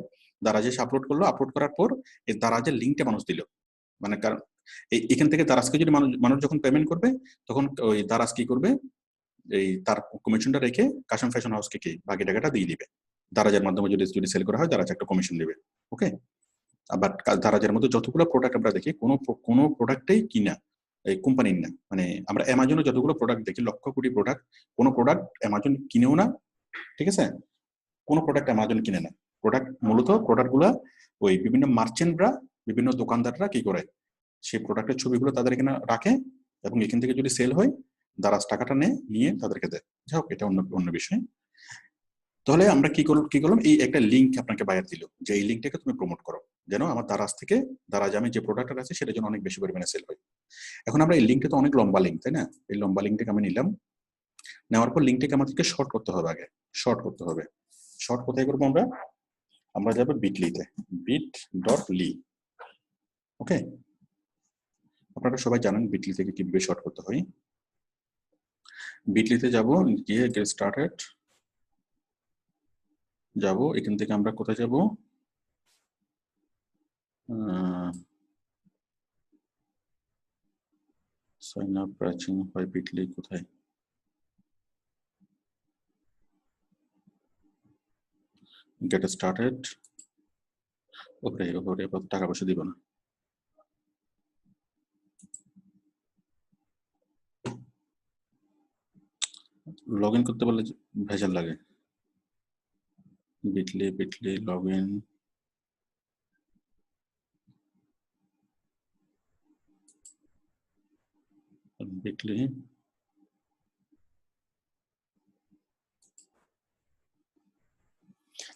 দারাজে এসে আপলোড করলো, আপলোড করার পর এই দারাজের লিঙ্কটা মানুষ দিল। মানে কারণ এখান থেকে দারাজকে যদি মানুষ যখন পেমেন্ট করবে, তখন ওই দারাজ কি করবে, এই তার কমিশনটা রেখে কাশিম ফ্যাশন হাউসকে কি বাকি টাকাটা দিয়ে দিবে। দারাজের মাধ্যমে যদি সেল করা হয়, দারাজ একটা কমিশন দিবে। ওকে, আবার দারাজের মধ্যে যতগুলো প্রোডাক্ট আমরা দেখি, কোনো প্রোডাক্টেই কিনা এই কোম্পানির না। মানে আমরা অ্যামাজনে যতগুলো প্রোডাক্ট দেখি, লক্ষ কোটি প্রোডাক্ট, কোনো প্রোডাক্ট অ্যামাজন কিনেও না, ঠিক আছে, কোনো প্রোডাক্ট অ্যামাজন কিনে না। মূলত প্রোডাক্টগুলো ওই বিভিন্ন মার্চেন্টরা, বিভিন্ন দোকানদাররা কি করে, সেই প্রোডাক্টের ছবিগুলো তাদের এখানে রাখে, এবং এখান থেকে যদি সেল হয় দারাজ টাকাটা নিয়ে তাদেরকে দেয়। যাই হোক, এটা অন্য বিষয়। তাহলে আমরা কি করলাম, এই একটা লিঙ্ক আপনাকে বায়ার দিল যে এই লিঙ্কটাকে তুমি প্রমোট করো, যেন আমার দারাজ থেকে, দারাজ আমি যে প্রোডাক্টটা আছে সেটা যেন অনেক বেশি পরিমাণে সেল হয়। এখন আমরা এই লিঙ্কটা তো অনেক লম্বা লিঙ্ক, তাই না, এই লম্বা লিঙ্কটাকে আমি নিলাম, নেওয়ার পর লিঙ্কটাকে আমাদেরকে শর্ট করতে হবে। আগে শর্ট করতে হবে। শর্ট কোথায় করবো আমরা যাবো বিটলিতে, bit.ly। ওকে, আপনারা সবাই জানেন বিটলি থেকে কিভাবে শর্ট করতে হয়। বিটলিতে যাব, গিয়ে গেট স্টার্টেড যাব, এখান থেকে আমরা কোথায় যাব, sign up pricing by Bitly কোথায়, গেট স্টার্টেড। ওপরে টাকা পয়সা দিব না। লগ ইন করতে বললে ভেজাল লাগে। বিটলি লগ ইন, বিটলি,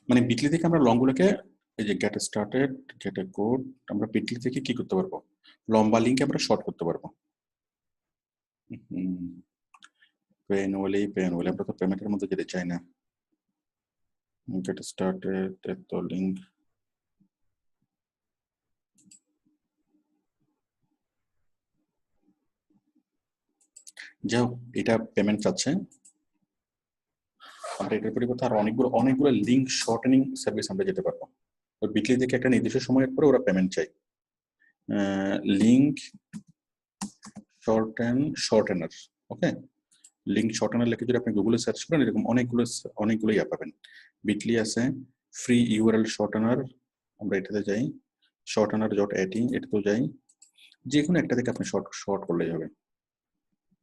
মানে বিটলি থেকে আমরা লংগুলোকে, এই যে গেট স্টার্টেড, গেট এ কোড, আমরা বিটলি থেকে কি করতে পারবো, লম্বা লিঙ্ক আমরা শর্ট করতে পারবো। পেন ওলে আমরা তো পেমেন্টের মধ্যে যেতে চাই না। গেট স্টার্টেড, তো লিঙ্ক, যাই হোক, এটা পেমেন্ট চাচ্ছে। আমরা এটার পরিবর্তে আর অনেকগুলো লিঙ্ক শর্টেনিং সার্ভিস আমরা যেতে পারবো। বিটলি থেকে একটা নির্দিষ্ট সময়ের পরে ওরা পেমেন্ট চাই। লিঙ্ক শর্টেনার, ওকে, লিঙ্ক শর্টেনার লিখে যদি আপনি গুগলে সার্চ করেন, এরকম অনেকগুলো ইয়া পাবেন। বিটলি আছে, ফ্রি ইউআরএল শর্টেনার, আমরা এটাতে যাই, shortener.at, এটাতেও যাই, যে কোনো একটা থেকে আপনি শর্ট করলেই হবে।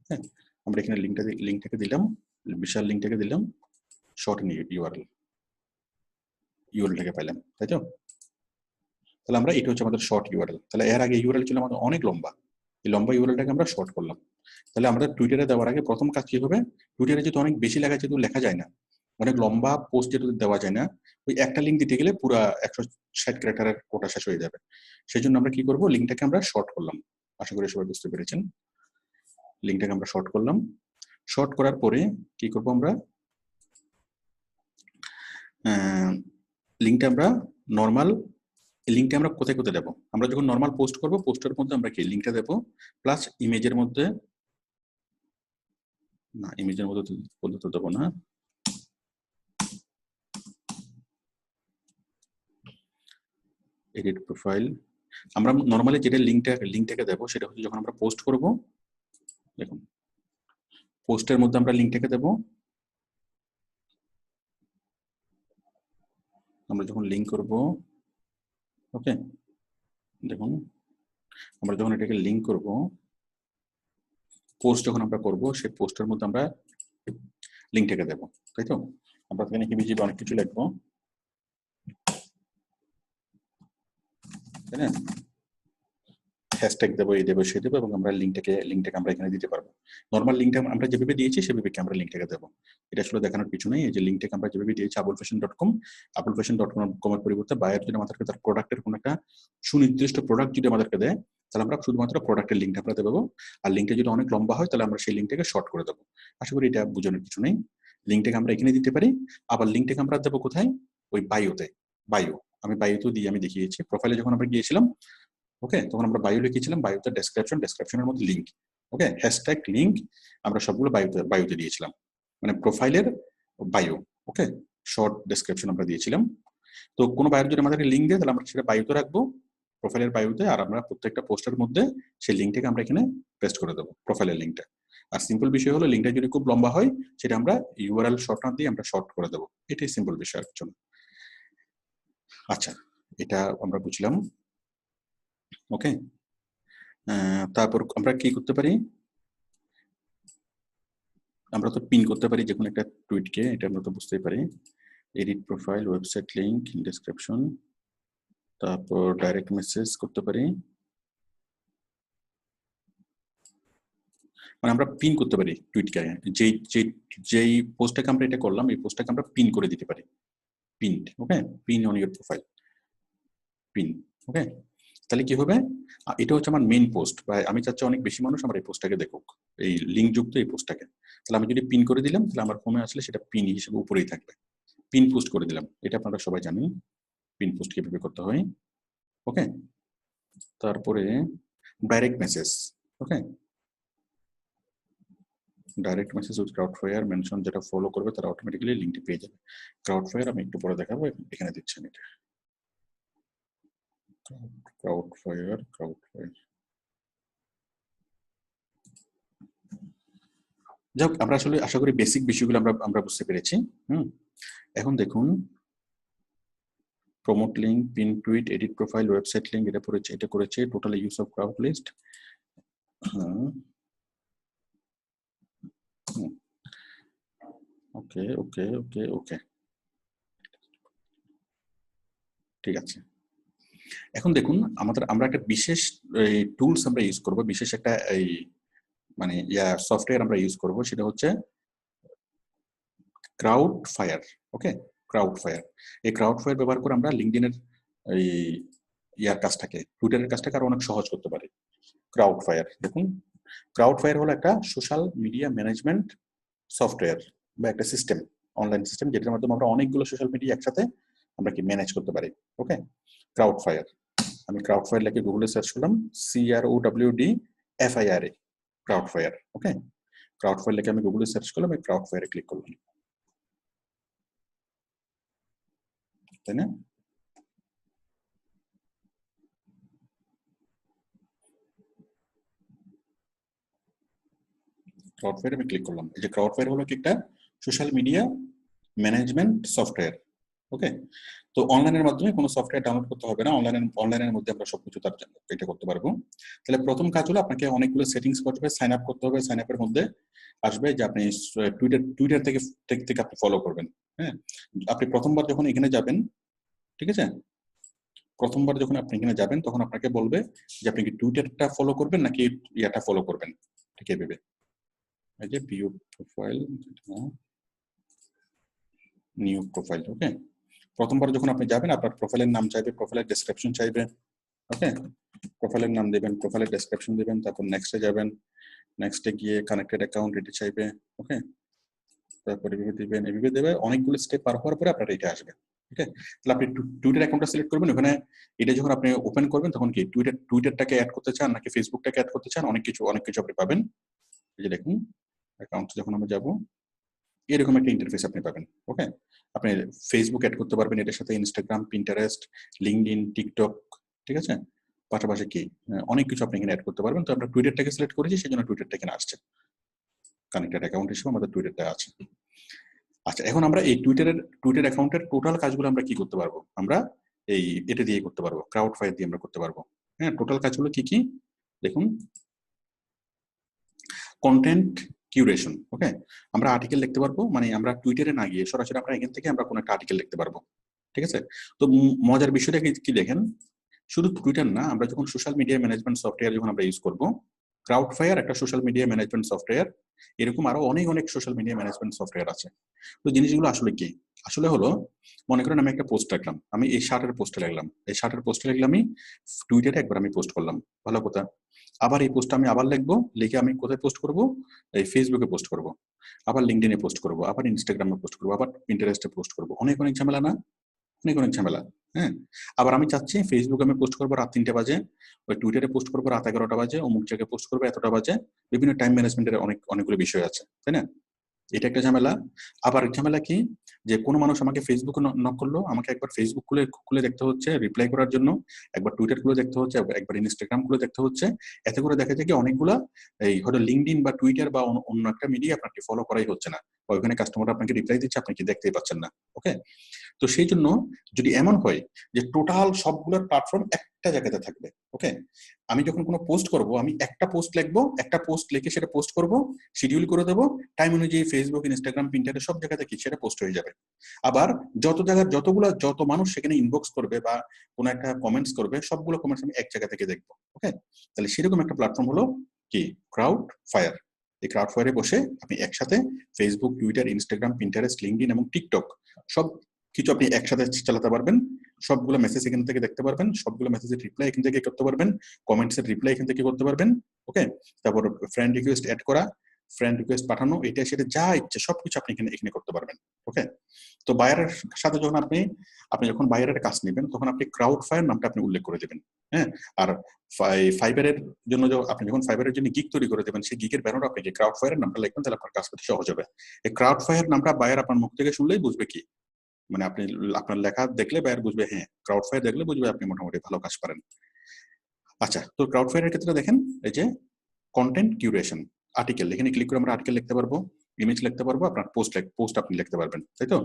হ্যাঁ, আমরা এখানে লিঙ্কটাকে দিলাম, বিশাল লিঙ্কটাকে দিলাম, শর্টেন ইউআরএলটাকে পাইলাম, তাই তো। তাহলে আমরা এটা হচ্ছে আমাদের শর্ট ইউআরএল। তাহলে এর আগে ইউআরএল ছিল আমাদের অনেক লম্বা, এই লম্বা ইউআরএলটাকে আমরা শর্ট করলাম। তাহলে আমরা টুইটারে দেওয়ার আগে প্রথম কাজ কি হবে, টুইটারে যেহেতু অনেক বেশি লেখা, যেহেতু লেখা যায় না, অনেক লম্বা পোস্ট যেহেতু দেওয়া যায় না, ওই একটা লিঙ্ক দিতে গেলে পুরো 160 ক্যারেক্টারের কোটা শেষ হয়ে যাবে। সেই জন্য আমরা কি করবো, লিঙ্কটাকে আমরা শর্ট করলাম। আশা করি সবাই বুঝতে পেরেছেন। লিঙ্কটাকে আমরা শর্ট করলাম। শর্ট করার পরে কি করব আমরা, লিঙ্কটা আমরা নর্মাল, লিঙ্কটা আমরা কোথায় কোথায় দেবো, আমরা যখন নর্মাল পোস্ট করব পোস্টের মধ্যে আমরা কি লিঙ্কটা দেবো, প্লাস ইমেজের মধ্যে, না ইমেজের মধ্যে তো দেবো না, এডিট প্রোফাইল, আমরা নর্মালি যেটা লিঙ্কটাকে দেবো সেটা হচ্ছে যখন আমরা পোস্ট করব, দেখুন পোস্টের মধ্যে আমরা লিঙ্কটাকে দেবো, আমরা যখন লিঙ্ক করব, ওকে দেখুন আমরা যখন এটাকে লিঙ্ক করব, পোস্ট যখন আমরা করব সেই পোস্টের মধ্যে আমরা লিঙ্কটাকে দেবো, তাই তো। আমরা এখানে হিবিজিবি অনেক কিছু লিখবো, তাই না, হ্যাশট্যাগ দেবো, এই দেবো সে দেবো, এবং আমরা লিঙ্কটাকে আমরা এখানে দিতে পারবো। নর্মাল লিঙ্কটা আমরা যেভাবে দিয়েছি সেভাবে আমরা লিঙ্কটাকে দেবো, এটা আসলে দেখানোর কিছু নেই। এই যে লিঙ্কটাকে আমরা যেভাবে দিয়েছি abulfashion.com, abulfashion.com এর পরিবর্তে বায়ার যদি আমাদেরকে তার প্রোডাক্টের কোনো একটা সুনির্দিষ্ট প্রোডাক্ট যদি আমাদেরকে দেয়, তাহলে আমরা শুধুমাত্র প্রোডাক্টের লিঙ্কটা আমরা দেবো, আর লিঙ্কটা যদি অনেক লম্বা হয় তাহলে আমরা সেই লিঙ্কটাকে শর্ট করে দেবো। আশা করি এটা বোঝানোর কিছু নেই। লিঙ্কটাকে আমরা এখানে দিতে পারি, আবার লিঙ্কটাকে আমরা দেবো কোথায়, ওই বায়োতে, বায়ো, আমি বায়োতেও দিয়ে আমি দেখিয়েছি, প্রোফাইলে যখন আমরা গিয়েছিলাম, ওকে তখন আমরা বায়ো লিখেছিলাম, বায়োতে ডেসক্রিপশনের মধ্যে লিঙ্ক, ওকে হ্যাশট্যাগ লিঙ্ক আমরা সবগুলো বায়োতে দিয়েছিলাম, মানে প্রোফাইলের বায়ো, ওকে শর্ট ডেসক্রিপশন আমরা দিয়েছিলাম। তো কোনো বায়োর যদি আমাদেরকে লিঙ্ক দেয় তাহলে আমরা সেটা বায়োতে রাখবো, প্রোফাইলের বায়োতে, আর আমরা প্রত্যেকটা পোস্টের মধ্যে সেই লিঙ্কটাকে আমরা এখানে পেস্ট করে দেবো, প্রোফাইলের লিঙ্কটা। আর সিম্পল বিষয় হলো লিঙ্কটা যদি খুব লম্বা হয় সেটা আমরা ইউআরএল শর্ট না দিয়ে আমরা শর্ট করে দেবো, এটাই সিম্পল বিষয় আর জন্য। আচ্ছা এটা আমরা বুঝলাম, ওকে। তারপর আমরা কি করতে পারি, আমরা তো পিন করতে পারি যে কোনো একটা টুইটকে, এটা আমরা তো বুঝতেই পারি, edit profile, website link, description, তারপর ডাইরেক্ট মেসেজ করতে পারি, মানে আমরা পিন করতে পারি টুইটকে, যেই পোস্টটাকে আমরা এটা করলাম এই পোস্টটাকে আমরা পিন করে দিতে পারি, pin, okay pin on your profile, pin, okay. তাহলে কি হবে, এটা হচ্ছে আমার মেইন পোস্ট, বা আমি চাচ্ছি অনেক বেশি মানুষ আমার এই পোস্টটাকে দেখুক, এই লিঙ্ক যুক্ত এই পোস্টটাকে, তাহলে আমি যদি পিন করে দিলাম তাহলে আমার হোমে আসলে সেটা পিন হিসেবে উপরেই থাকবে, পিন পোস্ট করে দিলাম, এটা আপনারা সবাই জানেন পিন পোস্ট কিভাবে করতে হয়, ওকে। তারপরে direct message, okay direct message with Crowdfire, mention যেটা ফলো করবে তারা অটোমেটিক্যালি লিঙ্কটি পেয়ে যাবে। ক্রাউডফায়ার আমি একটু পরে দেখাবো, এখানে দিচ্ছেন এটা ক্রাউডফায়ার, যাক আমরা আসলে আশা করি বেসিক বিষয়গুলো আমরা বুঝতে পেরেছি। এখন দেখুন promote link, pin tweet, edit profile, website link, এটা করেছে total use of crowd list. Okay okay okay okay ঠিক আছে। এখন দেখুন আমরা একটা বিশেষ টুলস আমরা ইউজ করব, বিশেষ একটা এই মানে সফটওয়্যার আমরা ইউজ করব, সেটা হচ্ছে ক্রাউডফায়ার, ওকে ক্রাউডফায়ার। এই ক্রাউডফায়ার ব্যবহার করে আমরা লিঙ্কডইনের এই কাজটাকে, টুইটারের কাজটাকে আরো অনেক সহজ করতে পারি। ক্রাউডফায়ার, দেখুন ক্রাউডফায়ার হলো একটা সোশ্যাল মিডিয়া ম্যানেজমেন্ট সফটওয়্যার বা একটা সিস্টেম, অনলাইন সিস্টেম, যেটার মাধ্যমে আমরা অনেকগুলো সোশ্যাল মিডিয়া একসাথে আমরা কি ম্যানেজ করতে পারি, ওকে ক্রাউডফায়ার। আমি ক্রাউডফায়ার লিখে গুগলে সার্চ করলাম, CROWDFIRE ক্রাউডফায়ার, ওকে ক্রাউডফায়ার লিখে আমি গুগলে সার্চ করলাম, এই ক্রাউডফায়ারে ক্লিক করলাম, তাই না। ক্রাউডফায়ারে আমি ক্লিক করলাম, এই যে ক্রাউডফায়ার হলো কি একটা সোশ্যাল মিডিয়া ম্যানেজমেন্ট সফটওয়্যার, ওকে। তো অনলাইনের মাধ্যমে কোনো সফটওয়্যার ডাউনলোড করতে হবে না, অনলাইনের মধ্যে আমরা সবকিছু তার এটা করতে পারবো। তাহলে প্রথম কাজ হলো আপনাকে অনেকগুলো সেটিংস করতে হবে, সাইন আপ করতে হবে, সাইন আপের মধ্যে আসবে যে আপনি টুইটার থেকে আপনি ফলো করবেন, হ্যাঁ। আপনি প্রথমবার যখন এখানে যাবেন, ঠিক আছে, প্রথমবার যখন আপনি এখানে যাবেন তখন আপনাকে বলবে যে আপনি কি টুইটারটা ফলো করবেন নাকি ইয়াটা ফলো করবেন, ঠিক এইভাবে, এই যে ভিউ প্রোফাইল, নিউ প্রোফাইল, ওকে। প্রথমবার যখন আপনি যাবেন আপনার প্রোফাইলের নাম চাইবে, প্রোফাইলের ডেসক্রিপশন চাইবে, ওকে প্রোফাইলের নাম দেবেন, প্রোফাইলের ডেসক্রিপশন দেবেন, তারপর নেক্সটে যাবেন, নেক্সটে গিয়ে কানেক্টেড অ্যাকাউন্ট এটা চাইবে, ওকে, তারপরে এভাবে দিবেন, এভাবে দেবে, অনেকগুলো স্টেপ পার হওয়ার পরে আপনার এটা আসবে। ওকে, তাহলে আপনি টুইটার অ্যাকাউন্টটা সিলেক্ট করবেন, ওখানে এটা যখন আপনি ওপেন করবেন তখন কি টুইটারটাকে অ্যাড করতে চান নাকি ফেসবুকটাকে অ্যাড করতে চান, অনেক কিছু আপনি পাবেন। এই যে দেখুন অ্যাকাউন্ট যখন আমরা যাব এরকম একটা ইন্টারফেস আপনি পাবেন। ওকে, আপনি ফেসবুক অ্যাড করতে পারবেন এটার সাথে, ইনস্টাগ্রাম, পিন্টারেস্ট, লিঙ্কডইন, টিকটক, ঠিক আছে, পাশাপাশি কি অনেক কিছু আপনি এখানে অ্যাড করতে পারবেন। তো আমরা টুইটারটাকে সিলেক্ট করেছি, সেজন্য টুইটারটা এখানে আসছে, কানেক্টেড অ্যাকাউন্ট হিসেবে আমাদের টুইটারটা আছে। আচ্ছা, এখন আমরা এই টুইটার অ্যাকাউন্টের টোটাল কাজগুলো আমরা কি করতে পারবো, আমরা এই এটা দিয়ে করতে পারবো, ক্রাউডফায়ার দিয়ে আমরা করতে পারবো। হ্যাঁ, টোটাল কাজগুলো কি কি দেখুন, কন্টেন্ট কিউরেশন। ওকে, আমরা আর্টিকেল লিখতে পারবো, মানে আমরা টুইটারে না গিয়ে সরাসরি আমরা এখান থেকে আমরা কোনো একটা আর্টিকেল লিখতে পারবো, ঠিক আছে। তো মজার বিষয়টা কি দেখেন, শুধু টুইটার না, আমরা যখন সোশ্যাল মিডিয়া ম্যানেজমেন্ট সফটওয়্যার যখন আমরা ইউজ করবো, ক্রাউডফায়ার একটা সোশ্যাল মিডিয়া ম্যানেজমেন্ট সফটওয়্যার, এরকম আরো অনেক সোশ্যাল মিডিয়া ম্যানেজমেন্ট সফটওয়্যার আছে। তো জিনিসগুলো আসলে কি, আসলে হলো, মনে করেন আমি একটা পোস্ট রাখলাম, আমি এই শার্টের পোস্টে লিখলাম, এই শার্টের পোস্টে লিখলে আমি টুইটারে একবার আমি পোস্ট করলাম, ভালো কথা, আবার এই পোস্টটা আমি আবার লিখবো, লিখে আমি কোথায় পোস্ট করব, এই ফেসবুকে পোস্ট করব, আবার লিঙ্কডইনে পোস্ট করব, আবার ইনস্টাগ্রামে পোস্ট করব, আবার পিন্টারেস্টে পোস্ট করব, অনেক ঝামেলা না, অনেক ঝামেলা। হ্যাঁ, আবার আমি চাচ্ছি ফেসবুকে আমি পোস্ট করবো রাত 3টা বাজে, ওই টুইটারে পোস্ট করবো রাত 11টা বাজে, অমুক জায়গায় পোস্ট করবো এতটা বাজে, বিভিন্ন টাইম ম্যানেজমেন্টের অনেকগুলো বিষয় আছে, তাই না? এটা একটা ঝামেলা। আবার ঝামেলা কি, যে কোনো মানুষ আমাকে ফেসবুকে নক করলো, আমাকে একবার ফেসবুক খুলে দেখতে হচ্ছে রিপ্লাই করার জন্য, একবার টুইটার খুলে দেখতে হচ্ছে, একবার ইনস্টাগ্রাম খুলে দেখতে হচ্ছে, এতে করে দেখা যায় কি অনেকগুলা এই হয়তো লিঙ্কডইন বা টুইটার বা অন্য একটা মিডিয়া আপনাকে ফলো করাই হচ্ছে না, বা ওইখানে কাস্টমার আপনাকে রিপ্লাই দিচ্ছে, আপনি কি দেখতেই পাচ্ছেন না। ওকে, তো সেই জন্য যদি এমন হয় যে টোটাল সবগুলোর প্ল্যাটফর্ম একটা জায়গাতে থাকবে, ওকে, আমি যখন কোনো পোস্ট করব, আমি একটা পোস্ট লিখবো, একটা পোস্ট লিখে সেটা পোস্ট করব, শিডিউল করে দেবো, টাইম অনুযায়ী ফেসবুক, ইনস্টাগ্রাম, পিন্টারেস্ট সব জায়গাতে কি সেটা পোস্ট হয়ে যাবে। আবার যত মানুষ সেখানে ইনবক্স করবে বা কোনো একটা কমেন্টস করবে, সবগুলো কমেন্টস আমি এক জায়গা থেকে দেখবো। ওকে, তাহলে সেরকম একটা প্ল্যাটফর্ম হলো কি ক্রাউড ফায়ার। এই ক্রাউড ফায়ারে বসে আপনি একসাথে Facebook, Twitter, Instagram, Pinterest, LinkedIn এবং টিকটক সব কিছু আপনি একসাথে চালাতে পারবেন, সবগুলো মেসেজ এখান থেকে দেখতে পারবেন, সবগুলো মেসেজের রিপ্লাই এখান থেকে করতে পারবেন, কমেন্টসের রিপ্লাই এখান থেকে করতে পারবেন। ওকে, তারপর ফ্রেন্ড রিকোয়েস্ট অ্যাড করা, ফ্রেন্ড রিকোয়েস্ট পাঠানো, এটা সেটা যা ইচ্ছে সবকিছু আপনি এখানে করতে পারবেন। ওকে, তো বায়ারের সাথে যখন আপনি যখন বায়ারের কাজ নেবেন, তখন আপনি ক্রাউড ফায়ার নামটা আপনি উল্লেখ করে দেবেন। হ্যাঁ, আর ফাইবারের জন্য আপনি যখন ফাইবারের জন্য গিগ তৈরি করে দেবেন, সেই গিগের ব্যানার আপনি যে ক্রাউড ফায়ারের নামটা লিখবেন, তাহলে আপনার কাজ করতে সহজ হবে। এই ক্রাউড ফায়ার নামটা বায়ার আপনার মুখ থেকে শুনলেই বুঝবে কি, মানে আপনি আপনার লেখা দেখলে বায়ার বুঝবে, হ্যাঁ, ক্রাউড ফায়ার দেখলে বুঝবে আপনি মোটামুটি ভালো কাজ পারেন। আচ্ছা, তো ক্রাউড ফায়ারের ক্ষেত্রে দেখেন এই যে কন্টেন্ট কিউরেশন, আর্টিকেল, এখানে ক্লিক করে আমরা আর্টিকেল লিখতে পারবো, ইমেজ লিখতে পারবো, আপনার পোস্ট আপনি লিখতে পারবেন, তাই তো?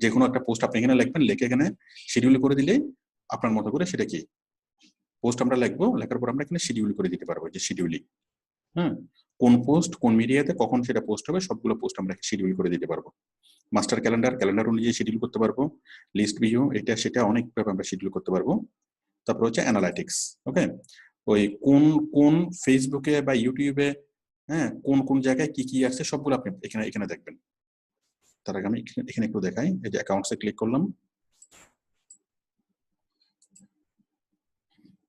যে কোনো একটা পোস্ট আপনি এখানে লিখবেন, লিখে এখানে শিডিউল করে দিলে আপনার মতো করে সেটা কি পোস্ট আমরা লিখবো, লেখার পর আমরা এখানে শিডিউল করে দিতে পারবো, যে শিডিউলিং। হ্যাঁ, কোন পোস্ট কোন মিডিয়াতে কখন সেটা পোস্ট হবে, সবগুলো পোস্ট আমরা শিডিউল করে দিতে পারবো। মাস্টার ক্যালেন্ডার অনুযায়ী শিডিউল করতে পারবো, লিস্ট ভিউ এটা সেটা অনেকভাবে আমরা শিডিউল করতে পারবো। তারপর হচ্ছে অ্যানালাইটিক্স। ওকে, ওই কোন কোন ফেসবুকে বা ইউটিউবে, হ্যাঁ, কোন জায়গায় কি আছে সবগুলো আপনি এখানে দেখবেন। তার আগে আমি এখানে একটু দেখাই, এই যে অ্যাকাউন্টসে ক্লিক করলাম,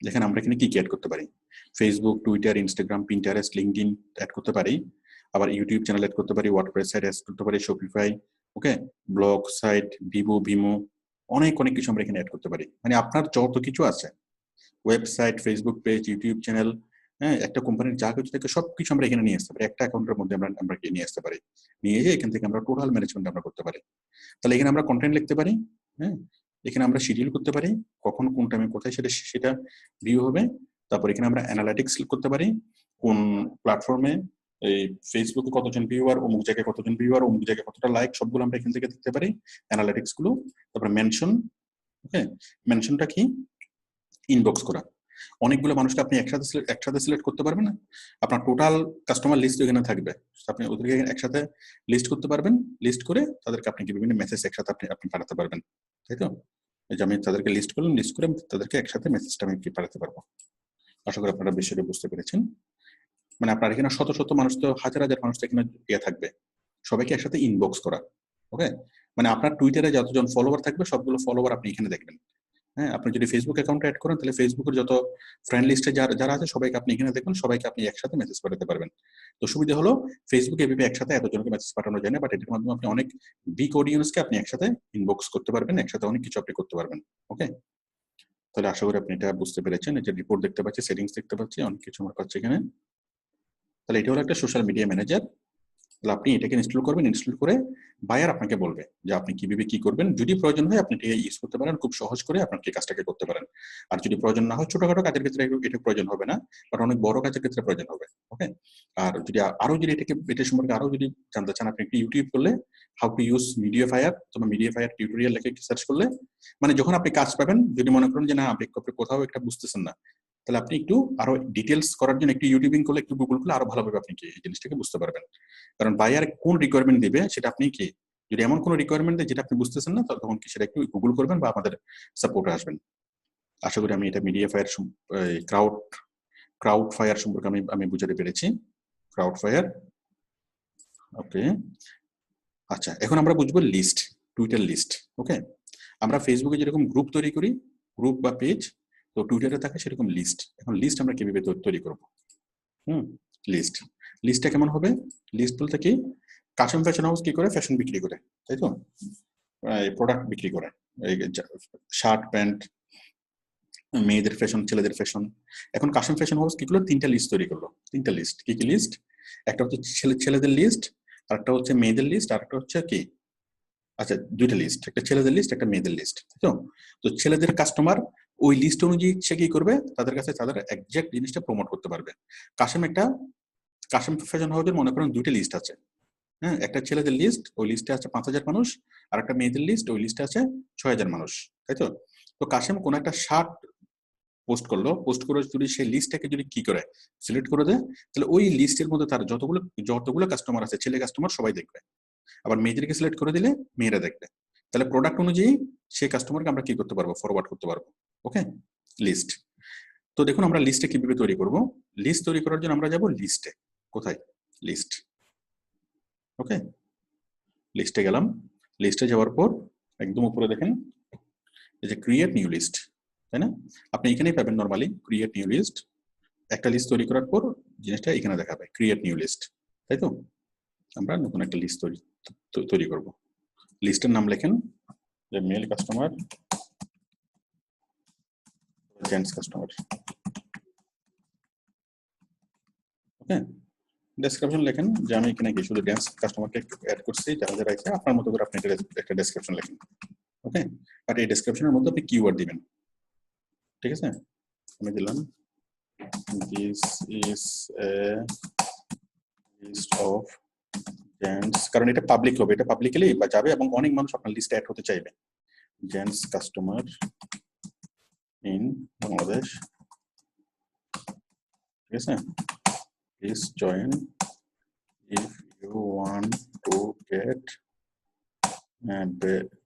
দেখেন আমরা এখানে কি অ্যাড করতে পারি, Facebook, Twitter, Instagram, Pinterest, LinkedIn add করতে পারি, আবার ইউটিউব চ্যানেল অ্যাড করতে পারি, ওয়ার্ডপ্রেস সাইট অ্যাড করতে পারি, শপিফাই, ওকে, ব্লগ সাইট, ভিমো, অনেক কিছু আমরা এখানে অ্যাড করতে পারি। মানে আপনার যত কিছু আছে, website, Facebook page, YouTube channel, হ্যাঁ, একটা কোম্পানির যা কিছু থাকে সবকিছু আমরা এখানে নিয়ে আসতে পারি, একটা অ্যাকাউন্টের মধ্যে আমরা নিয়ে আসতে পারি, নিয়ে যেয়ে এখান থেকে আমরা টোটাল ম্যানেজমেন্ট আমরা করতে পারি। তাহলে এখানে আমরা কন্টেন্ট লিখতে পারি, হ্যাঁ, এখানে আমরা শিডিউল করতে পারি, কখন কোন টাইমে কোথায় সেটা ভিউ হবে। তারপর এখানে আমরা অ্যানালাইটিক্স করতে পারি, কোন প্ল্যাটফর্মে এই ফেসবুকে কতজন ভিউয়ার, অমুক জায়গায় কতজন ভিউয়ার, অমুক জায়গায় কতটা লাইক, সবগুলো আমরা এখান থেকে দেখতে পারি, অ্যানালাইটিক্স গুলো। তারপর মেনশন, ওকে, মেনশনটা কি, ইনবক্স করা, অনেকগুলো মানুষকে আপনি একসাথে সিলেক্ট করতে পারবেন না, আপনার টোটাল কাস্টমার লিস্ট এখানে থাকবে, আপনি ওদেরকে একসাথে লিস্ট করতে পারবেন, লিস্ট করে তাদেরকে আপনি বিভিন্ন মেসেজ একসাথে আপনি পাঠাতে পারবেন, তাই তো? এই যে আমি তাদেরকে লিস্ট করলাম, লিস্ট করে তাদেরকে একসাথে মেসেজটা আমি পাঠাতে পারবো। আশা করি আপনারা বিষয়টা বুঝতে পেরেছেন। মানে আপনার এখানে শত মানুষ, তো হাজার মানুষ তো এখানে থাকবে, সবাইকে একসাথে ইনবক্স করা। ওকে, মানে আপনার টুইটারে যতজন ফলোয়ার থাকবে সবগুলো ফলোয়ার আপনি এখানে দেখবেন। হ্যাঁ, আপনি যদি ফেসবুক অ্যাকাউন্ট অ্যাড করেন তাহলে ফেসবুকের যত ফ্রেন্ড লিস্টে যারা আছে সবাইকে আপনি এখানে দেখুন, সবাইকে আপনি একসাথে মেসেজ পাঠাতে পারবেন। তো সুবিধা হলো ফেসবুকে এভাবে একসাথে এতজনকে মেসেজ পাঠানো যায় না, বাট এটার মাধ্যমে আপনি অনেক বিগ অডিয়েন্সকে আপনি একসাথে ইনবক্স করতে পারবেন, একসাথে অনেক কিছু আপনি করতে পারবেন। ওকে, তাহলে আশা করি আপনি এটা বুঝতে পেরেছেন। এই যে রিপোর্ট দেখতে পাচ্ছি, সেটিংস দেখতে পাচ্ছি, অনেক কিছু আমার পাচ্ছি এখানে। তাহলে এটা হলো একটা সোশ্যাল মিডিয়া ম্যানেজার। তাহলে আপনি এটাকে ইনস্টল করবেন, ইনস্টল করে বায়ার আপনাকে বলবে যে আপনি কিভাবে কি করবেন। যদি প্রয়োজন হয় আপনি এটা ইউজ করতে পারেন, খুব সহজ করে আপনার এই কাজটাকে করতে পারেন। আর যদি প্রয়োজন না হয়, ছোটখাটো কাজের ক্ষেত্রে এটা প্রয়োজন হবে না, বাট অনেক বড় কাজের ক্ষেত্রে প্রয়োজন হবে। ওকে, আর যদি আরো যদি এটা সম্পর্কে আরো যদি জানতে চান, আপনি একটু ইউটিউব করলে how to use media fire, তোমার মিডিয়া ফায়ার টিউটোরিয়াল লিখে একটু সার্চ করলে, মানে যখন আপনি কাজ পাবেন, যদি মনে করেন যে না আপনি কোথাও একটা বুঝতেছেন না, তাহলে আপনি একটু আরো ডিটেলস করার জন্য একটু ইউটিউবিং করলে, একটু গুগল করলে আরো ভালোভাবে আপনি কি এই জিনিসটাকে বুঝতে পারবেন। কারণ বায়ার কোন রিকোয়ারমেন্ট দিবে সেটা আপনি কি, যদি এমন কোনো রিকোয়ারমেন্ট দেয় যেটা আপনি বুঝতেছেন না, তখন কি সেটা একটু গুগল করবেন বা আমাদের সাপোর্টে আসবেন। আশা করি আমি এটা মিডিয়া ফায়ার ক্রাউড ফায়ার সম্পর্কে আমি বুঝাতে পেরেছি। ক্রাউড ফায়ার, ওকে। আচ্ছা, এখন আমরা বুঝবো লিস্ট, টুইটার লিস্ট। ওকে, আমরা ফেসবুকে যেরকম গ্রুপ তৈরি করি, গ্রুপ বা পেজ, তো টুইটারে থাকে সেরকম লিস্ট। এখন লিস্ট আমরা কিভাবে তৈরি করবো? লিস্টটা কেমন হবে? লিস্ট বলতে কি, কাশিম ফ্যাশন হাউস কি করে? ফ্যাশন বিক্রি করে, তাই তো, প্রোডাক্ট বিক্রি করে, শার্ট প্যান্ট, মেয়েদের ফ্যাশন, ছেলেদের ফ্যাশন। এখন কাশিম ফ্যাশন হাউস কি করলো? 3টা লিস্ট তৈরি করলো। 3টা লিস্ট, কি কি লিস্ট? একটা হচ্ছে ছেলেদের লিস্ট, আর একটা হচ্ছে মেয়েদের লিস্ট, আর একটা হচ্ছে কি, আচ্ছা 2টা লিস্ট, একটা ছেলেদের লিস্ট, একটা মেয়েদের লিস্ট, তাই তো। তো ছেলেদের কাস্টমার ওই লিস্ট অনুযায়ী সে কি করবে? তাদের কাছে তাদের এক্সাক্ট জিনিসটা প্রমোট করতে পারবে। কাশিম ফ্যাশন হাউসের মনে করেন 2টা লিস্ট আছে। হ্যাঁ, একটা ছেলেদের লিস্ট, ওই লিস্টে আছে 5000 মানুষ, আর একটা মেয়েদের লিস্ট, ওই লিস্টে আছে 6000 মানুষ, তাই তো। তো কাশিম কোন একটা শার্ট পোস্ট করলো, পোস্ট করে যদি সেই লিস্টটাকে যদি কি করে সিলেক্ট করে দেয়, তাহলে ওই লিস্টের মধ্যে তার যতগুলো কাস্টমার আছে, ছেলে কাস্টমার সবাই দেখবে। আবার মেয়েদেরকে সিলেক্ট করে দিলে মেয়েরা দেখবে। তাহলে প্রোডাক্ট অনুযায়ী সেই কাস্টমারকে আমরা কি করতে পারবো? ফরওয়ার্ড করতে পারবো। ওকে, লিস্ট। তো দেখুন আমরা লিস্টে কিভাবে তৈরি করব। লিস্ট তৈরি করার জন্য আমরা যাব লিস্টে। কোথায়? লিস্ট। ওকে, লিস্টে গেলাম। লিস্টে যাওয়ার পর একদম উপরে দেখেন এই যে ক্রিয়েট নিউ লিস্ট, তাই না? আপনি এখানেই পাবেন নরমালি ক্রিয়েট নিউ লিস্ট। একটা লিস্ট তৈরি করার পর জিনিসটা এখানে দেখাবে ক্রিয়েট নিউ লিস্ট, তাই তো। আমরা নতুন একটা লিস্ট তৈরি করব। লিস্টের নাম লেখেন যে মেল কাস্টমার, জেন্টস কাস্টমার। ওকে, ডেসক্রিপশন লেখেন যে আমি এখানে কি শুধু জেন্টস কাস্টমারকে অ্যাড করছি, যারা যারা আছে আপনার মতো করে আপনি একটা ডেসক্রিপশন লেখেন। ওকে, বাট এই ডেসক্রিপশনের মধ্যে আপনি কিওয়ার্ড দিবেন, ঠিক আছে। আমি দিলাম this is a list of gents, কারণ এটা পাবলিক হবে, এটা পাবলিকলি বা যাবে এবং অনেক মানুষ আপনার লিস্টে অ্যাড হতে চাইবে। জেন্টস কাস্টমার ইন বাংলাদেশ, ঠিক আছে। Please join if you want to get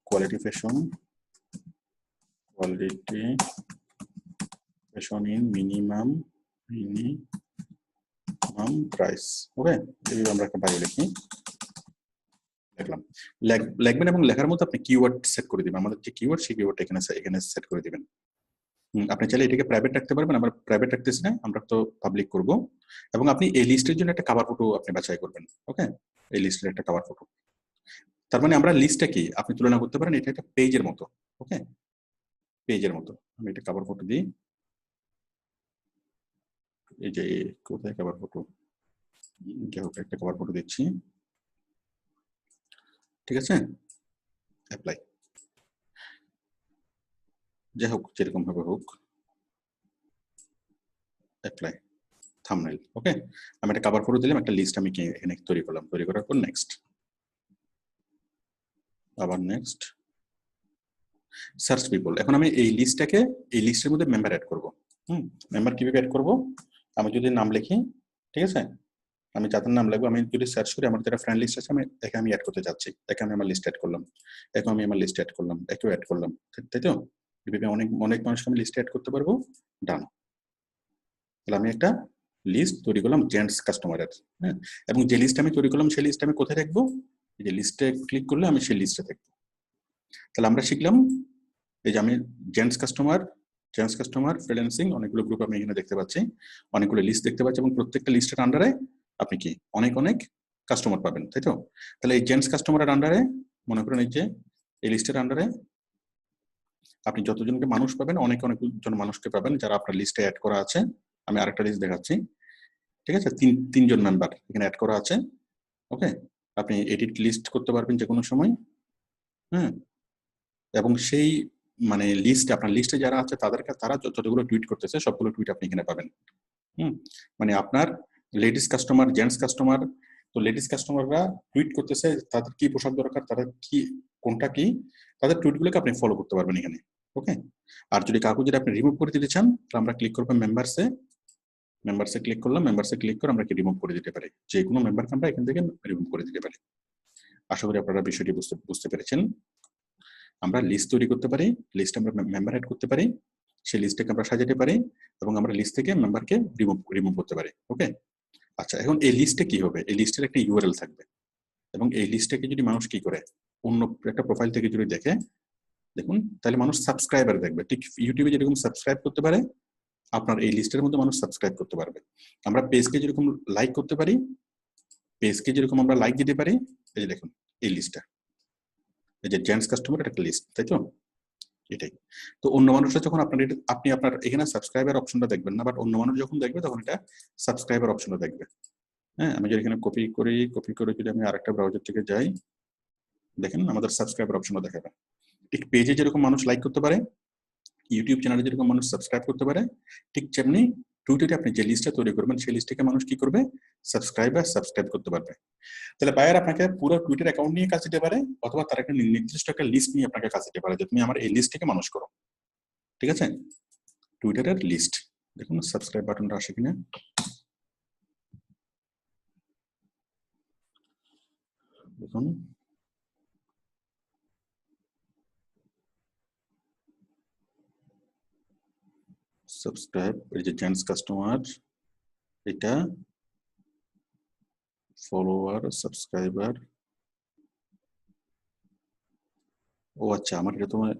quality fashion in minimum price. ওকে, এই আমরা একটা বায়ো লিখি, লিখলাম, লিখবেন এবং লেখার মধ্যে আপনি কিওয়ার্ড সেট করে দিবেন। আমাদের যে কিওয়ার্ড, সেই কিওয়ার্ডটা এখানে সেট করে দিবেন। আপনি চাইলে এটাকে প্রাইভেট রাখতে পারবেন, আমরা প্রাইভেট রাখতেছি না, আমরা তো পাবলিক করব। এবং আপনি এই লিস্টের জন্য একটা কভার ফটো আপনি বাছাই করবেন। ওকে, এই লিস্টের একটা কভার ফটো। তার মানে আমরা লিস্টটা কি আপনি তুলনা করতে পারেন, এটা একটা পেজের মতো। ওকে, পেজের মতো। আমি এটা কভার ফটো দিই, এই যে কোথায় কভার ফটো, একটা কভার ফটো দিচ্ছি, ঠিক আছে। অ্যাপ্লাই, যাই হোক যেরকম ভাবে হোক, অ্যাপ্লাই থাম্বনেল। ওকে, আমি একটা কভার ফটো দিলাম, একটা লিস্ট আমি এখানে তৈরি করলাম, তৈরি করার পর নেক্সট, আবার নেক্সট, সার্চ পিপল। এখন আমি এই লিস্টের মধ্যে মেম্বার অ্যাড করব। মেম্বার কিভাবে অ্যাড করব? আমি যদি নাম লিখি, ঠিক আছে, আমি যাদের নাম লিখবো, আমি যদি সার্চ করি আমার যারা ফ্রেন্ড লিস্ট আছে, একে আমি অ্যাড করতে যাচ্ছি, একে আমি আমার লিস্ট অ্যাড করলাম, একে আমি আমার লিস্ট অ্যাড করলাম, একেও অ্যাড করলাম, তাই তো। এভাবে অনেক মানুষকে আমি লিস্টে অ্যাড করতে পারবো। ডান। তাহলে আমি একটা লিস্ট তৈরি করলাম জেন্টস কাস্টমারের। হ্যাঁ, এবং যে লিস্ট আমি তৈরি করলাম সেই লিস্ট আমি কোথায় রাখবো? এই যে লিস্টে ক্লিক করলে আমি সেই লিস্টে থাকবো। তাহলে আমরা শিখলাম এই যে আমি জেন্টস কাস্টমার ফ্রিল্যান্সিং অনেকগুলো গ্রুপ আমি এখানে দেখতে পাচ্ছি, অনেকগুলো লিস্ট দেখতে পাচ্ছি, এবং প্রত্যেকটা লিস্টের আন্ডারে আপনি কি অনেক অনেক কাস্টমার পাবেন, তাই তো? তাহলে এই জেন্টস কাস্টমারের আন্ডারে মনে করেন এই যে এই লিস্টের আন্ডারে আপনি যতজনকে মানুষ পাবেন, অনেক অনেক জন মানুষকে পাবেন যারা আপনার লিস্টে অ্যাড করা আছে। আমি আরেকটা লিস্ট দেখাচ্ছি, ঠিক আছে? তিনজন মেম্বার এখানে অ্যাড করা আছে। ওকে, আপনি এডিট লিস্ট করতে পারবেন যে কোনো সময়। হ্যাঁ, এবং সেই মানে লিস্ট, আপনার লিস্টে যারা আছে তারা যতগুলো টুইট করতেছে সবগুলো টুইট আপনি এখানে পাবেন। মানে আপনার লেডিস কাস্টমার, জেন্টস কাস্টমার, তো লেডিস কাস্টমাররা টুইট করতেছে তাদের কি পোশাক দরকার, তাদের কি কোনটা কি, তাদের টুইটগুলোকে আপনি ফলো করতে পারবেন এখানে। ওকে, আর যদি কাউকে যদি আপনি রিমুভ করে দিতে চান তাহলে আমরা ক্লিক করবো মেম্বারসে ক্লিক করলাম, মেম্বারসে ক্লিক করে আমরা কি রিমুভ করে দিতে পারি, যে কোনো মেম্বারকে আমরা এখান থেকে রিমুভ করে দিতে পারি। আশা করি আপনারা বিষয়টি বুঝতে পেরেছেন। আমরা লিস্ট তৈরি করতে পারি, লিস্টে আমরা মেম্বার অ্যাড করতে পারি, সেই লিস্টটাকে আমরা সাজাতে পারি, এবং আমরা লিস্ট থেকে মেম্বারকে রিমুভ করতে পারি। ওকে, আচ্ছা, এখন এই লিস্টে কি হবে? এই লিস্টের একটা ইউআরএল থাকবে, এবং এই লিস্টটাকে যদি মানুষ কি করে অন্য একটা প্রোফাইল থেকে যদি দেখে, দেখুন, তাহলে মানুষ সাবস্ক্রাইবার দেখবে। ঠিক ইউটিউবে যেরকম সাবস্ক্রাইব করতে পারে, আপনার এই লিস্টের মধ্যে মানুষ সাবস্ক্রাইব করতে পারবে। আমরা পেজকে যেরকম লাইক করতে পারি, পেজকে যেরকম আমরা লাইক দিতে পারি, এই যে দেখুন এই লিস্টটা, এই যে জেন্টস কাস্টমার একটা লিস্ট, তাই তো? এটাই তো। অন্য মানুষরা যখন আপনি আপনার এখানে সাবস্ক্রাইবার অপশনটা দেখবেন না, বাট অন্য মানুষ যখন দেখবে তখন এটা সাবস্ক্রাইবার অপশনটা দেখবে। হ্যাঁ, আমি যদি এখানে কপি করে যদি আমি আরেকটা ব্রাউজার থেকে যাই, দেখেন আমাদের সাবস্ক্রাইবার অপশনটা দেখাবে। ঠিক পেজে যেরকম মানুষ লাইক করতে পারে, ইউটিউব চ্যানেলে যেরকম মানুষ সাবস্ক্রাইব করতে পারে, ঠিক তেমনি টুইটারে আপনি যে লিস্টটা তৈরি করবেন সেই লিস্টটাকে মানুষ কি করবে, সাবস্ক্রাইব করতে পারবে। তাহলে বায়ার আপনাকে পুরো টুইটার অ্যাকাউন্ট নিয়ে কাজ দিতে পারে, অথবা তার একটা নির্দিষ্ট একটা লিস্ট নিয়ে আপনাকে কাজ দিতে পারে যে তুমি আমার এই লিস্ট থেকে মানুষ করো। ঠিক আছে, টুইটারের লিস্ট দেখুন সাবস্ক্রাইব বাটনটা আসে কিনা। দেখুন সাবস্ক্রাইব, এই যে জেন্টস কাস্টমার, এটা ফলোয়ার, সাবস্ক্রাইবার। ও আচ্ছা, আমার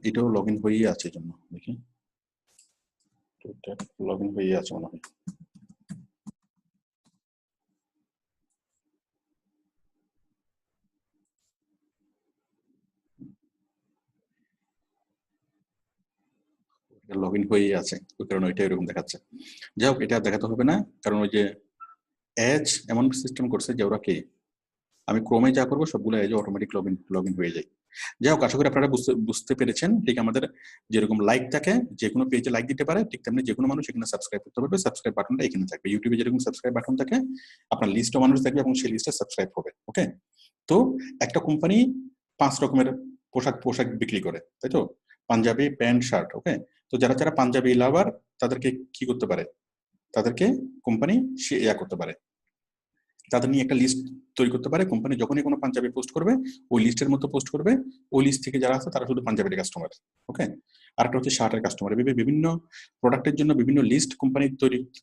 এটাও লগ ইন হয়েই আছে, জন্য দেখি লগ ইন হয়ে আছে মনে হয়। লগ ইন হয়েই আছে, ওই কারণে ওইটা এরকম দেখাচ্ছে। যাই হোক, এটা দেখাতে হবে না, কারণ ওই যে এজ এমন সিস্টেম করছে যে ওরা কি, আমি ক্রমে যা করবো সবগুলো এজে অটোমেটিক লগ ইন হয়ে যায়। যাই হোক, আশা করি আপনারা বুঝতে পেরেছেন। ঠিক আমাদের যেরকম লাইক থাকে, যে কোনো পেজে লাইক দিতে পারে, ঠিক তেমনি যে কোনো মানুষ এখানে সাবস্ক্রাইব করতে পারবে। সাবস্ক্রাইব বাটনটা এখানে থাকবে। ইউটিউবে যেরকম সাবস্ক্রাইব বাটন থাকে, আপনার লিস্টও মানুষ দেখবে এবং সেই লিস্টে সাবস্ক্রাইব হবে। ওকে, তো একটা কোম্পানি 5 রকমের পোশাক বিক্রি করে, তাই তো? Panjabi, pant, shirt. ওকে, তো যারা পাঞ্জাবি লাভার, তাদেরকে কি করতে পারে, তাদেরকে কোম্পানি করতে পারে, তাদের নিয়ে একটা লিস্ট তৈরি করতে পারে। কোম্পানি যখনই কোনো পাঞ্জাবি পোস্ট করবে, ওই লিস্টের মতো পোস্ট করবে, ওই লিস্ট থেকে যারা আছে তারা শুধু পাঞ্জাবির কাস্টমার। ওকে, আর একটা হচ্ছে শার্টের কাস্টমার। বিভিন্ন প্রোডাক্টের জন্য বিভিন্ন লিস্ট কোম্পানি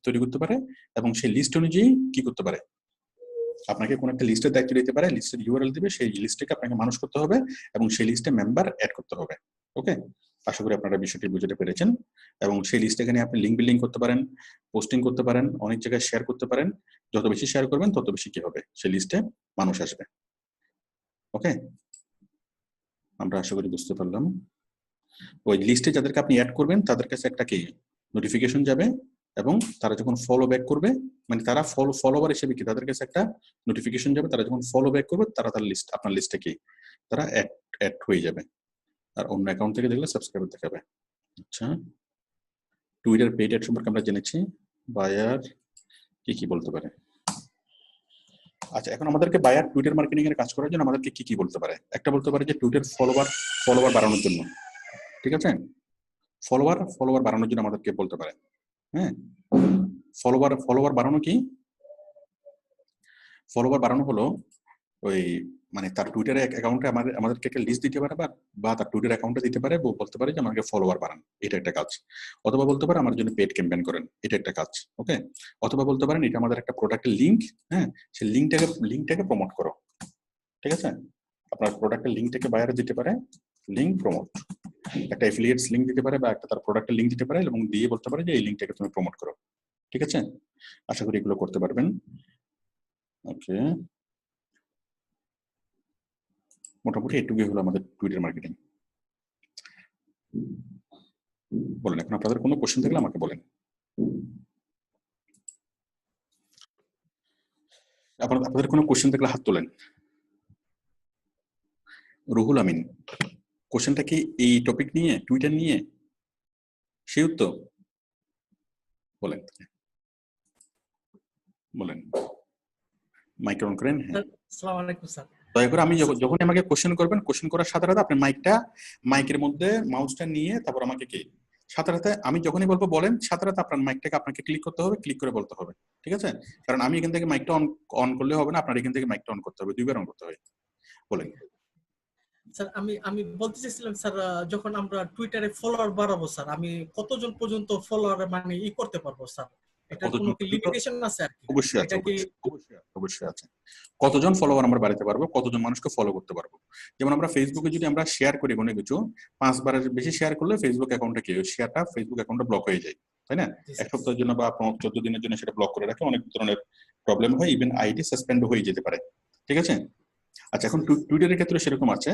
তৈরি করতে পারে, এবং সেই লিস্ট অনুযায়ী কি করতে পারে, আপনাকে কোন একটা লিস্টের দায়িত্ব দিতে পারে, লিস্টের ইউআরএল দিবে, সেই লিস্টটাকে আপনাকে মানুষ করতে হবে এবং সেই লিস্টে মেম্বার অ্যাড করতে হবে। ওকে, আশা করি আপনারা বিষয়টি বুঝতে পেরেছেন। এবং সেই লিস্টটাকে নিয়ে আপনি লিঙ্ক বিল্ডিং করতে পারেন, পোস্টিং করতে পারেন, অনেক জায়গায় শেয়ার করতে পারেন। যত বেশি শেয়ার করবেন তত বেশি কি হবে, সেই লিস্টে মানুষ আসবে। ওকে, আমরা আশা করি বুঝতে পারলাম। ওই লিস্টে যাদেরকে আপনি অ্যাড করবেন তাদের কাছে একটা কি নোটিফিকেশন যাবে, এবং তারা যখন ফলো ব্যাক করবে, মানে তারা ফলোয়ার হিসেবে কি তাদের কাছে একটা নোটিফিকেশন যাবে, তারা যখন ফলো ব্যাক করবে তারা তার লিস্ট, আপনার লিস্টে কি তারা অ্যাড হয়ে যাবে। আর অন্য অ্যাকাউন্ট থেকে দেখলে সাবস্ক্রাইবার দেখাবে। আচ্ছা, টুইটার পেইড অ্যাড সম্পর্কে আমরা জেনেছি। বায়ার কি বলতে পারে? আচ্ছা, এখন আমাদেরকে বায়ার টুইটার মার্কেটিং এর কাজ করার জন্য আমাদেরকে কি বলতে পারে? একটা বলতে পারে যে টুইটার ফলোয়ার বাড়ানোর জন্য। ঠিক আছে, ফলোয়ার বাড়ানোর জন্য আমাদেরকে বলতে পারে। হ্যাঁ, ফলোয়ার বাড়ানো কি? ফলোয়ার বাড়ানো হলো ওই, মানে তার টুইটার অ্যাকাউন্টে আমাদেরকে একটা লিস্ট দিতে পারে, বা তার টুইটার অ্যাকাউন্টে দিতে পারে, বলতে পারে যে আমাকে ফলোয়ার বাড়ান, এটা একটা কাজ। অথবা বলতে পারে আমার জন্য পেড ক্যাম্পেইন করেন, এটা একটা কাজ। ওকে, অথবা বলতে পারেন এটা আমাদের একটা প্রোডাক্টের লিঙ্ক, হ্যাঁ, সেই লিঙ্কটাকে প্রমোট করো। ঠিক আছে, আপনার প্রোডাক্টের লিঙ্কটাকে বাইরে দিতে পারে, লিঙ্ক প্রমোট। একটা অ্যাফিলিয়েটস লিংক দিতে পারে বা একটা তার প্রোডাক্টের লিংক দিতে পারে এবং দিয়ে বলতে পারে যে এই লিংকটাকে তুমি প্রমোট করো। ঠিক আছে, আশা করি এগুলো করতে পারবেন। ওকে, মোটামুটি এটুকুই হলো আমাদের টুইটার মার্কেটিং। বলেন, এখন আপনাদের কোনো কোশ্চেন থাকলে আমাকে বলেন। আপনাদের কোনো কোশ্চেন থাকলে হাত তোলেন। রুহুল আমিন, কোশ্চেনটা কি এই টপিক নিয়ে, টুইটার নিয়ে? সেই উত্তর বলেন, বলেন, মাইক অন করেন। হ্যাঁ, আসসালামু আলাইকুম স্যার। দয়া করে আমি যখন আমাকে কোশ্চেন করবেন, কোশ্চেন করার সাথে সাথে আপনি মাইকের মধ্যে মাউসটা নিয়ে তারপর আমাকে কি সাথে সাথে আমি যখনই বলবো বলেন, সাথে সাথে আপনার মাইকটাকে আপনাকে ক্লিক করতে হবে, ক্লিক করে বলতে হবে। ঠিক আছে, কারণ আমি এখান থেকে মাইকটা অন করলে হবে না, আপনার এখান থেকে মাইকটা অন করতে হবে, দুইবার অন করতে হবে। বলেন স্যার, আমি বলতে চাইছিলাম স্যার, যখন আমরা টুইটারে ফলোয়ার বাড়াবো স্যার, আমি কতজন পর্যন্ত ফলোয়ার মানে করতে পারবো স্যার? এটার কোনো কি লিমিটেশন আছে আর কি? অবশ্যই আছে, এটা কি অবশ্যই আছে। কতজন ফলোয়ার আমরা বাড়াতে পারবো, কতজন মানুষকে ফলো করতে পারবো। যেমন আমরা ফেসবুকে যদি আমরা শেয়ার করি কোনো কিছু, 5 বারের বেশি শেয়ার করলে ফেসবুক অ্যাকাউন্টটা কি শেয়ারটা ফেসবুক অ্যাকাউন্টটা ব্লক হয়ে যায়, তাই না? 1 সপ্তাহের জন্য বা 14 দিনের জন্য সেটা ব্লক করে রাখে, অনেক ধরনের প্রবলেম হয়, ইভেন আইডি সাসপেন্ড হয়ে যেতে পারে। ঠিক আছে, আচ্ছা এখন টুইটারের ক্ষেত্রে সেরকম আছে,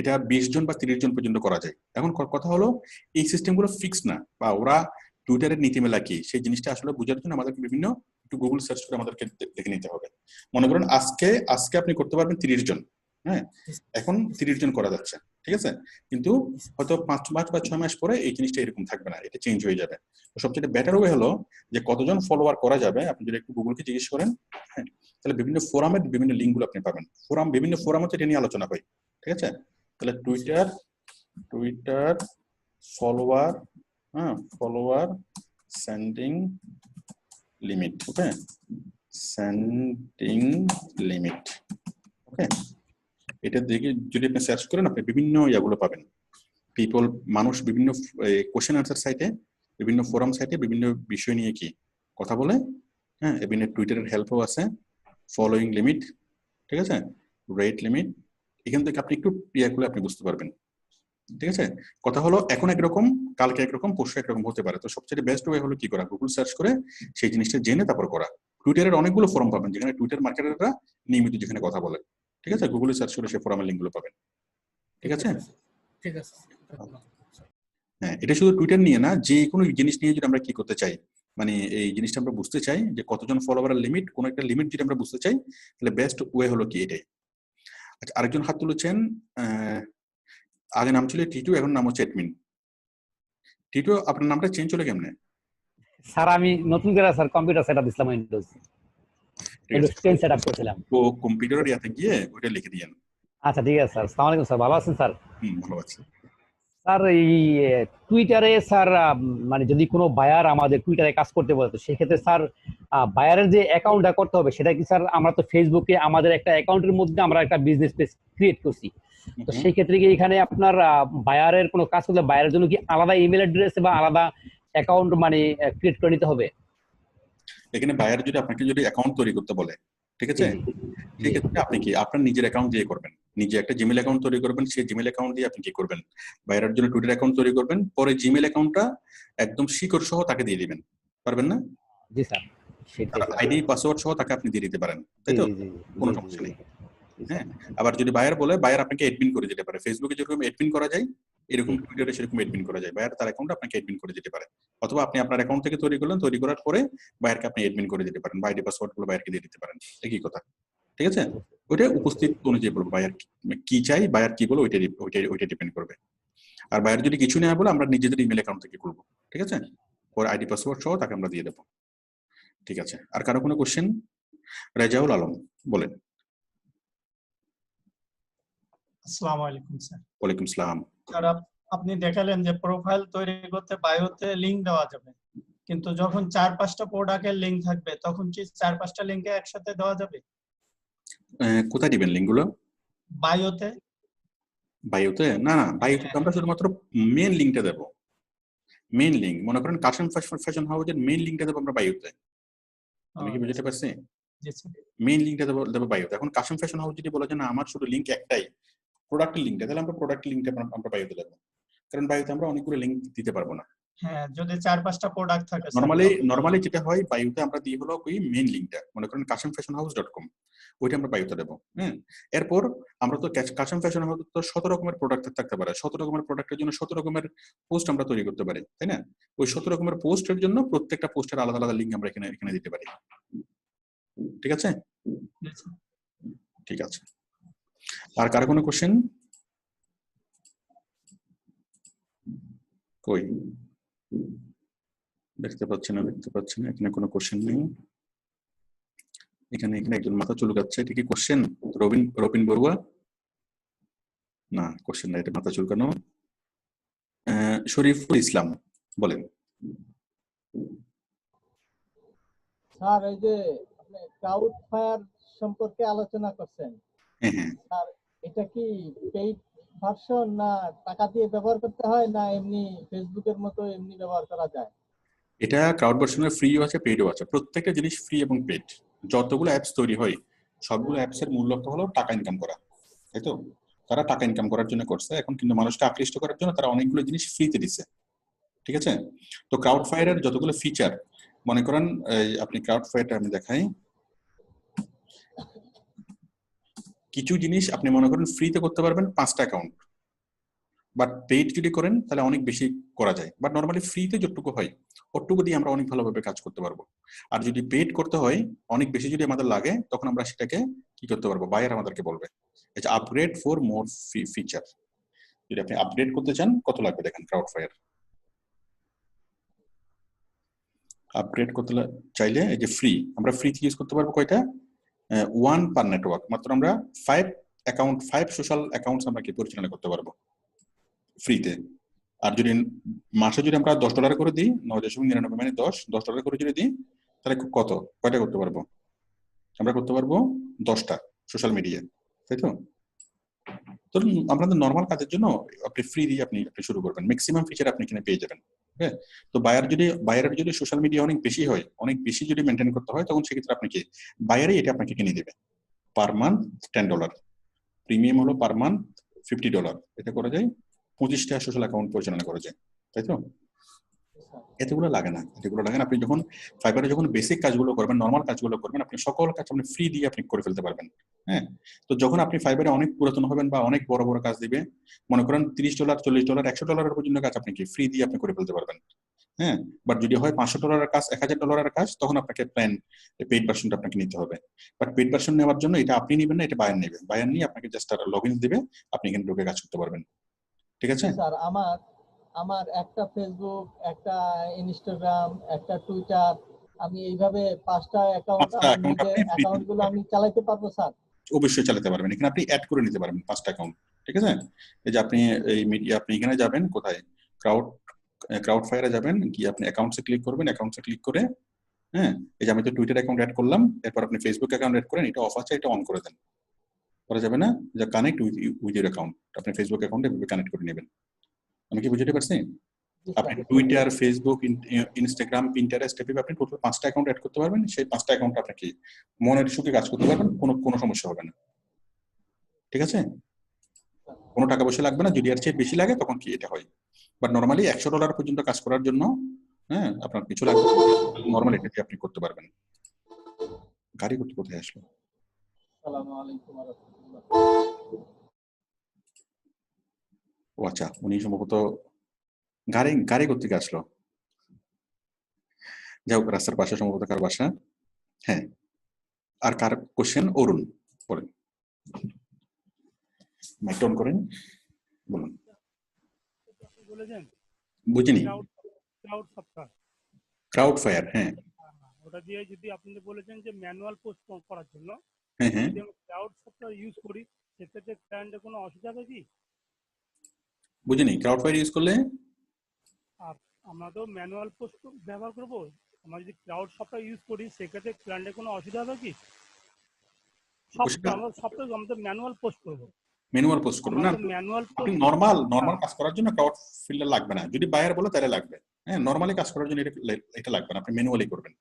এটা 20 জন বা 30 জন পর্যন্ত করা যায়। এখন কথা হলো এই সিস্টেমগুলো ফিক্স না, বা ওরা টুইটারের নীতিমেলা কি সেই জিনিসটা আসলে বোঝার জন্য আমাদেরকে বিভিন্ন একটু গুগল সার্চ করে আমাদেরকে দেখে নিতে হবে। মনে করেন আজকে আপনি করতে পারবেন 30 জন, হ্যাঁ, এখন 30 জন করা যাচ্ছে, ঠিক আছে, কিন্তু হয়তো 5 মাস বা 6 মাস পরে এই জিনিসটা এরকম থাকবে না, এটা চেঞ্জ হয়ে যাবে। তো সবচেয়ে বেটার ওয়ে হলো যে কতজন ফলোয়ার করা যাবে আপনি যদি একটু গুগলকে জিজ্ঞেস করেন, হ্যাঁ, তাহলে বিভিন্ন ফোরামের বিভিন্ন লিঙ্কগুলো আপনি পাবেন। বিভিন্ন ফোরাম হচ্ছে এটা নিয়ে আলোচনা হয়। ঠিক আছে, তাহলে টুইটার ফলোয়ার, হ্যাঁ, ফলোয়ার সেন্ডিং লিমিট, ওকে, সেন্ডিং লিমিট, ওকে, এটা দেখে যদি আপনি সার্চ করেন আপনি বিভিন্ন ইয়াগুলো পাবেন। মানুষ বিভিন্ন কোশ্চেন আনসার সাইটে, বিভিন্ন ফোরাম সাইটে বিভিন্ন বিষয় নিয়ে কি কথা বলে, হ্যাঁ, বিভিন্ন টুইটারের হেল্পও আছে, ফলোইং লিমিট, ঠিক আছে, রেট লিমিট, এখান থেকে আপনি একটু ইয়া করলে আপনি বুঝতে পারবেন। ঠিক আছে, কথা হলো এখন একরকম, কালকে একরকম, পরশু একরকম হতে পারে। তো সবচেয়ে বেস্ট ওয়ে হলো কি করা, গুগল সার্চ করে সেই জিনিসটা জেনে তারপর করা। টুইটারের অনেকগুলো ফোরাম পাবেন যেখানে টুইটার মার্কেটাররা নিয়মিত যেখানে কথা বলে। ঠিক আছে, গুগলে সার্চ করে সেই ফোরামের লিঙ্কগুলো পাবেন। ঠিক আছে, ঠিক আছে। হ্যাঁ, এটা শুধু টুইটার নিয়ে না, যে কোনো জিনিস নিয়ে যদি আমরা কি করতে চাই, মানে এই জিনিসটা আমরা বুঝতে চাই যে কতজন ফলোয়ারের লিমিট, কোন একটা লিমিট যদি আমরা বুঝতে চাই, তাহলে বেস্ট ওয়ে হলো কি এটাই। আচ্ছা, আরেকজন হাত তুলেছেন, আগে নাম ছিল টিটু, এখন নাম হচ্ছে এডমিন। টিটু, আপনার নামটা চেঞ্জ হলো কেমনে? স্যার আমি নতুন করে স্যার কম্পিউটার সেটআপ দিছিলাম, উইন্ডোজ 10 সেটআপ করেছিলাম। তো কম্পিউটারের ইয়াতে গিয়ে ওটা লিখে দিয়েন। আচ্ছা ঠিক আছে স্যার। আসসালামু আলাইকুম স্যার, ভালো আছেন স্যার? ভালো আছি স্যার। এই টুইটারে স্যার মানে যদি কোনো বায়ার আমাদের টুইটারে কাজ করতে বলে, তো সেক্ষেত্রে স্যার বায়ারের যে অ্যাকাউন্টটা করতে হবে সেটা কি স্যার? আমরা তো ফেসবুকে আমাদের একটা অ্যাকাউন্টের মধ্যে আমরা একটা বিজনেস পেজ ক্রিয়েট করছি, তো সেই ক্ষেত্রে কি এখানে আপনার বায়ারের কোনো কাজ করলে বায়ারের জন্য কি আলাদা ইমেল অ্যাড্রেস বা আলাদা অ্যাকাউন্ট মানে ক্রিয়েট করে নিতে হবে? এখানে বায়ার যদি আপনাকে যদি অ্যাকাউন্ট তৈরি করতে বলে, ঠিক আছে, সেই ক্ষেত্রে আপনি কি আপনার নিজের অ্যাকাউন্ট দিয়ে করবেন, নিজে একটা জিমেল অ্যাকাউন্ট তৈরি করবেন, সেই জিমেল অ্যাকাউন্ট দিয়ে আপনি কি করবেন, বায়ারের জন্য টুইটার অ্যাকাউন্ট তৈরি করবেন, পরে জিমেল অ্যাকাউন্টটা একদম শিকড় সহ তাকে দিয়ে দিবেন, পারবেন না? জি স্যার, সেটাই আইডি পাসওয়ার্ড সহ তাকে আপনি দিয়ে দিতে পারেন, তাই তো, কোনো সমস্যা নেই। হ্যাঁ, আবার যদি বায়ার বলে, বায়ার আপনাকে এডমিন করে দিতে পারে, ফেসবুকে যেরকম এডমিন করা যায় এরকম টুইটারে সেরকম এডমিন করা যায়, বায়ার তার অ্যাকাউন্ট আপনাকে এডমিন করে দিতে পারে, অথবা আপনি আপনার অ্যাকাউন্ট থেকে তৈরি করলেন, তৈরি করার পরে বায়ারকে আপনি এডমিন করে দিতে পারেন, আইডি পাসওয়ার্ড গুলো বায়ারকে দিয়ে দিতে পারেন, একই কথা। ঠিক আছে, ওইটা উপস্থিত অনুযায়ী বলবো, বায়ার কি চাই, বায়ার কি বলে ওইটা ডিপেন্ড করবে। আর বায়ার যদি কিছু নেওয়া বলে, আমরা নিজেদের ইমেল অ্যাকাউন্ট থেকে করবো, ঠিক আছে, পরে আইডি পাসওয়ার্ড সহ তাকে আমরা দিয়ে দেবো। ঠিক আছে, আর কারো কোনো কোশ্চেন? রেজাউল আলম, বলেন। আসসালামু আলাইকুম স্যার। ওয়ালাইকুম আসসালাম। স্যার, আপনি দেখালেন যে প্রোফাইল তৈরি করতে বায়োতে লিংক দেওয়া যাবে, কিন্তু যখন 4-5টা প্রোডাক্টের লিংক থাকবে তখন কি 4-5টা লিংকে একসাথে দেওয়া যাবে? কোথায় দিবেন লিঙ্কগুলো? বায়োতে। বায়োতে না, বায়োতে আমরা শুধুমাত্র মেন লিঙ্কটা দেবো, মেন লিঙ্ক। মনে করেন কাশিম ফ্যাশন হাউসের মেন লিঙ্কটা দেবো আমরা বায়োতে, আমি কি বুঝতে পারছি? মেইন লিঙ্কটা দেবো বায়োতে। এখন কাশিম ফ্যাশন হাউস যদি বলে যে না আমার শুধু লিঙ্ক একটাই প্রোডাক্টের লিঙ্কটা, তাহলে আমরা প্রোডাক্টের লিঙ্কটা আমরা বায়োতে দেবো। কারণ বায়ুতে আমরা অনেকগুলো লিঙ্ক দিতে পারবো না। হ্যাঁ, যদি 4-5টা প্রোডাক্ট থাকে নরমালি যেটা হয় বায়ুতে আমরা দিই হলো ওই মেইন লিঙ্কটা, মনে করেন kasimfashionhouse.com, ওইটা আমরা বায়ুতে দেবো। হ্যাঁ, এরপর আমরা তো কাসিম ফ্যাশন হাউস তো 100 রকমের প্রোডাক্ট থাকতে পারে, 100 রকমের প্রোডাক্টের জন্য 100 রকমের পোস্ট আমরা তৈরি করতে পারি, তাই না? ওই 100 রকমের পোস্টের জন্য প্রত্যেকটা পোস্টের আলাদা আলাদা লিঙ্ক আমরা এখানে দিতে পারি। ঠিক আছে, ঠিক আছে। আর কার কোনো কোশ্চেন? কই দেখতে পাচ্ছি না, এখানে কোনো কোশ্চেন নেই। এখানে একজন মাথা চুলকাচ্ছে, এটা কি কোশ্চেন? রবিন বড়ুয়া? না, কোশ্চেন না, এটা মাথা চুলকানো। শরীফুল ইসলাম বলেন। স্যার, এই যে আপনি ক্রাউড ফায়ার সম্পর্কে আলোচনা করছেন, হ্যাঁ, স্যার এটা কি পেইড ভার্সন না টাকা দিয়ে ব্যবহার করতে হয়, না এমনি ফেসবুকের মতো এমনি ব্যবহার করা যায়? এটা ক্রাউড ভার্সনের ফ্রিও আছে, পেইডও আছে। প্রত্যেকটা জিনিস ফ্রি এবং পেইড। যতগুলো অ্যাপস তৈরি হয় সবগুলো অ্যাপসের মূল লক্ষ্য হলো টাকা ইনকাম করা, তাই তো? তারা টাকা ইনকাম করার জন্য করছে। এখন কিন্তু মানুষকে আকৃষ্ট করার জন্য তারা অনেকগুলো জিনিস ফ্রিতে দিচ্ছে, ঠিক আছে? তো ক্রাউড ফায়ারের যতগুলো ফিচার, মনে করেন আপনি ক্রাউড ফায়ারটা আমি দেখাই। কিছু জিনিস আপনি মনে করেন ফ্রিতে করতে পারবেন 5টা অ্যাকাউন্ট, বাট পেইড যদি করেন তাহলে অনেক বেশি করা যায়। বাট নর্মালি ফ্রিতে যতটুকু হয় ওটুকু দিয়ে আমরা অনেক ভালোভাবে কাজ করতে পারবো। আর যদি পেইড করতে হয়, অনেক বেশি যদি আমাদের লাগে, তখন আমরা সেটাকে কি করতে পারবো, বায়ার আমাদেরকে বলবে এটা আপগ্রেড ফর মোর ফিচার। যদি আপনি আপগ্রেড করতে চান কত লাগবে দেখেন, ক্রাউড ফায়ার আপগ্রেড করতে চাইলে এই যে ফ্রি, আমরা ফ্রিতে ইউজ করতে পারবো কয়টা, 1 পার নেটওয়ার্ক। মাত্র আমরা 5 সোশ্যাল অ্যাকাউন্টস আমরা কি পরিচালনা করতে পারবো ফ্রিতে। আর যদি মাসে যদি আমরা $10 করে দিই, 9.99 মানে $10 করে যদি দিই, তাহলে কয়টা করতে পারবো? আমরা করতে পারবো 10টা সোশ্যাল মিডিয়া, তাই তো? তো আপনাদের নর্মাল কাজের জন্য আপনি ফ্রি দিয়ে আপনি শুরু করবেন, ম্যাক্সিমাম ফিচার আপনি এখানে পেয়ে যাবেন। হ্যাঁ, তো বায়ারের যদি সোশ্যাল মিডিয়া অনেক বেশি হয়, অনেক বেশি যদি মেনটেন করতে হয়, তখন সেক্ষেত্রে আপনি কি বায়ারই এটা আপনাকে কিনে দেবে পার মান্থ $10, প্রিমিয়াম হলো পার মান্থ $50। এটা করা যায় 25টা সোশ্যাল অ্যাকাউন্ট পরিচালনা করা যায়, তাই তো? এতগুলো লাগে না। আপনি যখন ফাইবারে যখন বেসিক কাজগুলো করবেন, নর্মাল কাজগুলো করবেন, আপনি সকল কাজ আপনি ফ্রি দিয়ে আপনি করে ফেলতে পারবেন। হ্যাঁ, তো যখন আপনি ফাইবারে অনেক পুরাতন হবেন বা অনেক বড় বড় কাজ দিবে, মনে করেন $30, $40, $100 পর্যন্ত কাজ আপনি কি ফ্রি দিয়ে আপনি করে ফেলতে পারবেন। হ্যাঁ, বাট যদি হয় $500 কাজ, $1000 কাজ, তখন আপনাকে পেইড ভার্সনটা আপনাকে নিতে হবে। বাট পেইড ভার্সন নেওয়ার জন্য এটা আপনি নেবেন না, এটা বায়ার নেবে। বায়ার নিয়ে আপনাকে জাস্ট লগইন দিবে, আপনি এখানে ঢুকে কাজ করতে পারবেন। ঠিক আছে স্যার, আমার একটা ফেসবুক, একটা ইনস্টাগ্রাম, একটা টুইটার, আমি এইভাবে 5টা অ্যাকাউন্ট, আমার নিজের অ্যাকাউন্টগুলো আমি চালাতে পারবো স্যার? অবশ্যই চালাতে পারবেন। এখানে আপনি অ্যাড করে নিতে পারবেন 5টা অ্যাকাউন্ট, ঠিক আছে? এই যে আপনি এই মিডিয়া, আপনি এখানে যাবেন কোথায়, ক্রাউড ফায়ারে যাবেন, গিয়ে আপনি অ্যাকাউন্টসে ক্লিক করবেন। অ্যাকাউন্টসে ক্লিক করে, হ্যাঁ, এই যে আমি তো টুইটার অ্যাকাউন্ট অ্যাড করলাম, এরপর আপনি ফেসবুক অ্যাকাউন্ট অ্যাড করেন। এটা অফ আছে, এটা অন করে দেন। করা যাবে না, যে কানেক্ট উইথ ইউর অ্যাকাউন্ট, আপনি ফেসবুক অ্যাকাউন্টে কানেক্ট করে নেবেন। আমি কি বুঝতে পারছি? আপনি টুইটার, ফেসবুক, ইনস্টাগ্রাম, পিন্টারেস্ট, এভাবে আপনি টোটাল 5টা অ্যাকাউন্ট অ্যাড করতে পারবেন। সেই 5টা অ্যাকাউন্ট আপনাকে মনের সুখে কাজ করতে পারবেন, কোনো সমস্যা হবে না। ঠিক আছে, কোনো টাকা পয়সা লাগবে না। যদি আর চেয়ে বেশি লাগে তখন কি এটা হয়, বাট নর্মালি $100 পর্যন্ত কাজ করার জন্য, হ্যাঁ, আপনার কিছু লাগবে, নর্মালি এটা আপনি করতে পারবেন। গাড়ি করতে কোথায় আসলো? আসসালামু আলাইকুম ওয়া রাহমাতুল্লাহ। ও আচ্ছা, উনি সম্ভবত গাড়ি করতে আসলো। যাই হোক, রাস্তার পাশে সম্ভবত কার বাসা। হ্যাঁ, আর কার কোশ্চেন? অরুণ বলেন, মাইক অন করেন, বলুন। বুঝিনি। ক্রাউড ফায়ার, হ্যাঁ, ওটা দিয়ে যদি আপনি বলেছেন যে ম্যানুয়াল পোস্ট করার জন্য, হ্যাঁ, যদি আমি ক্রাউড সফটওয়্যার ইউজ করি, সেক্ষেত্রে ক্লায়েন্টের কোনো অসুবিধা হবে কি? বুঝিনি, ক্রাউড ফায়ার ইউজ করলে আর আমরা তো ম্যানুয়াল পোস্ট ব্যবহার করব, আমরা যদি ক্রাউড সফটওয়্যার ইউজ করি, সেক্ষেত্রে ক্লায়েন্টের কোনো অসুবিধা হবে কি? সফটওয়্যার আমাদের ম্যানুয়াল পোস্ট করব, ম্যানুয়াল পোস্ট করুন না। আপনি নর্মাল কাজ করার জন্য ক্রাউড ফিল্টার লাগবে না। যদি বায়ার বলে তাহলে লাগবে। হ্যাঁ, নর্মালি কাজ করার জন্য এটা লাগবে না, আপনি ম্যানুয়ালি করবেন।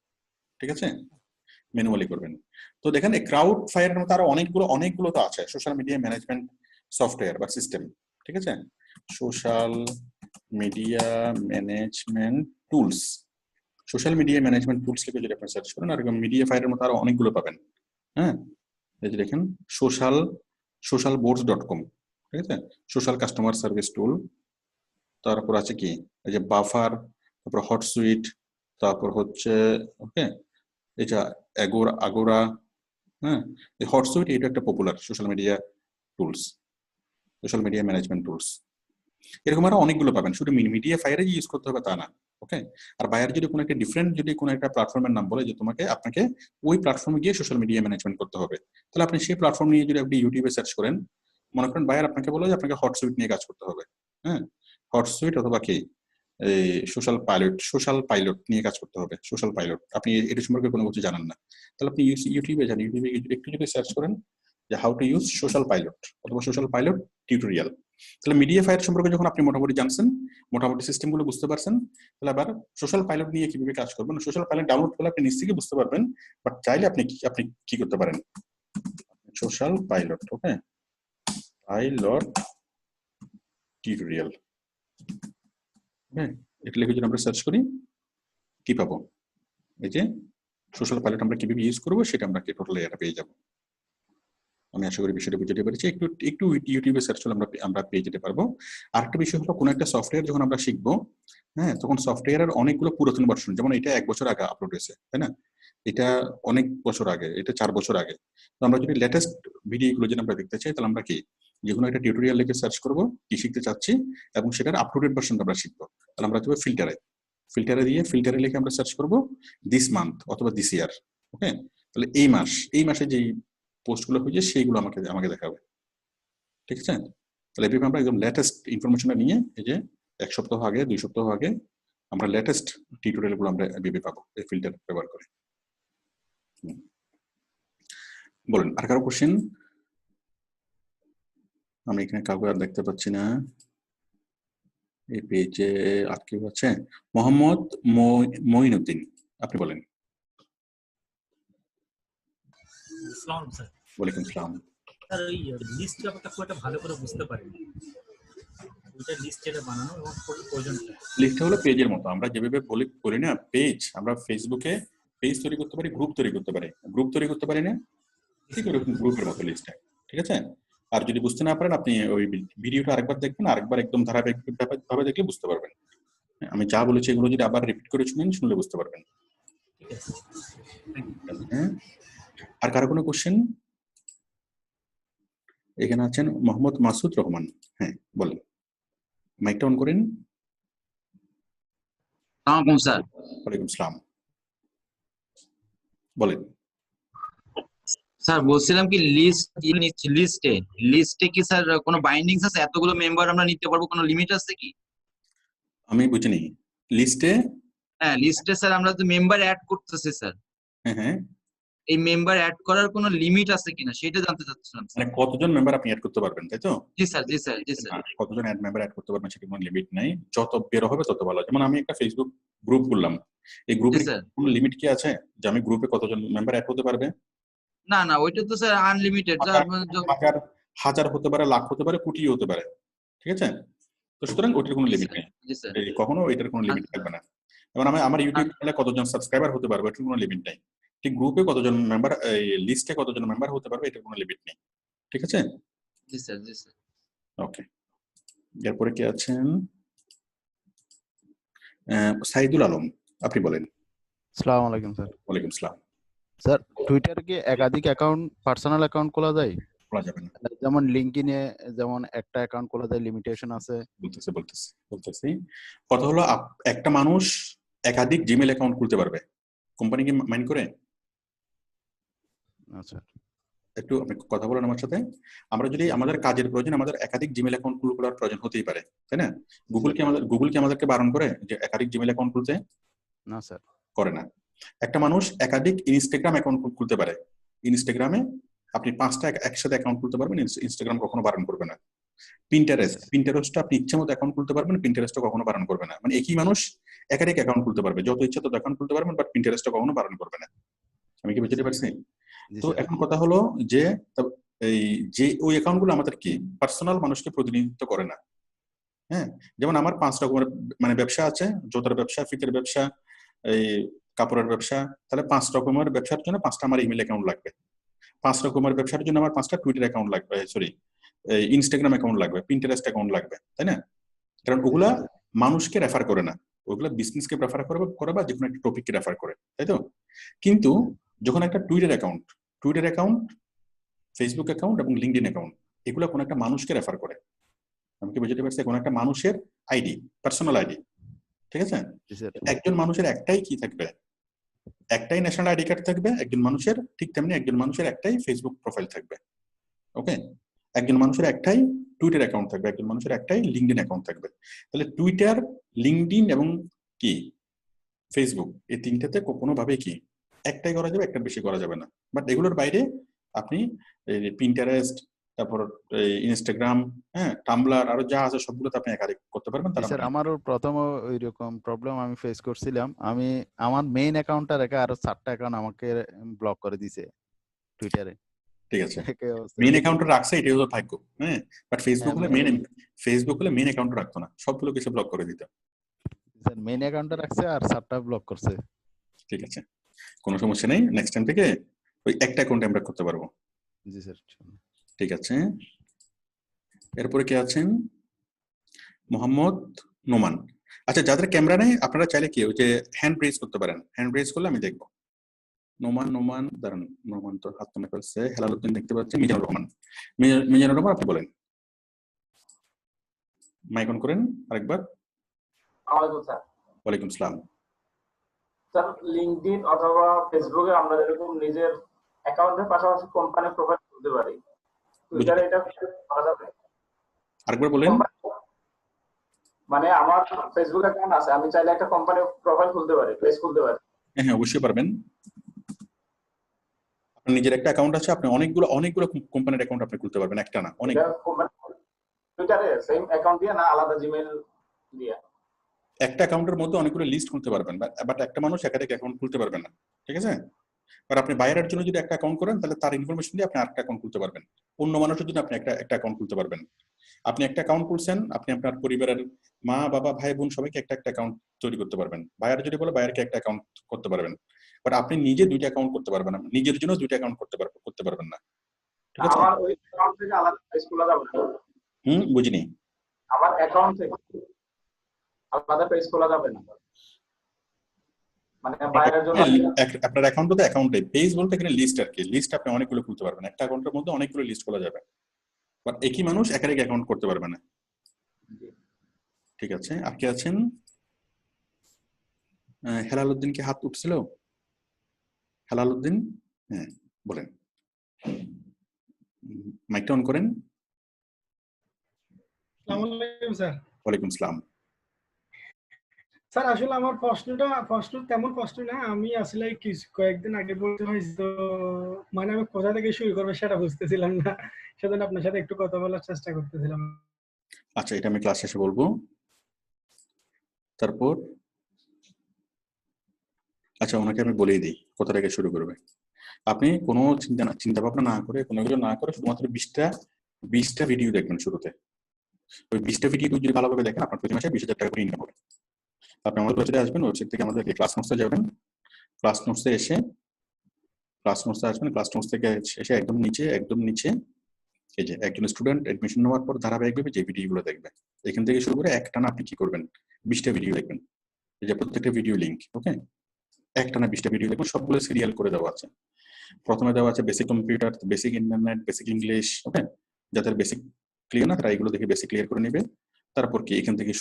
ঠিক আছে, ম্যানুয়ালি করবেন। তো দেখেন, এই ক্রাউড ফায়ারের মতো আরো অনেকগুলো তো আছে সোশ্যাল মিডিয়া ম্যানেজমেন্ট সফটওয়্যার বা সিস্টেম। ঠিক আছে, social media management tools, social media management tools লিখে যদি আপনি সার্চ করেন, আর মিডিয়া ফায়ারের মতো আরো অনেকগুলো পাবেন। হ্যাঁ, এই যে দেখেন socialboards.com, ঠিক আছে, সোশ্যাল কাস্টমার সার্ভিস টুল, তারপর আছে কি এই যে বাফার, তারপর হটসুইট, তারপর হচ্ছে ওকে এটা আগোরা। হ্যাঁ, এই হটসুইট এটা একটা popular social media tools, social media management tools. এরকম আরো অনেকগুলো পাবেন, শুধু মিডিয়া ফায়ারে ইউজ করতে হবে তা না। ওকে, আর বায়ার যদি কোনো একটা ডিফারেন্ট যদি কোনো একটা প্ল্যাটফর্মের নাম বলে যে আপনাকে ওই প্ল্যাটফর্মে গিয়ে সোশ্যাল মিডিয়া ম্যানেজমেন্ট করতে হবে, তাহলে আপনি সেই প্ল্যাটফর্ম নিয়ে যদি আপনি ইউটিউবে সার্চ করেন, মনে করেন বায়ার আপনাকে বলে যে আপনাকে হটসুইট নিয়ে কাজ করতে হবে। হ্যাঁ, হটসুইট অথবা কি এই সোশ্যাল পাইলট নিয়ে কাজ করতে হবে, সোশ্যাল পাইলট। আপনি এটা সম্পর্কে কোনো কিছু জানেন না, তাহলে আপনি ইউটিউবে যান, ইউটিউবে একটু যদি সার্চ করেন যে how to use social pilot অথবা সোশ্যাল পাইলট টিউটোরিয়াল, তাহলে মিডিয়া ফায়ার সম্পর্কে যখন আপনি মোটামুটি জানছেন, মোটামুটি সিস্টেমগুলো বুঝতে পারছেন, তাহলে আবার সোশ্যাল পাইলট নিয়ে কিভাবে কাজ করবেন, সোশ্যাল পাইলট ডাউনলোড করলে আপনি নিজ থেকে বুঝতে পারবেন। বাট চাইলে আপনি কি করতে পারেন, সোশ্যাল পাইলট, ওকে, পাইলট টিউটোরিয়াল, হ্যাঁ, এটা লিখে যদি আমরা সার্চ করি কি পাবো, এই যে সোশ্যাল পাইলট আমরা কিভাবে ইউজ করবো সেটা আমরা টোটালি এটা পেয়ে যাবো। আমি আশা করি বিষয়টা বুঝতে পেরেছি। একটু ইউটিউবে সার্চ করলে আমরা পেয়ে যেতে পারবো। আরেকটা বিষয় হলো, কোনো একটা সফটওয়্যার যখন আমরা শিখবো, হ্যাঁ, তখন সফটওয়্যারের অনেকগুলো পুরাতন ভার্সন, যেমন এটা 1 বছর আগে আপলোড হয়েছে, তাই না, এটা অনেক বছর আগে, এটা 4 বছর আগে। তো আমরা যদি লেটেস্ট ভিডিওগুলো যদি আমরা দেখতে চাই, তাহলে আমরা কি যেকোনো একটা টিউটোরিয়াল লিখে সার্চ করবো কি শিখতে চাচ্ছি, এবং সেটার আপলোডেড ভার্সনটা আমরা শিখবো। তাহলে আমরা যাবো ফিল্টারে লিখে আমরা সার্চ করবো দিস মান্থ অথবা দিস ইয়ার। ওকে, তাহলে এই মাসে যেই পোস্টগুলো হয়েছে সেইগুলো আমাকে দেখাবে, ঠিক আছে। তাহলে এভাবে আমরা একদম লেটেস্ট ইনফরমেশনটা নিয়ে, এই যে 1 সপ্তাহ আগে 2 সপ্তাহ আগে আমরা লেটেস্ট টিউটোরিয়ালগুলো আমরা এভাবে পাবো এই ফিল্টার ব্যবহার করে। বলেন, আর কারো কোশ্চেন? আমি এখানে কাউকে আর দেখতে পাচ্ছি না এই পেজে। আর কি হচ্ছে, মোহাম্মদ মঈনুদ্দিন, আপনি বলেন। ওয়ালাইকুম আসসালাম। স্যার, ওই লিস্ট ব্যাপারটা খুব একটা ভালো করে বুঝতে পারিনি, ওইটা লিস্টটা বানানো এবং প্রয়োজন। লিস্টটা হলো পেজের মতো, আমরা যেভাবে বলি না পেজ, আমরা ফেসবুকে পেজ তৈরি করতে পারি, গ্রুপ তৈরি করতে পারি না, ঠিক ওরকম গ্রুপের মতো লিস্টটা, ঠিক আছে। আর যদি বুঝতে না পারেন, আপনি ওই ভিডিওটা আরেকবার দেখবেন, আরেকবার একদম ধারাবাহিকভাবে দেখলে বুঝতে পারবেন। আমি যা বলেছি এগুলো যদি আবার রিপিট করে শুনলে বুঝতে পারবেন। হ্যাঁ, আর কারো কোনো কোশ্চেন? এখানে আছেন মোহাম্মদ মাসুদ রহমান, হ্যাঁ বলেন, মাইকটা অন করেন। আসসালামু স্যার। ওয়ালাইকুম আসসালাম, বলেন। স্যার বলছিলাম কি লিস্টে কি স্যার কোনো বাইন্ডিংস আছে? এতগুলো মেম্বার আমরা নিতে পারবো, কোনো লিমিট আছে কি? আমি বুঝিনি, লিস্টে? হ্যাঁ, লিস্টে স্যার আমরা তো মেম্বার অ্যাড করতেছি স্যার। হ্যাঁ, এই মেম্বার অ্যাড করার কোনো লিমিট আছে কিনা সেটা জানতে চাচ্ছিলাম। মানে কতজন মেম্বার আপনি অ্যাড করতে পারবেন, তাই তো? জি স্যার। কতজন মেম্বার অ্যাড করতে পারবেন সেটা কোনো লিমিট নাই, যত বের হবে তত ভালো। যেমন আমি একটা ফেসবুক গ্রুপ করলাম, এই গ্রুপের কোনো লিমিট কি আছে যে আমি গ্রুপে কতজন মেম্বার অ্যাড হতে পারবে? না, ওইটা তো স্যার আনলিমিটেড, হাজার হতে পারে, লাখ হতে পারে, কোটি হতে পারে, ঠিক আছে। তো সুতরাং ওইটার কোনো লিমিট নেই, কখনো এটার কোনো লিমিট থাকবে না। যেমন আমার ইউটিউব চ্যানেলে কতজন সাবস্ক্রাইবার হতে পারবে এটার কোনো লিমিট নাই, ঠিক গ্রুপে কতজন মেম্বার, এই লিস্টে কতজন মেম্বার হতে পারবে এটার কোনো লিমিট নেই, ঠিক আছে। জি স্যার। ওকে, এরপরে কি আছেন? সাইদুল আলম, আপনি বলেন। আসসালামু আলাইকুম স্যার। ওয়ালাইকুম আসসালাম। স্যার, টুইটারে কি একাধিক পার্সোনাল অ্যাকাউন্ট খোলা যায়? খোলা যাবে না, যেমন লিঙ্কডইনে যেমন একটা অ্যাকাউন্ট খোলা যায়, লিমিটেশন আছে। বলতেছি কথা হলো, একটা মানুষ একাধিক জিমেল অ্যাকাউন্ট খুলতে পারবে, কোম্পানি কি মাইন্ড করে? আচ্ছা, একটু আপনি কথা বলেন আমার সাথে। আমরা যদি আমাদের কাজের প্রয়োজন আমাদের একাধিক জিমেল অ্যাকাউন্ট খোলার প্রয়োজন হতেই পারে, তাই না? গুগল কি আমাদেরকে বারণ করে যে একাধিক জিমেল অ্যাকাউন্ট খুলতে? না স্যার, করে না। একটা মানুষ একাধিক ইনস্টাগ্রাম অ্যাকাউন্ট খুলতে পারে, ইনস্টাগ্রামে আপনি 5টা একসাথে অ্যাকাউন্ট খুলতে পারবেন, ইনস্টাগ্রাম কখনো বারণ করবে না। পিন্টারেস্ট আপনি ইচ্ছা মতো অ্যাকাউন্ট খুলতে পারবেন, পিন্টারেস্ট কখনো বারণ করবে না। মানে একই মানুষ একাধিক অ্যাকাউন্ট খুলতে পারবে, যত ইচ্ছা তত অ্যাকাউন্ট খুলতে পারবেন, বাট পিন্টারেস্ট কখনো বারণ করবে না। আমি কি বুঝতে পারছি? তো এখন কথা হলো যে এই যে ওই অ্যাকাউন্টগুলো আমাদের কি পার্সোনাল মানুষকে প্রতিনিধিত্ব করে না, হ্যাঁ, যেমন আমার 5 রকমের মানে ব্যবসা আছে, জুতার ব্যবসা, ফিতের ব্যবসা, এই কাপড়ের ব্যবসা, তাহলে 5 রকমের ব্যবসার জন্য 5টা আমার ইমেল অ্যাকাউন্ট লাগবে। 5 রকমের ব্যবসার জন্য আমার 5টা টুইটার অ্যাকাউন্ট লাগবে, সরি ইনস্টাগ্রাম অ্যাকাউন্ট লাগবে, পিন্টারেস্ট অ্যাকাউন্ট লাগবে, তাই না? কারণ ওগুলা মানুষকে রেফার করে না, ওগুলা বিজনেসকে রেফার করে বা যে কোনো একটা টপিককে রেফার করে, তাই তো? কিন্তু যখন একটা টুইটার অ্যাকাউন্ট, ফেসবুক অ্যাকাউন্ট এবং লিঙ্কডইন অ্যাকাউন্ট, এগুলো কোনো একটা মানুষকে রেফার করে। আমি কি বুঝতে পারছি? কোনো একটা মানুষের আইডি, পার্সোনাল আইডি, ঠিক আছে? একজন মানুষের একটাই কি থাকবে, একটাই ন্যাশনাল আইডি কার্ড থাকবে একজন মানুষের, ঠিক তেমনি একজন মানুষের একটাই ফেসবুক প্রোফাইল থাকবে। ওকে, একজন মানুষের একটাই টুইটার অ্যাকাউন্ট থাকবে, একজন মানুষের একটাই লিঙ্কডইন অ্যাকাউন্ট থাকবে। তাহলে টুইটার, লিঙ্কডইন এবং কি ফেসবুক, এই তিনটাতে কোনোভাবেই কি একটাই করা যাবে, একটার বেশি করা যাবে না। বাট এগুলোর বাইরে আপনি পিন্টারেস্ট, তারপর ইনস্টাগ্রাম, হ্যাঁ, টাম্বলার, আরো যা আছে সবগুলোতে আপনি একাধিক করতে পারবেন। স্যার আমারও প্রথম ওই রকম প্রবলেম আমি ফেস করছিলাম। আমি আমার মেইন অ্যাকাউন্টটা রেখে আরো 4টা অ্যাকাউন্ট আমাকে ব্লক করে দিয়েছে টুইটারে। ঠিক আছে, মেইন অ্যাকাউন্টে রাখছে, এটাই হলো ভাগ্য। হ্যাঁ, বাট ফেসবুক হলে মেইন অ্যাকাউন্ট রাখতো না, সবগুলো কিছু ব্লক করে দিত। স্যার মেইন অ্যাকাউন্টটা রাখছে আর 4টা ব্লক করছে। ঠিক আছে, কোনো সমস্যা নেই, নেক্সট টাইম থেকে ওই একটা অ্যাকাউন্টে আমরা করতে পারবো। জি স্যার। ঠিক আছে, এরপরে কে আছেন? মোহাম্মদ নোমান। আচ্ছা, যাদের ক্যামেরা নেই আপনারা চাইলে কি ওই যে হ্যান্ড রেজ করতে পারেন, হ্যান্ড রেজ করলে আমি দেখবো। নোমান দাঁড়ান, নোমান তো হাত তুলে ফেলছে। হেলালুদ্দিন দেখতে পাচ্ছি, মিজানুর রহমান আপনি বলেন, মাইক অন করেন আরেকবার। ওয়ালাইকুম আসসালাম। স্যার, লিঙ্কডইন অথবা ফেসবুকে আমরা যেরকম নিজের অ্যাকাউন্টের পাশাপাশি কোম্পানি প্রোফাইল খুলতে পারি, টুইটারে এটা করা যাবে? আরেকবার বলেন। মানে আমার ফেসবুক অ্যাকাউন্ট আছে, আমি চাইলে একটা কোম্পানি প্রোফাইল খুলতে পারি, পেজ খুলতে পারি? হ্যাঁ, অবশ্যই পারবেন। আপনার নিজের একটা অ্যাকাউন্ট আছে, আপনি অনেকগুলো কোম্পানির অ্যাকাউন্ট আপনি খুলতে পারবেন, একটা না অনেক। টুইটারে সেম অ্যাকাউন্ট দিয়ে না, আলাদা জিমেইল দিয়ে? একটা অ্যাকাউন্টের মধ্যে অনেকগুলো লিস্ট খুলতে পারবেন, বাট একটা মানুষ একাধিক অ্যাকাউন্ট খুলতে পারবেন না, ঠিক আছে? আর আপনি বাইরের জন্য যদি একটা অ্যাকাউন্ট করেন, তাহলে তার ইনফরমেশন দিয়ে আপনি আরেকটা অ্যাকাউন্ট খুলতে পারবেন। অন্য মানুষের জন্য আপনি একটা অ্যাকাউন্ট খুলতে পারবেন। আপনি একটা অ্যাকাউন্ট খুলছেন, আপনি আপনার পরিবারের মা, বাবা, ভাই, বোন সবাইকে একটা অ্যাকাউন্ট তৈরি করতে পারবেন। বাইরে যদি বলে বাইরেকে একটা অ্যাকাউন্ট করতে পারবেন, বাট আপনি নিজে 2টা অ্যাকাউন্ট করতে পারবেন না, নিজের জন্য 2টা অ্যাকাউন্ট করতে পারবেন না, ঠিক আছে? আমার ওই অ্যাকাউন্ট থেকে আলাদা পেজ খোলা যাবে না? বুঝিনি। আমার অ্যাকাউন্ট থেকে আলাদা পেজ খোলা যাবে না? মানে বাইরের জন্য আপনার অ্যাকাউন্ট বলতে অ্যাকাউন্টে, পেজ বলতে এখানে লিস্ট আর কি, লিস্ট আপনি অনেকগুলো খুলতে পারবেন, একটা অ্যাকাউন্টের মধ্যে অনেকগুলো লিস্ট খোলা যাবে, বাট একই মানুষ একাধিক অ্যাকাউন্ট করতে পারবে না। ঠিক আছে, আর কে আছেন? হেলালুদ্দিন কি হাত উঠছিল? হেলালুদ্দিন, হ্যাঁ বলেন, মাইকটা অন করেন। আসসালামু আলাইকুম স্যার। ওয়ালাইকুম আসসালাম। স্যার, আসলে আমার প্রশ্ন তেমন প্রশ্ন না, আমি আসলে কয়েকদিন আগে বলতে হয়েছে, তো মানে আমি কোথা থেকে শুরু করবো সেটা বুঝতেছিলাম না, সেজন্য আপনার সাথে একটু কথা বলার চেষ্টা করতেছিলাম। আচ্ছা, এটা আমি ক্লাস শেষে বলবো। তারপর আচ্ছা, ওনাকে আমি বলেই দিই কোথা থেকে শুরু করবে। আপনি কোনো চিন্তা ভাবনা না করে, কোনো কিছু না করে, শুধুমাত্র 20টা ভিডিও দেখবেন শুরুতে। ওই 20টা ভিডিও যদি ভালোভাবে দেখেন, আপনার প্রতি মাসে 20,000 টাকা করে ইনকাম হবে। আপনি আমাদের ওয়েবসাইটে আসবেন, ওয়েবসাইট থেকে আমাদের ক্লাস নোটসে যাবেন, ক্লাস নোটসে আসবেন, ক্লাস নোটস থেকে এসে একদম নিচে এই যে একজন স্টুডেন্ট অ্যাডমিশন নেওয়ার পর ধারাবাহিকভাবে যে ভিডিওগুলো দেখবে, এখান থেকে শুরু করে একটানা আপনি কি করবেন, 20টা ভিডিও দেখবেন। এই যে প্রত্যেকটা ভিডিও লিঙ্ক, ওকে, একটানা 20টা ভিডিও দেখবেন, সবগুলো সিরিয়াল করে দেওয়া আছে। প্রথমে দেওয়া আছে basic computer, basic internet, basic English, okay. যাদের বেসিক ক্লিয়ার না তারা এগুলো দেখে বেসিক ক্লিয়ার করে নেবে। তারপর কি এখান থেকে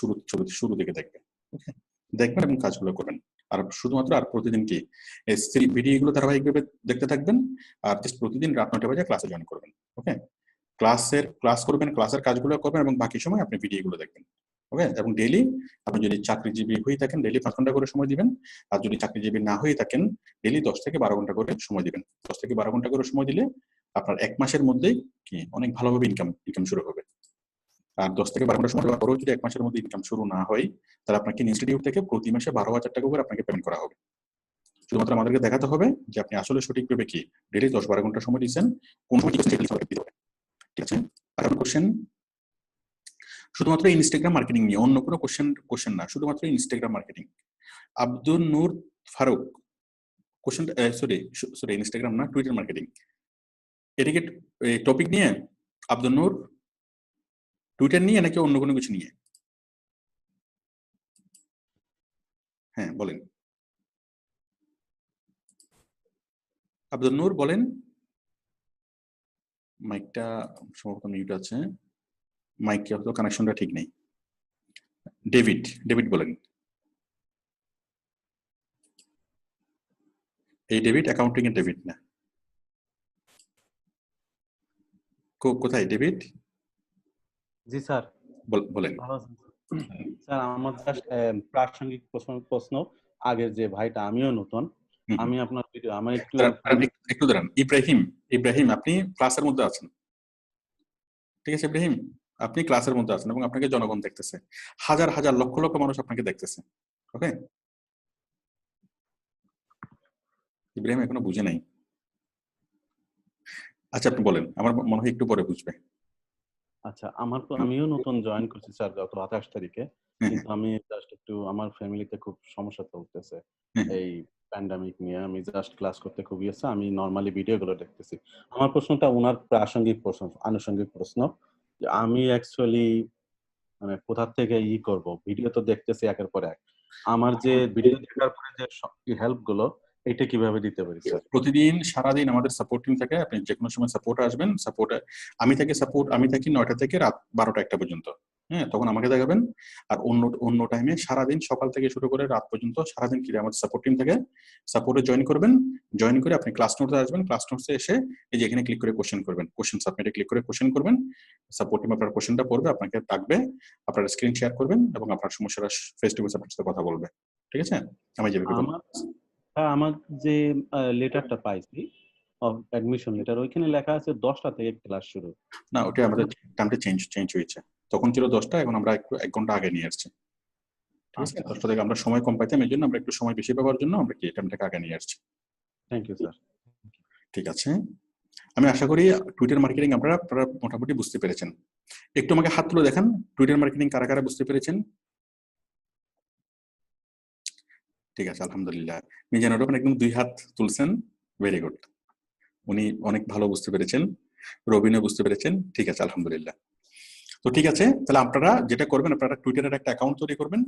শুরু থেকে দেখবে, ওকে, দেখবেন এবং কাজগুলো করবেন। আর শুধুমাত্র আর প্রতিদিন কি এই ভিডিওগুলো ধারাবাহিকভাবে দেখতে থাকবেন, আর প্রতিদিন রাত 9টা বাজে ক্লাসে জয়েন করবেন, ওকে। ক্লাস করবেন, ক্লাসের কাজগুলো করবেন এবং বাকি সময় আপনি ভিডিওগুলো দেখবেন, ওকে। এবং ডেইলি আপনি যদি চাকরিজীবী হয়ে থাকেন, ডেইলি 5 ঘন্টা করে সময় দিবেন। আর যদি চাকরিজীবী না হয়ে থাকেন, ডেইলি 10 থেকে 12 ঘন্টা করে সময় দিবেন। 10 থেকে 12 ঘন্টা করে সময় দিলে আপনার 1 মাসের মধ্যেই কি অনেক ভালোভাবে ইনকাম শুরু হবে। আর 10 থেকে 12 ঘন্টা সময় দেওয়ার পরেও যদি 1 মাসের মধ্যে ইনকাম শুরু না হয়, তাহলে আপনাকে ইনস্টিটিউট থেকে প্রতি মাসে 12,000 টাকা করে আপনাকে পেমেন্ট করা হবে। শুধুমাত্র আমাদেরকে দেখাতে হবে যে আপনি আসলে সঠিকভাবে কি ডেইলি 10-12 ঘন্টা সময় দিচ্ছেন, কোন সময় দিতে হবে, ঠিক আছে? আর কোশ্চেন, শুধুমাত্র ইনস্টাগ্রাম মার্কেটিং নিয়ে, অন্য কোনো কোশ্চেন না, শুধুমাত্র ইনস্টাগ্রাম মার্কেটিং। আব্দুল নূর ফারুক কোশ্চেন, সরি ইনস্টাগ্রাম না, টুইটার মার্কেটিং, এটাকে টপিক নিয়ে আব্দুল নূর টুইটার নিয়ে নাকি অন্য কোনো কিছু নিয়ে? হ্যাঁ বলেন আব্দুল নূর, বলেন। মাইকটা সম্ভবত মিউট আছে, মাইক হয়তো কানেকশনটা ঠিক নেই। ডেভিড বলেন। এই ডেভিড অ্যাকাউন্টিং এর ডেভিড না, কোথায় ডেভিড? জি স্যার বলেন। স্যার আমার জাস্ট প্রাসঙ্গিক প্রশ্ন, আগের যে ভাইটা, আমিও নতুন, আমি আপনার ভিডিও আমার একটু দাঁড়ান। ইব্রাহিম আপনি ক্লাসের মধ্যে আছেন, ঠিক আছে ইব্রাহিম, আপনি ক্লাসের মধ্যে আছেন এবং আপনাকে জনগণ দেখতেছে, হাজার হাজার লক্ষ লক্ষ মানুষ আপনাকে দেখতেছে। ওকে ইব্রাহিম এখনো বুঝে নাই। আচ্ছা আপনি বলেন, আমার মনে হয় একটু পরে বুঝবে। আচ্ছা আমিও নতুন জয়েন করছি স্যার গত 28 তারিখে, কিন্তু আমি জাস্ট একটু আমার ফ্যামিলিতে খুব সমস্যা চলতেছে এই প্যান্ডামিক নিয়ে, আমি জাস্ট ক্লাস করতে খুব ইচ্ছা, আমি নরমালি ভিডিওগুলো দেখতেছি। আমার প্রশ্নটা ওনার প্রাসঙ্গিক প্রশ্ন, আনুষঙ্গিক প্রশ্ন, যে আমি অ্যাকচুয়ালি মানে কোথা থেকে করব, ভিডিও তো দেখতেছি একের পর এক, আমার যে ভিডিও দেখার পরে যে হেল্প গুলো এটা কিভাবে দিতে পারি স্যার? প্রতিদিন সারাদিন আমাদের সাপোর্ট টিম থাকে, আপনি যে কোনো সময় সাপোর্ট আসবেন। সাপোর্টে আমি থাকি 9টা থেকে রাত 12টা 1টা পর্যন্ত। হ্যাঁ, তখন আমাকে দেখাবেন। আর অন্য টাইমে সারাদিন সকাল থেকে শুরু করে রাত পর্যন্ত সারাদিন কি আমাদের সাপোর্ট টিম থাকে। সাপোর্টে জয়েন করবেন, জয়েন করে আপনি ক্লাস নোটে আসবেন, ক্লাস নোটসে এসে এই যে এখানে ক্লিক করে কোশ্চেন করবেন, কোশ্চেন সাবমিটে ক্লিক করে কোশ্চেন করবেন। সাপোর্ট টিম আপনার কোশ্চেনটা পড়বে, আপনাকে ডাকবে, আপনার স্ক্রিন শেয়ার করবেন এবং আপনার সমস্যাটা ফেস টু ফেস আপনার সাথে কথা বলবে। ঠিক আছে, আমি যেভাবে আমার যে লেটারটা পাইছি অ্যাডমিশন লেটার, ওইখানে লেখা আছে 10টা থেকে ক্লাস শুরু। না, ওটা আমাদের টাইমটা চেঞ্জ হয়েছে, তখন ছিল 10টা, এখন আমরা একটু 1 ঘন্টা আগে নিয়ে আসছি। ঠিক আছে, 10টা থেকে আমরা সময় কম পাইতাম, এই জন্য আমরা একটু সময় বেশি পাওয়ার জন্য আমরা কি টাইমটাকে আগে নিয়ে আসছি। Thank you sir. ঠিক আছে, আমি আশা করি টুইটার মার্কেটিং আপনারা মোটামুটি বুঝতে পেরেছেন। একটু আমাকে হাত তুলে দেখান, টুইটার মার্কেটিং কারা কারা বুঝতে পেরেছেন? ঠিক আছে, আলহামদুলিল্লাহ। মিজানুর রহমান একদম 2 হাত তুলছেন, ভেরি গুড, উনি অনেক ভালো বুঝতে পেরেছেন। রবিনও বুঝতে পেরেছেন, ঠিক আছে আলহামদুলিল্লাহ। তো ঠিক আছে, তাহলে আপনারা যেটা করবেন, আপনারা টুইটারের একটা অ্যাকাউন্ট তৈরি করবেন।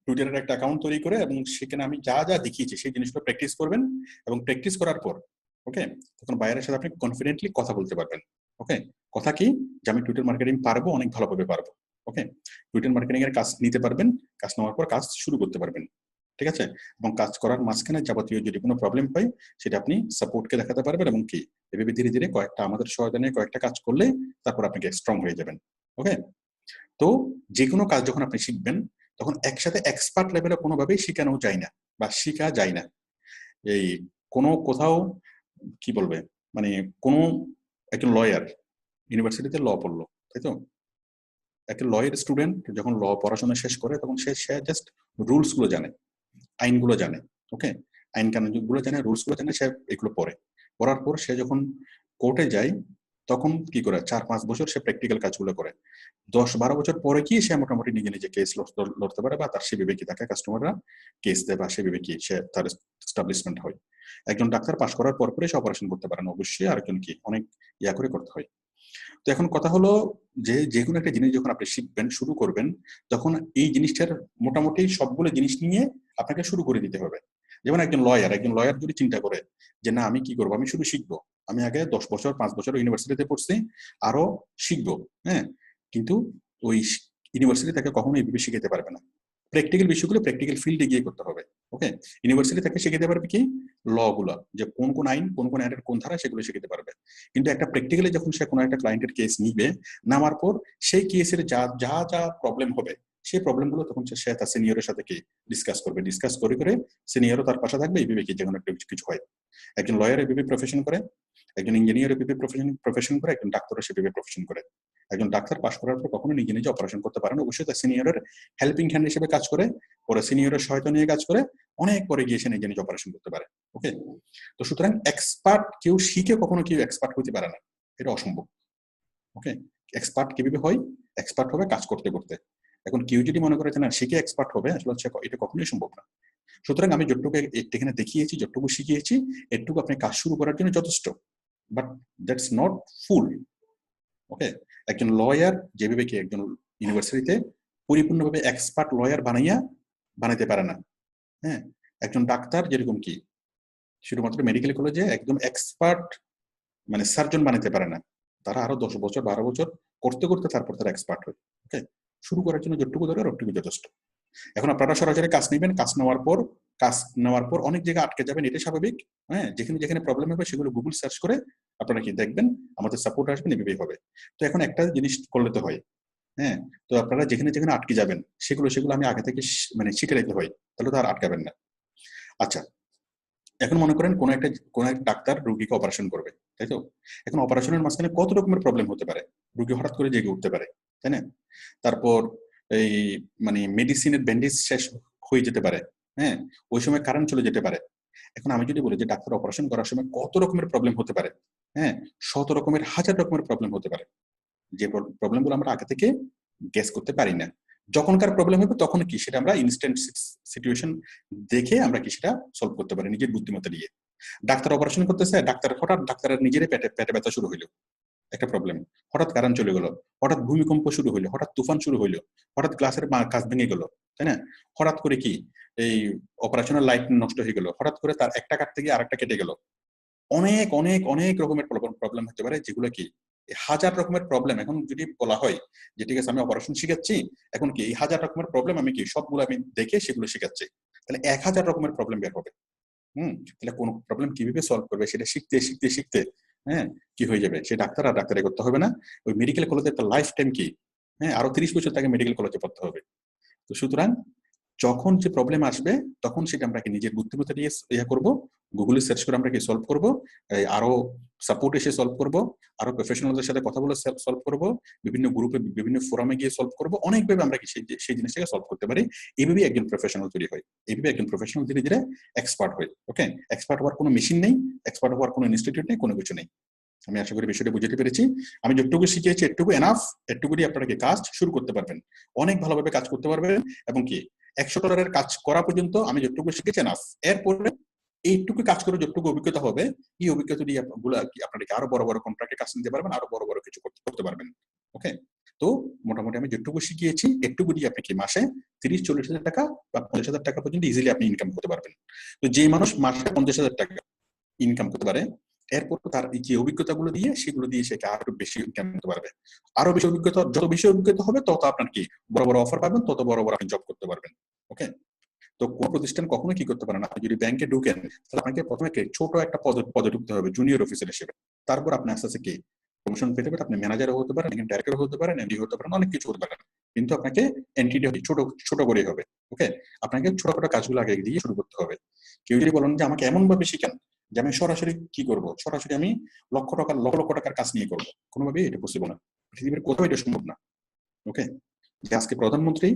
টুইটারের একটা অ্যাকাউন্ট তৈরি করে এবং সেখানে আমি যা যা দেখিয়েছি সেই জিনিসগুলো প্র্যাকটিস করবেন, এবং প্র্যাকটিস করার পর ওকে তখন বাইরের সাথে আপনি কনফিডেন্টলি কথা বলতে পারবেন। ওকে, কথা কি, যে আমি টুইটার মার্কেটিং পারবো, অনেক ভালোভাবে পারবো। ওকে, টুইটার মার্কেটিং এর কাজ নিতে পারবেন, কাজ নেওয়ার পর কাজ শুরু করতে পারবেন। ঠিক আছে, এবং কাজ করার মাঝখানে যাবতীয় যদি কোনো প্রবলেম পাই সেটা আপনি সাপোর্টকে দেখাতে পারবেন, এবং কি এভাবে ধীরে ধীরে কয়েকটা আমাদের সহায়তা নিয়ে কয়েকটা কাজ করলে তারপর আপনাকে স্ট্রং হয়ে যাবেন। ওকে, তো যে কোনো কাজ যখন আপনি শিখবেন তখন একসাথে এক্সপার্ট লেভেলে কোনোভাবেই শেখানো যায় না বা শেখা যায় না। এই কোনো কোথাও কি বলবে, মানে কোনো একজন লয়ার ইউনিভার্সিটিতে ল পড়লো, তাই তো, একটা লয়ের স্টুডেন্ট যখন ল পড়াশোনা শেষ করে তখন সে জাস্ট রুলস গুলো জানে, আইনগুলো জানে। ওকে, আইন কানুনগুলো জানে, রুলস গুলো জানে, সে এগুলো পড়ার পর সে যখন কোর্টে যায় তখন কি করে 4-5 বছর সে প্র্যাকটিক্যাল কাজগুলো করে। 10-12 বছর পরে কি সে মোটামুটি নিজে কেস লড়তে পারে, বা তার সেভাবে কি তাকে কাস্টমাররা কেস দেয়, বা সেভাবে কি সে তার এস্টাবলিশমেন্ট হয়। একজন ডাক্তার পাশ করার পর সে অপারেশন করতে পারেন, অবশ্যই আরেকজন কি অনেক করে করতে হয়। তো এখন কথা হলো যে কোনো একটা জিনিস যখন আপনি শিখবেন, শুরু করবেন, তখন এই জিনিসটার মোটামুটি সবগুলো জিনিস নিয়ে আপনাকে শুরু করে দিতে হবে। যেমন একজন লয়ার যদি চিন্তা করে যে না আমি কি করবো, আমি শুধু শিখবো, আমি আগে 10 বছর 5 বছর ইউনিভার্সিটিতে পড়ছি, আরো শিখবো, হ্যাঁ, কিন্তু ওই ইউনিভার্সিটি তাকে কখনো এইভাবে শিখাতে পারবে না। প্র্যাকটিক্যাল বিষয়গুলো প্র্যাকটিক্যাল ফিল্ডে গিয়ে করতে হবে। ওকে, ইউনিভার্সিটি তাকে শিখাতে পারবে কি ল গুলা, যে কোন আইন কোন আইনের কোন ধারা, সেগুলো শিখাতে পারবে। কিন্তু একটা প্র্যাকটিক্যালি যখন সে কোনো একটা ক্লায়েন্টের কেস নিবে, নামার পর সেই কেসের যা যা যা প্রবলেম হবে সেই প্রবলেমগুলো তখন সে তার সিনিয়রের সাথে কি ডিসকাস করে সিনিয়রও তার পাশে থাকবে। এইভাবে কি যেমন একটা কিছু হয়, একজন লয়ার এভাবে প্রফেশন করে, একজন ইঞ্জিনিয়ার এভাবে প্রফেশন করে, একজন ডাক্তারও সেভাবে প্রফেশন করে। একজন ডাক্তার পাশ করার পর কখনো নিজে অপারেশন করতে পারে না, অবশ্যই তার সিনিয়রের হেল্পিং হ্যান্ড হিসেবে কাজ করে, পরে সিনিয়রের সহায়তা নিয়ে কাজ করে, অনেক পরে গিয়ে সে নিজে অপারেশন করতে পারে। ওকে, তো সুতরাং এক্সপার্ট কেউ শিখে কখনো কেউ এক্সপার্ট হতে পারে না, এটা অসম্ভব। ওকে, এক্সপার্ট কিভাবে হয়? এক্সপার্ট হবে কাজ করতে করতে। এখন কেউ যদি মনে করে যে না শিখে এক্সপার্ট হবে, আসলে এটা কখনোই সম্ভব না। সুতরাং আমি যতটুকু এখানে দেখিয়েছি, যতটুকু শিখিয়েছি, এটুকু আপনি কাজ শুরু করার জন্য যথেষ্ট, বাট দ্যাটস নট ফুল। ওকে, একজন লয়ার যেভাবে কি একজন ইউনিভার্সিটিতে পরিপূর্ণভাবে এক্সপার্ট লয়ার বানাইতে পারে না। হ্যাঁ, একজন ডাক্তার যেরকম কি শুধুমাত্র মেডিকেল কলেজে একদম এক্সপার্ট মানে সার্জন বানাইতে পারে না, তারা আরো 10 বছর 12 বছর করতে করতে তারপর তারা এক্সপার্ট হয়। ওকে, শুরু করার জন্য যতটুকু দরকার ওটুকু যথেষ্ট। এখন আপনারা সরাসরি কাজ নেবেন, কাজ নেওয়ার পর অনেক জায়গায় আটকে যাবেন, এটা স্বাভাবিক। হ্যাঁ, যেখানে প্রবলেম হবে সেগুলো গুগল সার্চ করে আপনারা কি দেখবেন, আমাদের সাপোর্ট আসবেন, এভাবেই হবে। তো এখন একটা জিনিস করলে তো হয়, হ্যাঁ, তো আপনারা যেখানে আটকে যাবেন সেগুলো আমি আগে থেকে মানে শিখে নিতে হয়, তাহলে তো আর আটকাবেন না। আচ্ছা, এখন মনে করেন কোন এক ডাক্তার রোগীকে অপারেশন করবে, তাই তো? এখন অপারেশনের মাঝখানে কত রকমের প্রবলেম হতে পারে, রোগী হঠাৎ করে জেগে উঠতে পারে, তাই না? তারপর এই মানে মেডিসিনের ব্যান্ডেজ শেষ হয়ে যেতে পারে, হ্যাঁ, ওই সময় কারেন্ট চলে যেতে পারে। এখন আমি যদি বলি যে ডাক্তার অপারেশন করার সময় কত রকমের প্রবলেম হতে পারে, হ্যাঁ, 100 রকমের 1000 রকমের প্রবলেম হতে পারে, যে প্রবলেমগুলো আমরা আগে থেকে গেস করতে পারি না। যখনকার প্রবলেম হবে তখন কি সেটা আমরা ইনস্ট্যান্ট সিচুয়েশন দেখে আমরা কি সেটা সলভ করতে পারি নিজের বুদ্ধিমত্তা দিয়ে। ডাক্তার অপারেশন করতেছে, হঠাৎ ডাক্তারের নিজেরই পেটে ব্যথা শুরু হইলো, একটা প্রবলেম, হঠাৎ কারেন্ট চলে গেল, হঠাৎ ভূমিকম্প শুরু হইলো, হঠাৎ তুফান শুরু হইলো, হঠাৎ গ্লাসের কাঁচ ভেঙে গেল, তাই না? হঠাৎ করে কি এই অপারেশনের লাইট নষ্ট হয়ে গেল, হঠাৎ করে তার একটা কাটতে গিয়ে আরেকটা কেটে গেল। অনেক অনেক অনেক রকমের প্রবলেম হতে পারে, যেগুলো কি 1000 রকমের প্রবলেম। এখন যদি বলা হয় যে ঠিক আছে আমি অপারেশন শিখাচ্ছি, এখন কি এই 1000 রকমের প্রবলেম আমি কি সবগুলো আমি দেখে সেগুলো শিখাচ্ছি, তাহলে 1000 রকমের প্রবলেম বের হবে। তাহলে কোন প্রবলেম কিভাবে সলভ করবে সেটা শিখতে হ্যাঁ কি হয়ে যাবে, সে ডাক্তার আর ডাক্তারি করতে হবে না, ওই মেডিকেল কলেজের একটা লাইফ টাইম কি, হ্যাঁ, আরো 30 বছর তাকে মেডিকেল কলেজে পড়তে হবে। তো সুতরাং যখন যে প্রবলেম আসবে তখন সেটা আমরা কি নিজের বুদ্ধিমত্তা দিয়ে করব, গুগলে সার্চ করে আমরা কি সলভ করব, আরো সাপোর্ট এসে সলভ করব, আরো প্রফেশনালদের সাথে কথা বলে সলভ করব, বিভিন্ন গ্রুপে বিভিন্ন ফোরামে গিয়ে সলভ করব, অনেকভাবে আমরা কি সেই জিনিসটাকে সলভ করতে পারি। এইভাবে একজন প্রফেশনাল তৈরি হয়, এইভাবে একজন প্রফেশনাল ধীরে ধীরে এক্সপার্ট হয়। ওকে, এক্সপার্ট হওয়ার কোনো মেশিন নেই, এক্সপার্ট হওয়ার কোনো ইনস্টিটিউট নেই, কোনো কিছু নেই। আমি আশা করি বিষয়টা বুঝতে পেরেছি। আমি যতটুকু শিখিয়েছি এটুকু এনাফ, এটুকু দিয়ে আপনারা কি কাজ শুরু করতে পারবেন, অনেক ভালোভাবে কাজ করতে পারবেন, এবং কি $100 কাজ করা পর্যন্ত আমি যতটুকু শিখেছি এনাফ। এরপরে এইটুকু কাজ করে যতটুকু অভিজ্ঞতা হবে, এই অভিজ্ঞতা দিয়ে আপনারা আরো বড় বড় কন্ট্রাক্টে কাজ নিতে পারবেন, আরো বড় বড় কিছু করতে পারবেন। ওকে, তো মোটামুটি আমি যতটুকু শিখিয়েছি এটুকু দিয়ে আপনি কি মাসে 30-40 হাজার টাকা বা 50 হাজার টাকা পর্যন্ত ইজিলি আপনি ইনকাম করতে পারবেন। তো যে মানুষ মাসে 50 হাজার টাকা ইনকাম করতে পারে, এরপর তার যে অভিজ্ঞতাগুলো দিয়ে সেগুলো দিয়ে সে আরো বেশি ইনকাম করতে পারবে। আরো বেশি অভিজ্ঞতা, যত বেশি অভিজ্ঞতা হবে তত আপনার কি বড় বড় অফার পাবেন, তত বড় বড় আপনি জব করতে পারবেন। ওকে, তো কোন প্রতিষ্ঠান কখনো কি করতে পারে না, আপনি যদি ব্যাংকে ঢুকেন তাহলে আপনাকে প্রথমে ছোট একটা পদে ঢুকতে হবে, জুনিয়র অফিসার হিসেবে। তারপর আপনি আস্তে আস্তে কি প্রমোশন পেতে পারেন, আপনি ম্যানেজারও হতে পারেন, ডাইরেক্টর হতে পারেন, এমডি হতে পারেন, অনেক কিছু হতে পারেন, কিন্তু আপনাকে এন্ট্রিটা ছোট করে হবে। ওকে, আপনাকে ছোট কাজগুলো আগে দিয়ে শুরু করতে হবে। কেউ যদি বলেন যে আমাকে এমন ভাবে শিখান যে আমি সরাসরি কি করব, সরাসরি আমি লক্ষ লক্ষ টাকার কাজ নিয়ে করবো, কোনোভাবেই এটা পসিবল না, পৃথিবীর কোথাও এটা সম্ভব না। ওকে, যে আজকে প্রধানমন্ত্রী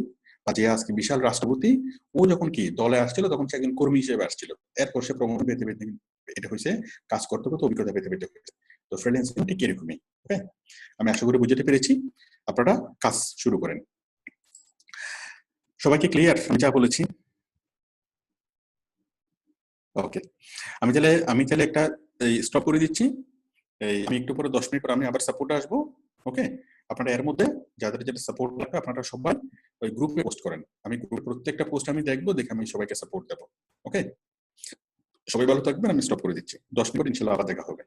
বা যে আজকে বিশাল রাষ্ট্রপতি, ও যখন কি দলে আসছিল তখন সে একজন কর্মী হিসেবে আসছিল, এরপর সে প্রমোশন পেতে এটা হয়েছে, কাজ করতে করতে অভিজ্ঞতা পেতে হয়েছে। তো ফ্রিল্যান্সিং ঠিক এরকমই। ওকে, আমি আশা করি বুঝতে পেরেছি, আপনারা কাজ শুরু করেন। সবাইকে ক্লিয়ার আমি যা বলেছি? ওকে, আমি তাহলে একটা স্টপ করে দিচ্ছি। আমি একটু পরে 10 মিনিট পর আমি আবার সাপোর্টে আসবো। ওকে, আপনারা এর মধ্যে যাদের যেটা সাপোর্ট লাগবে আপনারা সবাই ওই গ্রুপে পোস্ট করেন, আমি গ্রুপের প্রত্যেকটা পোস্ট আমি দেখবো, দেখে আমি সবাইকে সাপোর্ট দেবো। ওকে, সবাই ভালো থাকবেন, আমি স্টপ করে দিচ্ছি, 10 মিনিট পর ইনশাআল্লাহ আবার দেখা হবে।